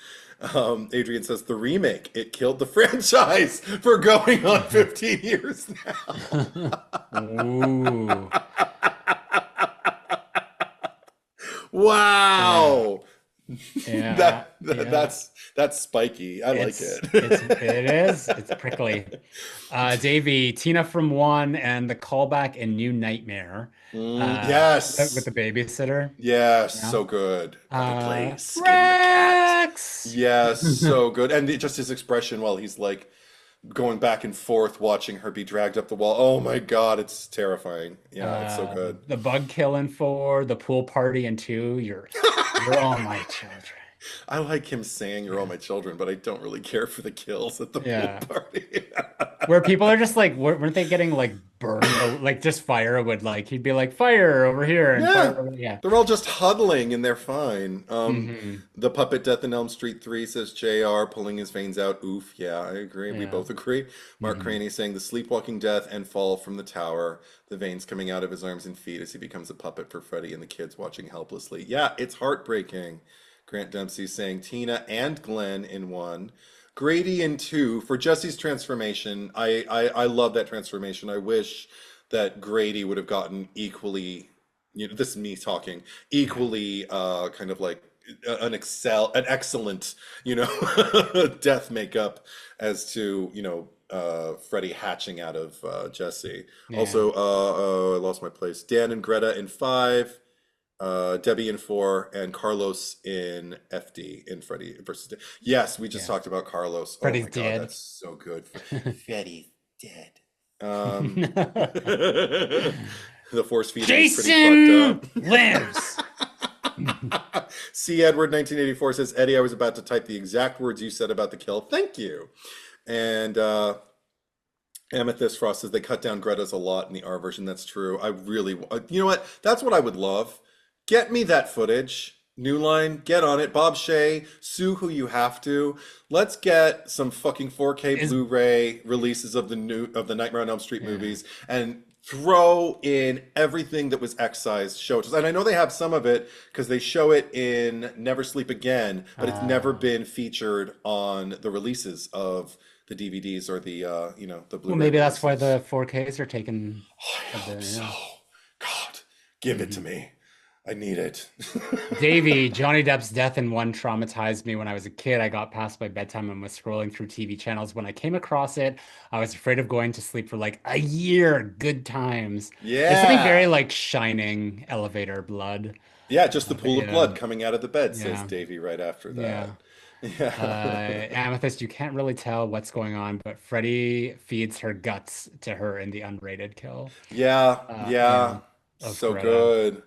Adrian says the remake, it killed the franchise for going on 15 years now. Ooh. Yeah. Wow. Yeah. Yeah. That's spiky. I like It is. It's it. prickly. Davey, Tina from One, and the callback in New Nightmare, with the Yes. babysitter. Yes, Yeah. so good. I could play Skin the Cat. Rex. Yes, so good. And just his expression while he's like going back and forth watching her be dragged up the wall. Oh my God, it's terrifying. Yeah, it's so good. The bug killing for the pool party and two. You're all my children. I like him saying "You're all my children," but I don't really care for the kills at the pool Yeah. party. Where people are just like, weren't they getting like burned? Like just fire would like, he'd be like, fire over here and Yeah, fire over there. they're all just huddling and they're fine. Yeah. Hmm. The puppet Death in Elm Street 3 says JR pulling his veins out. Oof, yeah, I agree. We Yeah. both agree. Mark Hmm. Craney saying the sleepwalking death and fall from the tower, the veins coming out of his arms and feet as he becomes a puppet for Freddy and the kids watching helplessly. Yeah, it's heartbreaking. Grant Dempsey saying Tina and Glenn in one. Grady in two. For Jesse's transformation, I love that transformation. I wish that Grady would have gotten equally, this is me talking, Yeah. equally kind of like an excellent, you know, death makeup as to, Freddy hatching out of Jesse. Yeah. Also, I lost my place. Dan and Greta in five. Debbie in four, and Carlos in FD in Freddy versus Dead. Yes, we just Yeah. talked about Carlos. Oh Freddy's my God, dead. that's so good. Freddy's dead. Um, The force feeding is pretty fucked Jason up. lives. C. Edward 1984 says, Eddie, I was about to type the exact words you said about the kill. Thank you. And Amethyst Frost says they cut down Greta's a lot in the R version. That's true. I really, you know what? That's what I would love. Get me that footage. New Line, get on it. Bob Shea, sue who you have to. Let's get some fucking 4K Is Blu-ray releases of the Nightmare on Elm Street yeah. movies and throw in everything that was excised. Show it to us. And I know they have some of it because they show it in Never Sleep Again, but it's never Uh, been featured on the releases of the DVDs or the the well, Blu-ray maybe that's why releases. the 4Ks are taken I a hope bit, so. yeah. God, give it to Mhm. me. I need it. Davey, Johnny Depp's death in one traumatized me when I was a kid. I got past my bedtime and was scrolling through TV channels. When I came across it, I was afraid of going to sleep for like a year. Good times. There's something very Yeah. like shining elevator blood. Yeah, just the pool of Yeah, blood coming out of the bed, says yeah, Davy right after that. yeah. Yeah. Amethyst, you can't really tell what's going on, but Freddy feeds her guts to her in the unrated kill. Yeah, Yeah, yeah. of So Greta. good.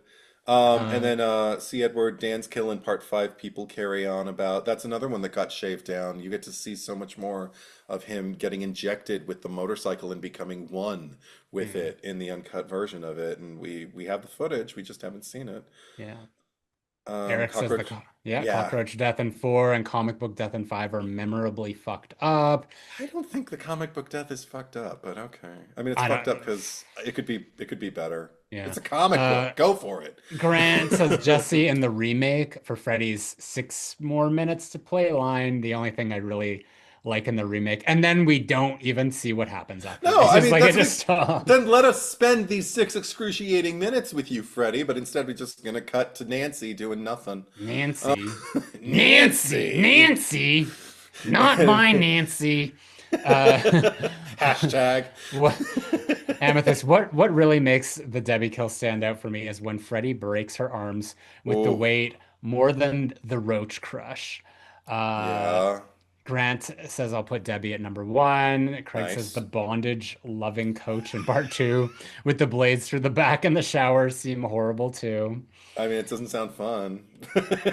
And Uh, then C. Edward, Dan's kill in part five, people carry on about. That's another one that got shaved down. You get to see so much more of him getting injected with the motorcycle and becoming one with mm, it in the uncut version of it. And we have the footage, we just haven't seen it. yeah. Eric says Cockroach. yeah, Yeah. Cockroach Death in 4 and Comic Book Death in 5 are memorably fucked up. I don't think the comic book death is fucked up, but okay. I mean, it's I fucked up don't, because it could be better. yeah. It's a comic Uh, book. Go for it. Grant says Jesse in the remake for Freddy's 6 more minutes to play line. The only thing I really like in the remake. And then we don't even see what happens after. No, It's I just mean like it that's the just thing. stops. Then let us spend these 6 excruciating minutes with you, Freddy. But instead, we're just gonna cut to Nancy doing nothing. Uh, Nancy. Nancy. Nancy. Nancy. Not my Nancy. Uh, Hashtag. what Amethyst, what really makes the Debbie kill stand out for me is when Freddy breaks her arms with the Oh, weight more than the roach crush. Uh, yeah. Grant says I'll put Debbie at number one. Craig says the Nice. bondage loving coach in part two with the blades through the back in the shower seem horrible too. I mean, it doesn't sound fun.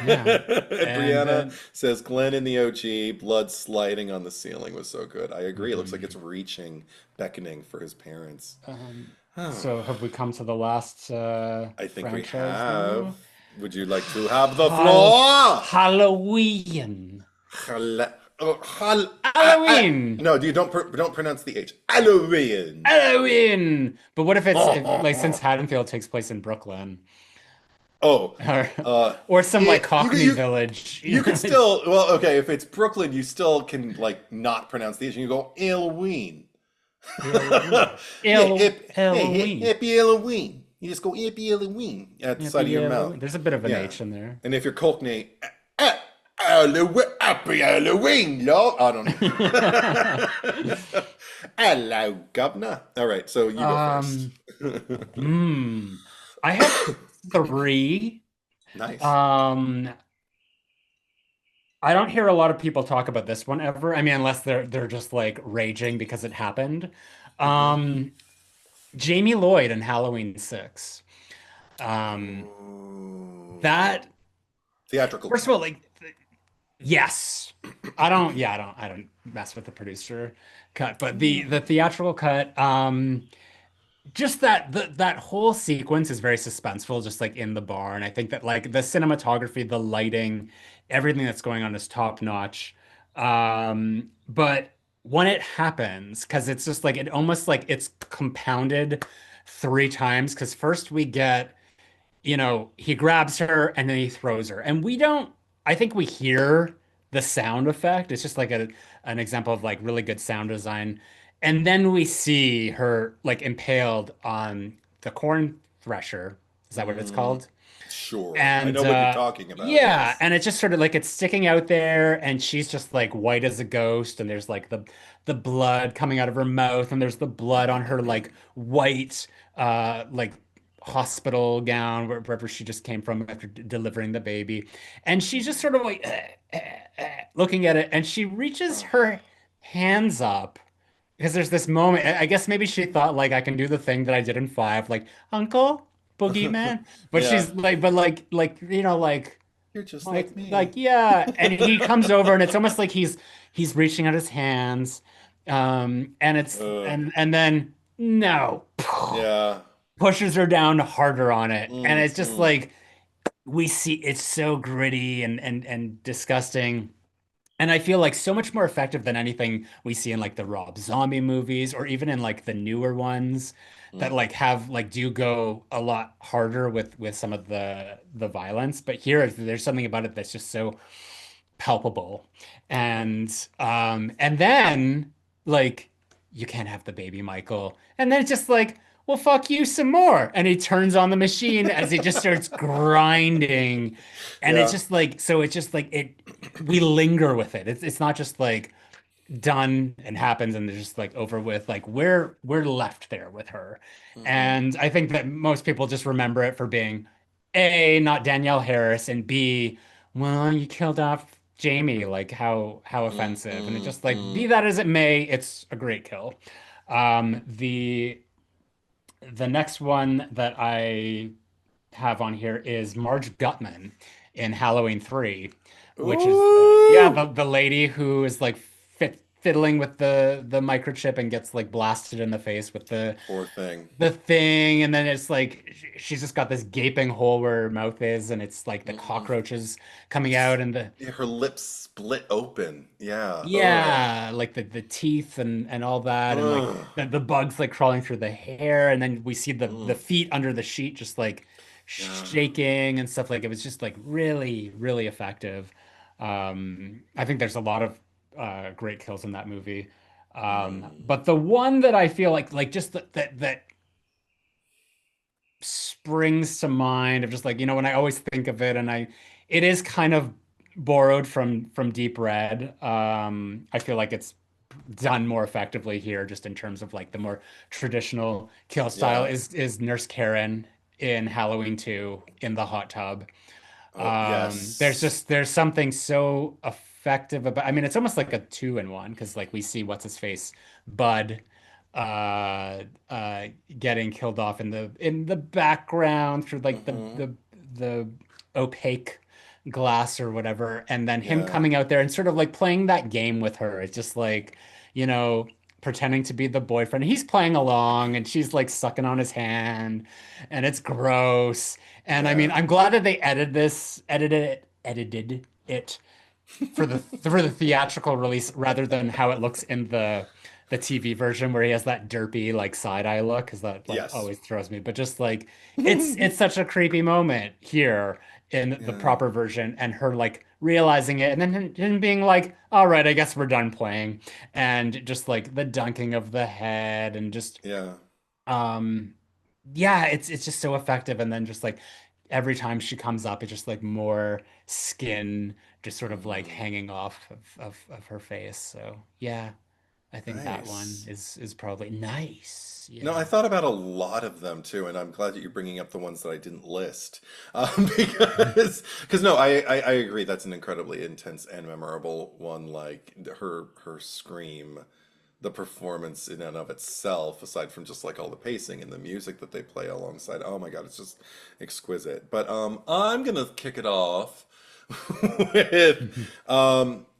Yeah. And Brianna then says Glenn in the OG, blood sliding on the ceiling was so good. I agree. It looks like it's mhm. reaching, beckoning for his parents. So have we come to the last I think we franchise have. now? Would you like to have the Hal floor? Halloween. Halloween. No, you don't pronounce the H. Halloween. Halloween. But what if it's like since Haddonfield takes place in Brooklyn Oh, or uh, or some like it, Cockney village, you could still, well, okay, if it's Brooklyn, you still can like not pronounce the H and you go Halloween. Halloween. Yeah, Halloween. happy Halloween. You just go happy Halloween at the side of Happy your mouth. Halloween. There's a bit of an Yeah. H in there. And if you're Cockney, happy Halloween, love. I don't know. Hello, governor. All right, so you go first. Um, I have three. Nice. Um, I don't hear a lot of people talk about this one ever. I mean, unless they're just like raging because it happened. Hmm. Um, Jamie Lloyd in Halloween 6. Um, Ooh. that Theatrical first of cut. all, like yes. I don't mess with the producer cut, but the Yeah. theatrical cut, just that whole sequence is very suspenseful, just like in the barn. I think that like the cinematography, the lighting, everything that's going on is top notch. But when it happens, because it's just like it almost like it's compounded 3 times. Because first we get he grabs her and then he throws her. And we don't, I think we hear the sound effect. It's just like an example of like really good sound design. And then we see her like impaled on the corn thresher. Is that what it's Mm, called? sure. I And know what you're talking about, yeah, yes. and it's just sort of like it's sticking out there, and she's just like white as a ghost, and there's like the blood coming out of her mouth, and there's the blood on her like white like hospital gown wherever she just came from after delivering the baby. And she's just sort of like looking at it, and she reaches her hands up because there's this moment. I guess maybe she thought like I can do the thing that I did in five, like Uncle Boogeyman. But Yeah, she's like, but like you're just like like me. yeah. And he comes over, and it's almost like he's reaching out his hands, and it's Ugh. and then no, Yeah. pushes her down harder on it, and Mm, it's just mm, like we see it's so gritty and disgusting. And I feel like so much more effective than anything we see in like the Rob Zombie movies or even in like the newer ones that mm, like have like do go a lot harder with some of the violence. But here there's something about it that's just so palpable. yeah. And then like you can't have the baby Michael. And then it's just like, well, fuck you some more. And he turns on the machine as he just starts grinding. And it's Yeah. just like, so it's just like it we linger with it. It's not just like done and happens and they're just like over with. Like we're left there with her. Hmm. And I think that most people just remember it for being A, not Danielle Harris, and B, well, you killed off Jamie. Like how Mm, offensive. And it mm, just like be mm. that as it may, it's a great kill. The next one that I have on here is Marge Gutman in Halloween 3, which is yeah, Ooh, the lady who is like fiddling with the microchip and gets like blasted in the face with poor thing. the thing, and then it's like she's just got this gaping hole where her mouth is, and it's like the Mm. cockroaches coming It's out, and the yeah, her lips split open. Yeah. Ugh. yeah, like the teeth and all that, and like Ugh. the bugs like crawling through the hair, and then we see the Mm. feet under the sheet just like Yeah. shaking and stuff. Like it was just like really, really effective. I think there's a lot of great kills in that movie. Mm. But the one that I feel like just that springs to mind of just like, when I always think of it, and it is kind of borrowed from Deep Red. I feel like it's done more effectively here, just in terms of like the more traditional kill style Yeah. is Nurse Karen in Halloween 2 in the hot tub. Oh, yes. There's something so effective about. I mean, it's almost like a two in one because like we see what's his face, Bud, uh, uh, getting killed off in the background through like Hmm. the opaque glass or whatever, and then him Yeah. coming out there and sort of like playing that game with her. It's just like, you know. Pretending to be the boyfriend. He's playing along and she's like sucking on his hand and it's gross. And I mean, Yeah. I'm glad that they edited it for the theatrical release rather than how it looks in the TV version where he has that derpy like side eye look because that like Yes. always throws me. But just like it's such a creepy moment here in the Yeah. proper version and her like realizing it and then him being like, all right, I guess we're done playing. And just like the dunking of the head and just Yeah. um yeah, it's just so effective. And then just like every time she comes up, it's just like more skin just sort of like Hmm. hanging off of her face. So yeah, I think that one Nice. is probably nice. No, I Yeah. thought about a lot of them too, and I'm glad that you're bringing up the ones that I didn't list. Because no, I agree that's an incredibly intense and memorable one. Like her scream, the performance in and of itself, aside from just like all the pacing and the music that they play alongside. Oh my God, it's just exquisite. But I'm gonna kick it off with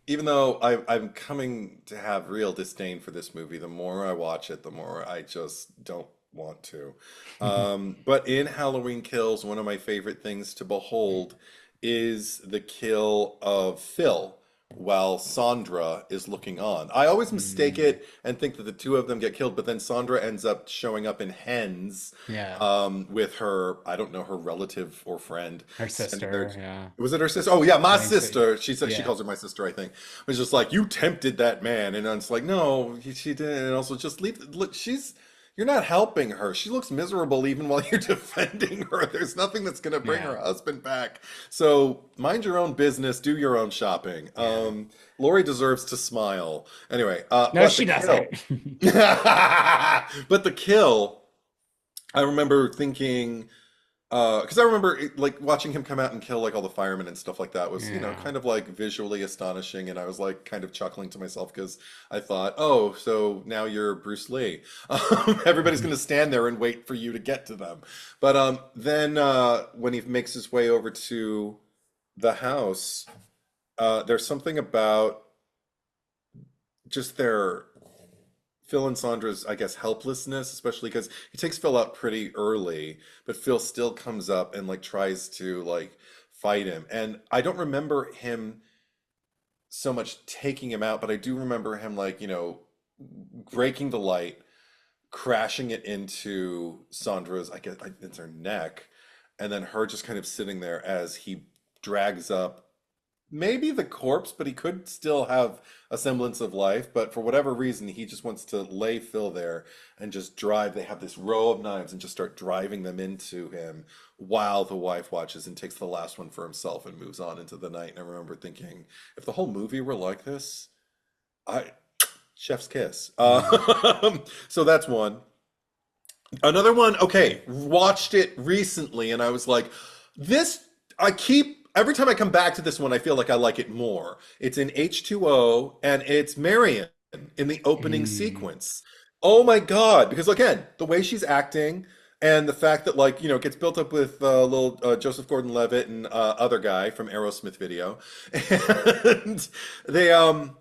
even though I'm coming to have real disdain for this movie, the more I watch it, the more I just don't want to. But in Halloween Kills, one of my favorite things to behold is the kill of Phil while Sandra is looking on. I always mistake Mm, it and think that the two of them get killed, but then Sandra ends up showing up in Hens yeah. with her, I don't know, her relative or friend Her standing there. sister, yeah. Was it her sister? Oh yeah, my I think so. sister. She said she Yeah. calls her my sister, I think. It was just like you tempted that man, and it's like no, she didn't. And also just leave. Look, you're not helping her. She looks miserable even while you're defending her. There's nothing that's gonna bring Yeah. her husband back. So mind your own business. Do your own shopping. Yeah. Lori deserves to smile. Anyway, No, but the she kill. doesn't. But the kill. I remember thinking. Because I remember like watching him come out and kill like all the firemen and stuff like that was, Yeah. kind of like visually astonishing, and I was like kind of chuckling to myself because I thought, oh, so now you're Bruce Lee. Everybody's Mhm. going to stand there and wait for you to get to them. But then when he makes his way over to the house, there's something about just their Phil and Sandra's, I guess, helplessness, especially because he takes Phil out pretty early, but Phil still comes up and like tries to like fight him. And I don't remember him so much taking him out, but I do remember him like, breaking the light, crashing it into Sandra's, I guess it's her neck, and then her just kind of sitting there as he drags up maybe the corpse, but he could still have a semblance of life. But for whatever reason, he just wants to lay Phil there and just drive. They have this row of knives and just start driving them into him while the wife watches and takes the last one for himself and moves on into the night. And I remember thinking, if the whole movie were like this, I chef's kiss. Mm. So that's one. Another one, okay, watched it recently and I was like, this, I keep, every time I come back to this one, I feel like I like it more. It's in H2O and it's Marion in the opening Mm. sequence. Oh my God. Because again, the way she's acting and the fact that, like, it gets built up with little Joseph Gordon-Levitt and other guy from Aerosmith video. And they, um,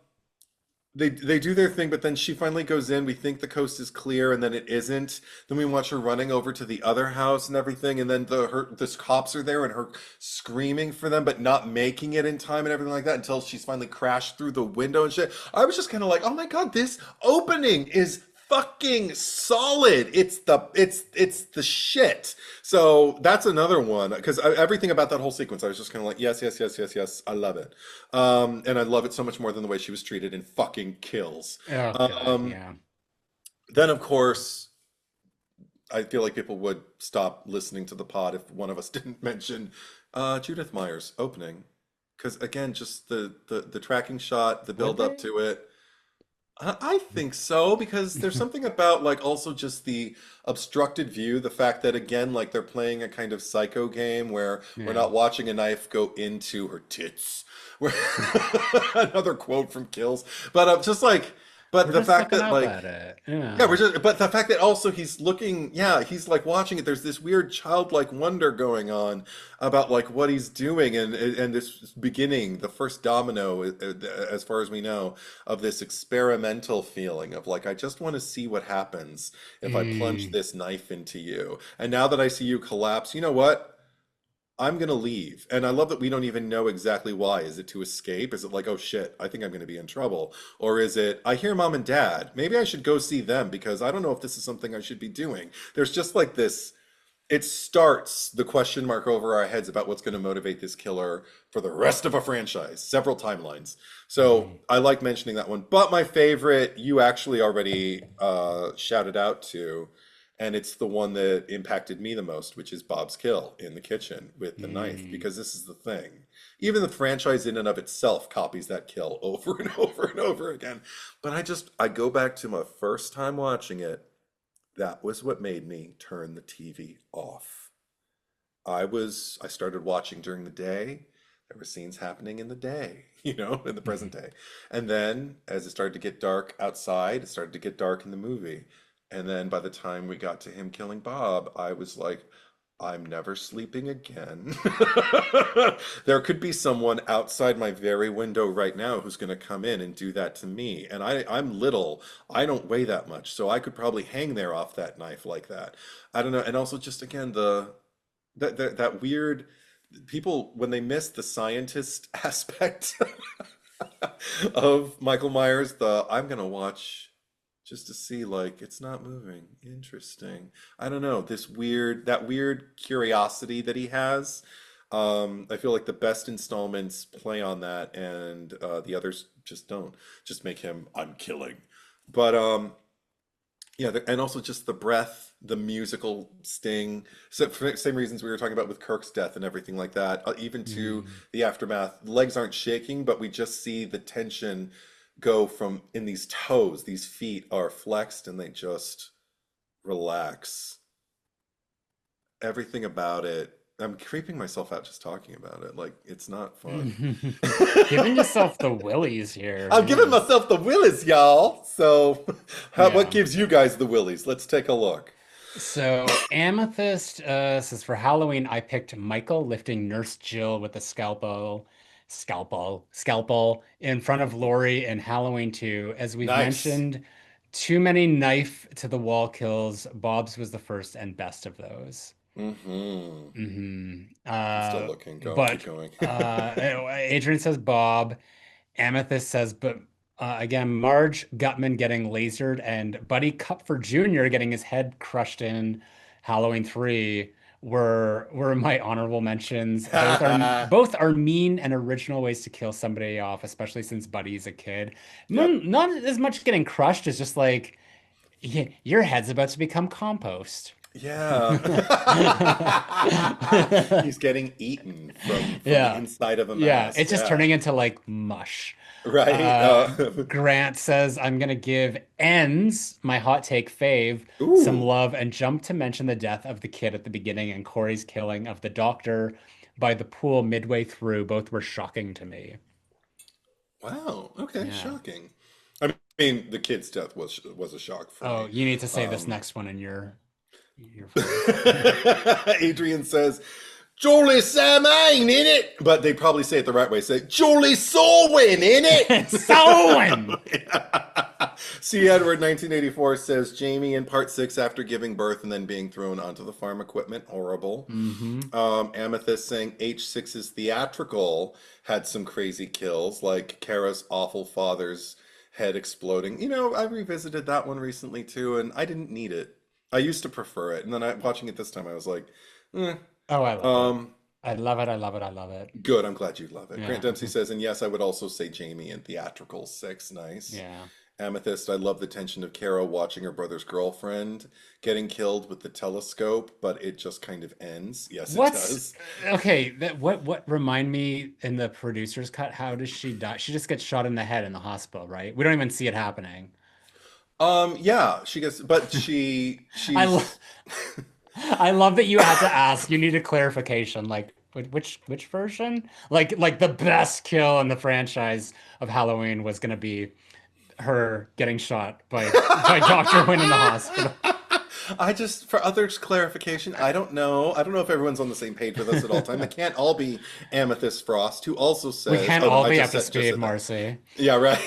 they do their thing, but then she finally goes in. We think the coast is clear, and then it isn't. Then we watch her running over to the other house and everything, and then the cops are there and her screaming for them, but not making it in time and everything like that until she's finally crashed through the window and shit. I was just kind of like, oh my God, this opening is fucking solid. It's the shit. So that's another one because everything about that whole sequence, I was just kind of like, yes, yes, yes, yes, yes, I love it. And I love it so much more than the way she was treated in fucking Kills. Oh God, Um, yeah. then of course, I feel like people would stop listening to the pod if one of us didn't mention Judith Meyer's opening, because again, just the tracking shot, the Would build up they? to it. I think so because there's something about like also just the obstructed view, the fact that again like they're playing a kind of psycho game where we're Yeah. not watching a knife go into her tits. Where another quote from Kills, but just like, but We're the just fact looking that up like at it. yeah, Yeah. but the fact that also he's looking, yeah, he's like watching it. There's this weird childlike wonder going on about like what he's doing, and this beginning, the first domino, as far as we know, of this experimental feeling of like I just want to see what happens if I plunge Mm. this knife into you. And now that I see you collapse, you know what? I'm gonna leave. And I love that we don't even know exactly why. Is it to escape? Is it like, oh shit, I think I'm gonna be in trouble? Or is it, I hear mom and dad. Maybe I should go see them because I don't know if this is something I should be doing. There's just like this, it starts the question mark over our heads about what's gonna motivate this killer for the rest of a franchise, several timelines. So Mm. I like mentioning that one. But my favorite, you actually already shouted out to, and it's the one that impacted me the most, which is Bob's kill in the kitchen with the knife, Mm. because this is the thing. Even the franchise in and of itself copies that kill over and over and over again. But I go back to my first time watching it. That was what made me turn the TV off. I started watching during the day. There were scenes happening in the day, in the present Mhm. day. And then as it started to get dark outside, it started to get dark in the movie. And then by the time we got to him killing Bob, I was like, I'm never sleeping again. There could be someone outside my very window right now who's going to come in and do that to me. And I'm little. I don't weigh that much. So I could probably hang there off that knife like that. I don't know. And also just again, that weird people when they miss the scientist aspect of Michael Myers, the I'm gonna watch just to see like it's not moving. Interesting. I don't know, that weird curiosity that he has. I feel like the best installments play on that, and the others just don't. Just make him I'm killing. But yeah, and also just the breath, the musical sting. So for the same reasons we were talking about with Kirk's death and everything like that, even to Mm. the aftermath, legs aren't shaking, but we just see the tension go from in these toes. These feet are flexed and they just relax. everything about it. I'm creeping myself out just talking about it. Like, it's not fun. Giving yourself the willies here. I'm giving Jeez. myself the willies, y'all. So, what Yeah. gives you guys the willies? Let's take a look. So Amethyst says for Halloween, I picked Michael lifting Nurse Jill with a scalpel in front of Lori in Halloween 2. As we've Nice. mentioned, too many knife to the wall kills. Bob's was the first and best of those. Mm-hmm. hmm I'm still looking. Go, keep but going. Adrian says Bob. Amethyst says, but again, Marge Gutman getting lasered and Buddy Cupfer Jr. getting his head crushed in Halloween 3 were my honorable mentions. Both are mean and original ways to kill somebody off, especially since Buddy's a kid. Yep. Not as much getting crushed as just like your head's about to become compost. Yeah. He's getting eaten from the Yeah. inside of a Yeah, mask. it's just Yeah. turning into like mush. Right. Grant says, I'm gonna give ends, my hot take fave, some Ooh. love and jump to mention the death of the kid at the beginning and Corey's killing of the doctor by the pool midway through. Both were shocking to me. Wow. Okay. Yeah. Shocking. I mean, the kid's death was a shock for Oh, me. you need to say this Um, next one in your voice. Adrian says, Julie Samain in it, but they probably say it the right way. Say Julie Solwyn in it. Sowen! C. Edward 1984 says Jamie in part 6 after giving birth and then being thrown onto the farm equipment. Horrible. hmm Amethyst saying H6's theatrical had some crazy kills, like Kara's awful father's head exploding. I revisited that one recently too, and I didn't need it. I used to prefer it, and then watching it this time, I was like, eh. Oh, I love it. Um, I love it. I love it. I love it. Good. I'm glad you love it. Grant Yeah. Dempsey says, and yes, I would also say Jamie in theatrical 6. Nice. Yeah. Amethyst, I love the tension of Kara watching her brother's girlfriend getting killed with the telescope, but it just kind of ends. Yes, it What's does. okay? What remind me in the producer's cut? How does she die? She just gets shot in the head in the hospital, right? We don't even see it happening. Yeah, she gets, but I lo she's I love that you had to ask. You need a clarification. Like which version? Like the best kill in the franchise of Halloween was gonna be her getting shot by Dr. Wynn in the hospital. I just, for others' clarification, I don't know. I don't know if everyone's on the same page with us at all time. It can't all be Amethyst Frost, who also We says, can't oh no, all I be up to just speed, said that. Marcy. Yeah, right.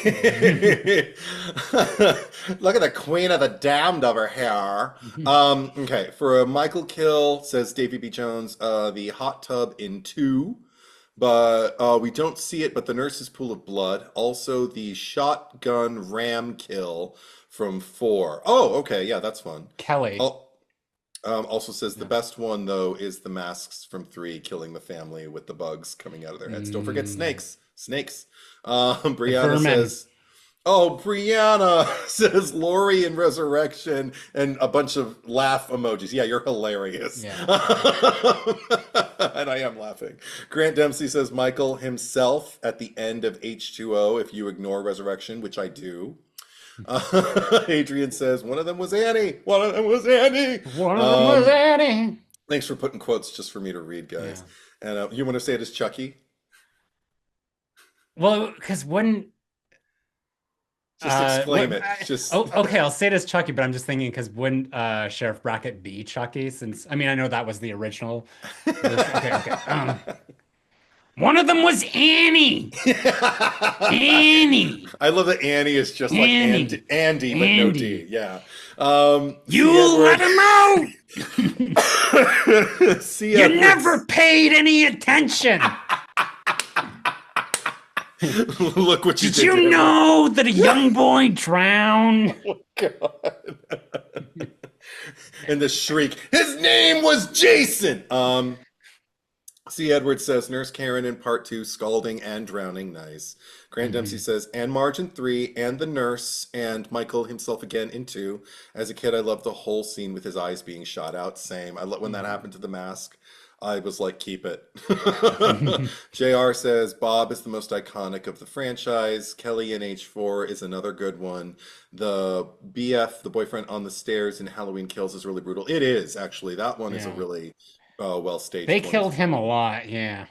Look at the Queen of the Damned over here. Okay, for a Michael kill, says Davy B. Jones, the hot tub in 2, but we don't see it, but the nurse's pool of blood. Also, the shotgun ram kill from 4. Oh, okay, yeah, that's fun. Kelly. Oh, also says the Yeah. best one though is the masks from 3 killing the family with the bugs coming out of their heads. Don't forget Mm, snakes. Snakes. the Brianna vermin. says, "Oh, Brianna says Lori in Resurrection," and a bunch of laugh emojis. Yeah, you're hilarious, Yeah. and I am laughing. Grant Dempsey says Michael himself at the end of H2O. If you ignore Resurrection, which I do. Adrian says, one of them was Annie. One of them was Annie. One of them was Um, Eddie. thanks for putting quotes just for me to read, guys. Yeah. And you want to say it as Chucky? Well, because when Just exclaim it. oh, Just okay, I'll say it as Chucky, but I'm just thinking because wouldn't Sheriff Brackett be Chucky? Since I mean I know that was the original version. Okay, okay. One of them was Annie. Annie. I love that Annie is just like Annie. Andy, but no D. Andy. Yeah. You C. let Edward. him out. C. You Edwards. never paid any attention. Look what you Did did you to him. know that a young boy drowned? Oh, God. And the shriek, his name was Jason. C. Edwards says Nurse Karen in part 2, scalding and drowning. Nice. Grant Dempsey Mhm. says, and Marge in 3, and the nurse, and Michael himself again in 2. As a kid, I loved the whole scene with his eyes being shot out. Same. I love when that Mhm. happened to the mask. I was like, keep it. JR says Bob is the most iconic of the franchise. Kelly in H4 is another good one. The BF, the boyfriend on the stairs in Halloween Kills, is really brutal. It is, actually. That one is a Yeah. really well They staged one as killed him a well. lot. Yeah.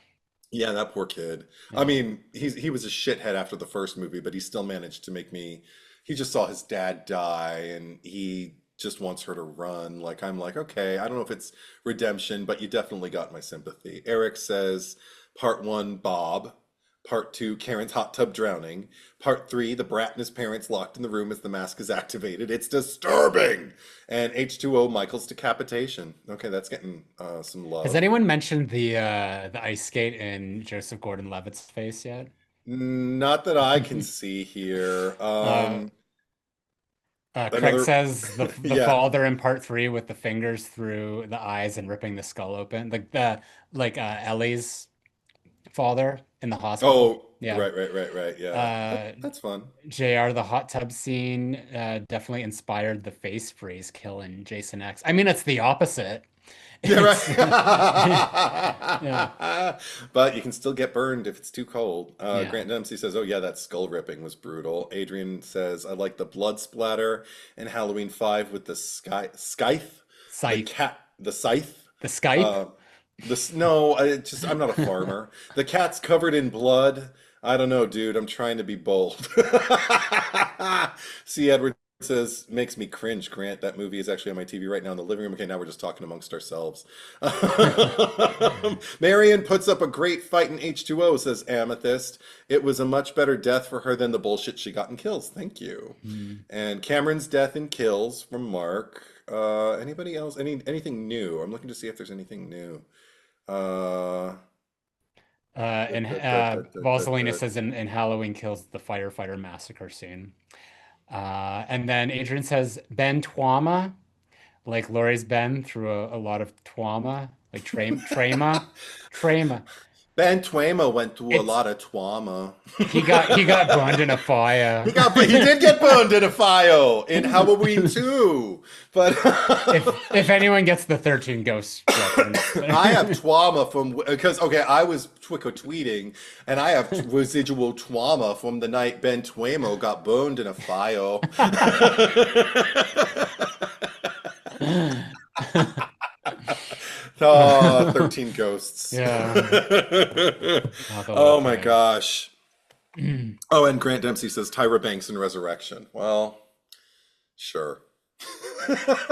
Yeah, that poor kid. I Yeah. mean, he was a shithead after the first movie, but he still managed to make me. He just saw his dad die, and he just wants her to run. Like I'm like, okay, I don't know if it's redemption, but you definitely got my sympathy. Eric says, part one, Bob. Part two, Karen's hot tub drowning. Part three, the brat and his parents locked in the room as the mask is activated. It's disturbing. And H2O, Michael's decapitation. Okay, that's getting some Has love. anyone mentioned the ice skate in Joseph Gordon-Levitt's face yet? Not that I can see here. Uh, Craig Another, says the yeah. father in part three with the fingers through the eyes and ripping the skull open, like Ellie's father in the hospital. Oh, Yeah. right. Yeah, Uh, that's fun. JR, the hot tub scene definitely inspired the face freeze kill in Jason X. I mean, it's the opposite. Yeah, It's yeah, right. But you can still get burned if it's too cold. yeah. Grant Dempsey says, "Oh yeah, that skull ripping was brutal." Adrian says, "I like the blood splatter in Halloween 5 with the scythe, the Scythe, cat, the scythe." the Skype. Uh, no, I'm not a farmer. The cat's covered in blood. I don't know, dude. I'm trying to be bold. See, Edward says makes me cringe. Grant, that movie is actually on my TV right now in the living room. Okay, now we're just talking amongst ourselves. Marion puts up a great fight in H2O, says Amethyst. It was a much better death for her than the bullshit she got in Kills. Thank you. Hmm. And Cameron's death in Kills from Mark. Anybody else? Anything new? I'm looking to see if there's anything new. Uh, da, And da, da, da, da, da, Valsalina da. says in Halloween Kills the firefighter massacre scene. And then Adrian says Ben Twama, like Laurie's been through a lot of trauma, like trauma. Ben Tuemo went through a It's lot of trauma. he got burned in a fire. But he did get burned in a fire in Halloween too. But If anyone gets the 13 Ghosts reference. I have trauma from because okay, I was tweeting, and I have residual trauma from the night Ben Tuemo got burned in a fire. Oh, 13 ghosts. Yeah. Oh, the little Oh my thing. gosh. Oh, and Grant Dempsey says Tyra Banks in Resurrection. Well, sure.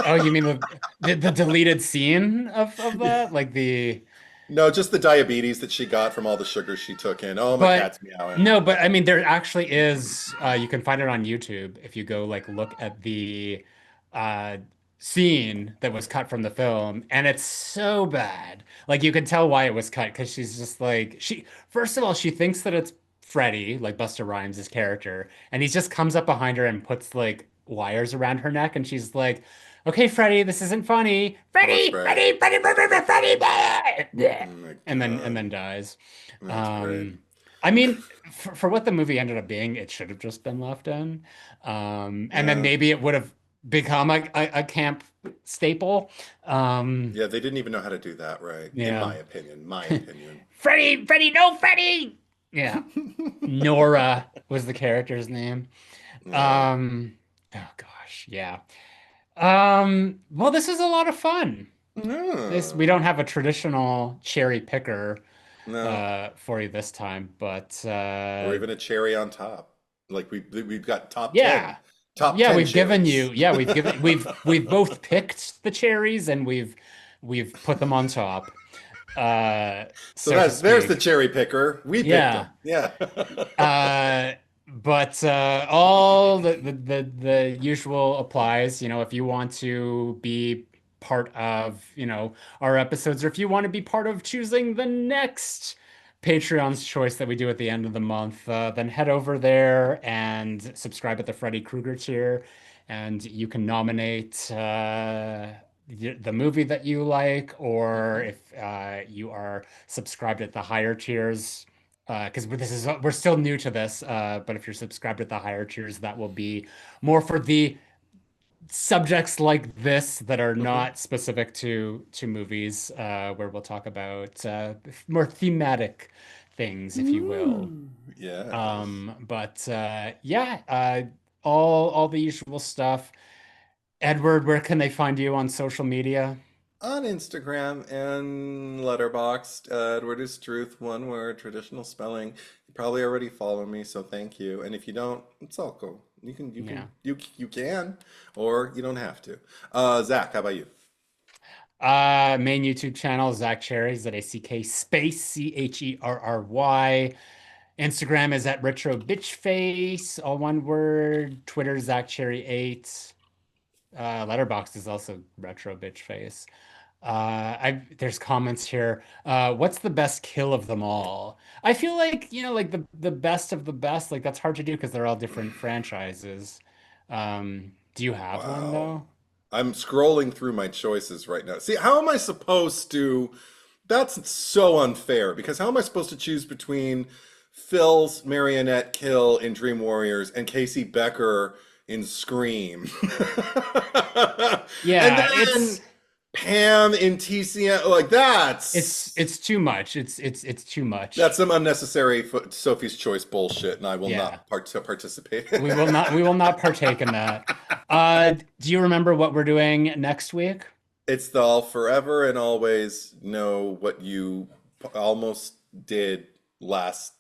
Oh, you mean the deleted scene of that? Like the No, just the diabetes that she got from all the sugar she took in. Oh, my but cat's meowing. no, but I mean there actually is you can find it on YouTube if you go like look at the uh scene that was cut from the film and it's so bad. Like you can tell why it was cut because she's just like she first of all she thinks that it's Freddy, like Busta Rhymes' character, and he just comes up behind her and puts like wires around her neck and she's like, "Okay, Freddy, this isn't funny. Poor Freddy, Fred. Freddy, Freddy, Freddy, Freddy, Freddy, Oh Freddy." my And God. then dies. That's great. Um, I mean, for what the movie ended up being, it should have just been left in. And then Yeah. maybe it would have become a camp staple. Um, Yeah, they didn't even know how to do that right, in yeah. my opinion. My opinion. Freddy, Freddy, no Freddy. Yeah. Nora was the character's name. Yeah. Um, oh gosh, yeah. Well, this is a lot of fun. This we No. don't have a traditional cherry picker No. for you this time, but Or even a cherry on top. Like we've got top 10. yeah. Top Yeah, 10 we've given cherries. you, yeah, we've both picked the cherries and we've put them on top, So so to there's the speak. cherry picker. We picked them. Yeah. Yeah. But all the usual applies, you know, if you want to be part of, you know, our episodes, or if you want to be part of choosing the next Patreon's choice that we do at the end of the month, then head over there and subscribe at the Freddy Krueger tier, and you can nominate the movie that you like, or Mhm. if you are subscribed at the higher tiers, because we're still new to this, but if you're subscribed at the higher tiers, that will be more for the subjects like this that are Hmm. not specific to movies, where well talk about more thematic things, if you will. Ooh, yes. But yeah, all the usual stuff. Edward, where can they find you on social media? On Instagram and Letterboxd, Edward is Truth, one word, traditional spelling. You probably already follow me, so thank you. And if you don't, it's all cool. Yeah. You can, or you don't have to. Zach, how about you? Main YouTube channel, Zach Cherry, ZACK space CHERRY. Instagram is at retro bitch face, all one word. Twitter, Zach Cherry 8. Letterboxd is also retro bitch face. There's comments here. What's the best kill of them all? I feel like, like the best of the best, like that's hard to do because they're all different franchises. Do you have one Wow. though? I'm scrolling through my choices right now. See, how am I supposed to? That's so unfair because how am I supposed to choose between Phil's marionette kill in Dream Warriors and Casey Becker in Scream? And Yeah, then Pam in TCM. Like it's too much. It's too that's much. some unnecessary Sophie's Choice bullshit, and I will Yeah. not participate. We will not partake in that. Do you remember what we're doing next week? It's the I'll forever and always know what you almost did last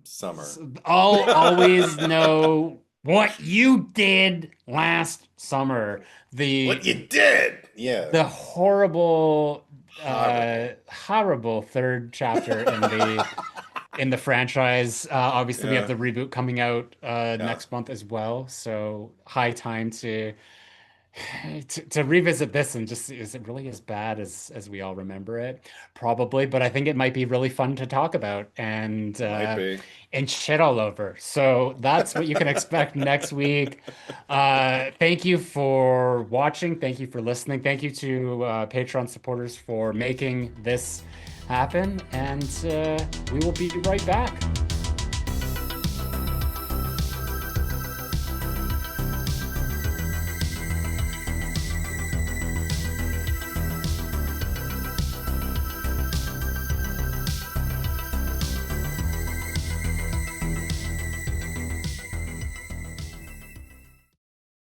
summer. I'll always know what you did last summer. What The you did? Yeah, the horrible, horrible. horrible third chapter in the franchise. Obviously, we have Yeah, the reboot coming out yeah, next month as well. So high time to revisit this and just is it really as bad as we all remember it? Probably, but I think it might be really fun to talk about might be. and shit all over. So that's what you can expect next week. Thank you for watching. Thank you for listening. Thank you to Patreon supporters for making this happen. And we will be right back.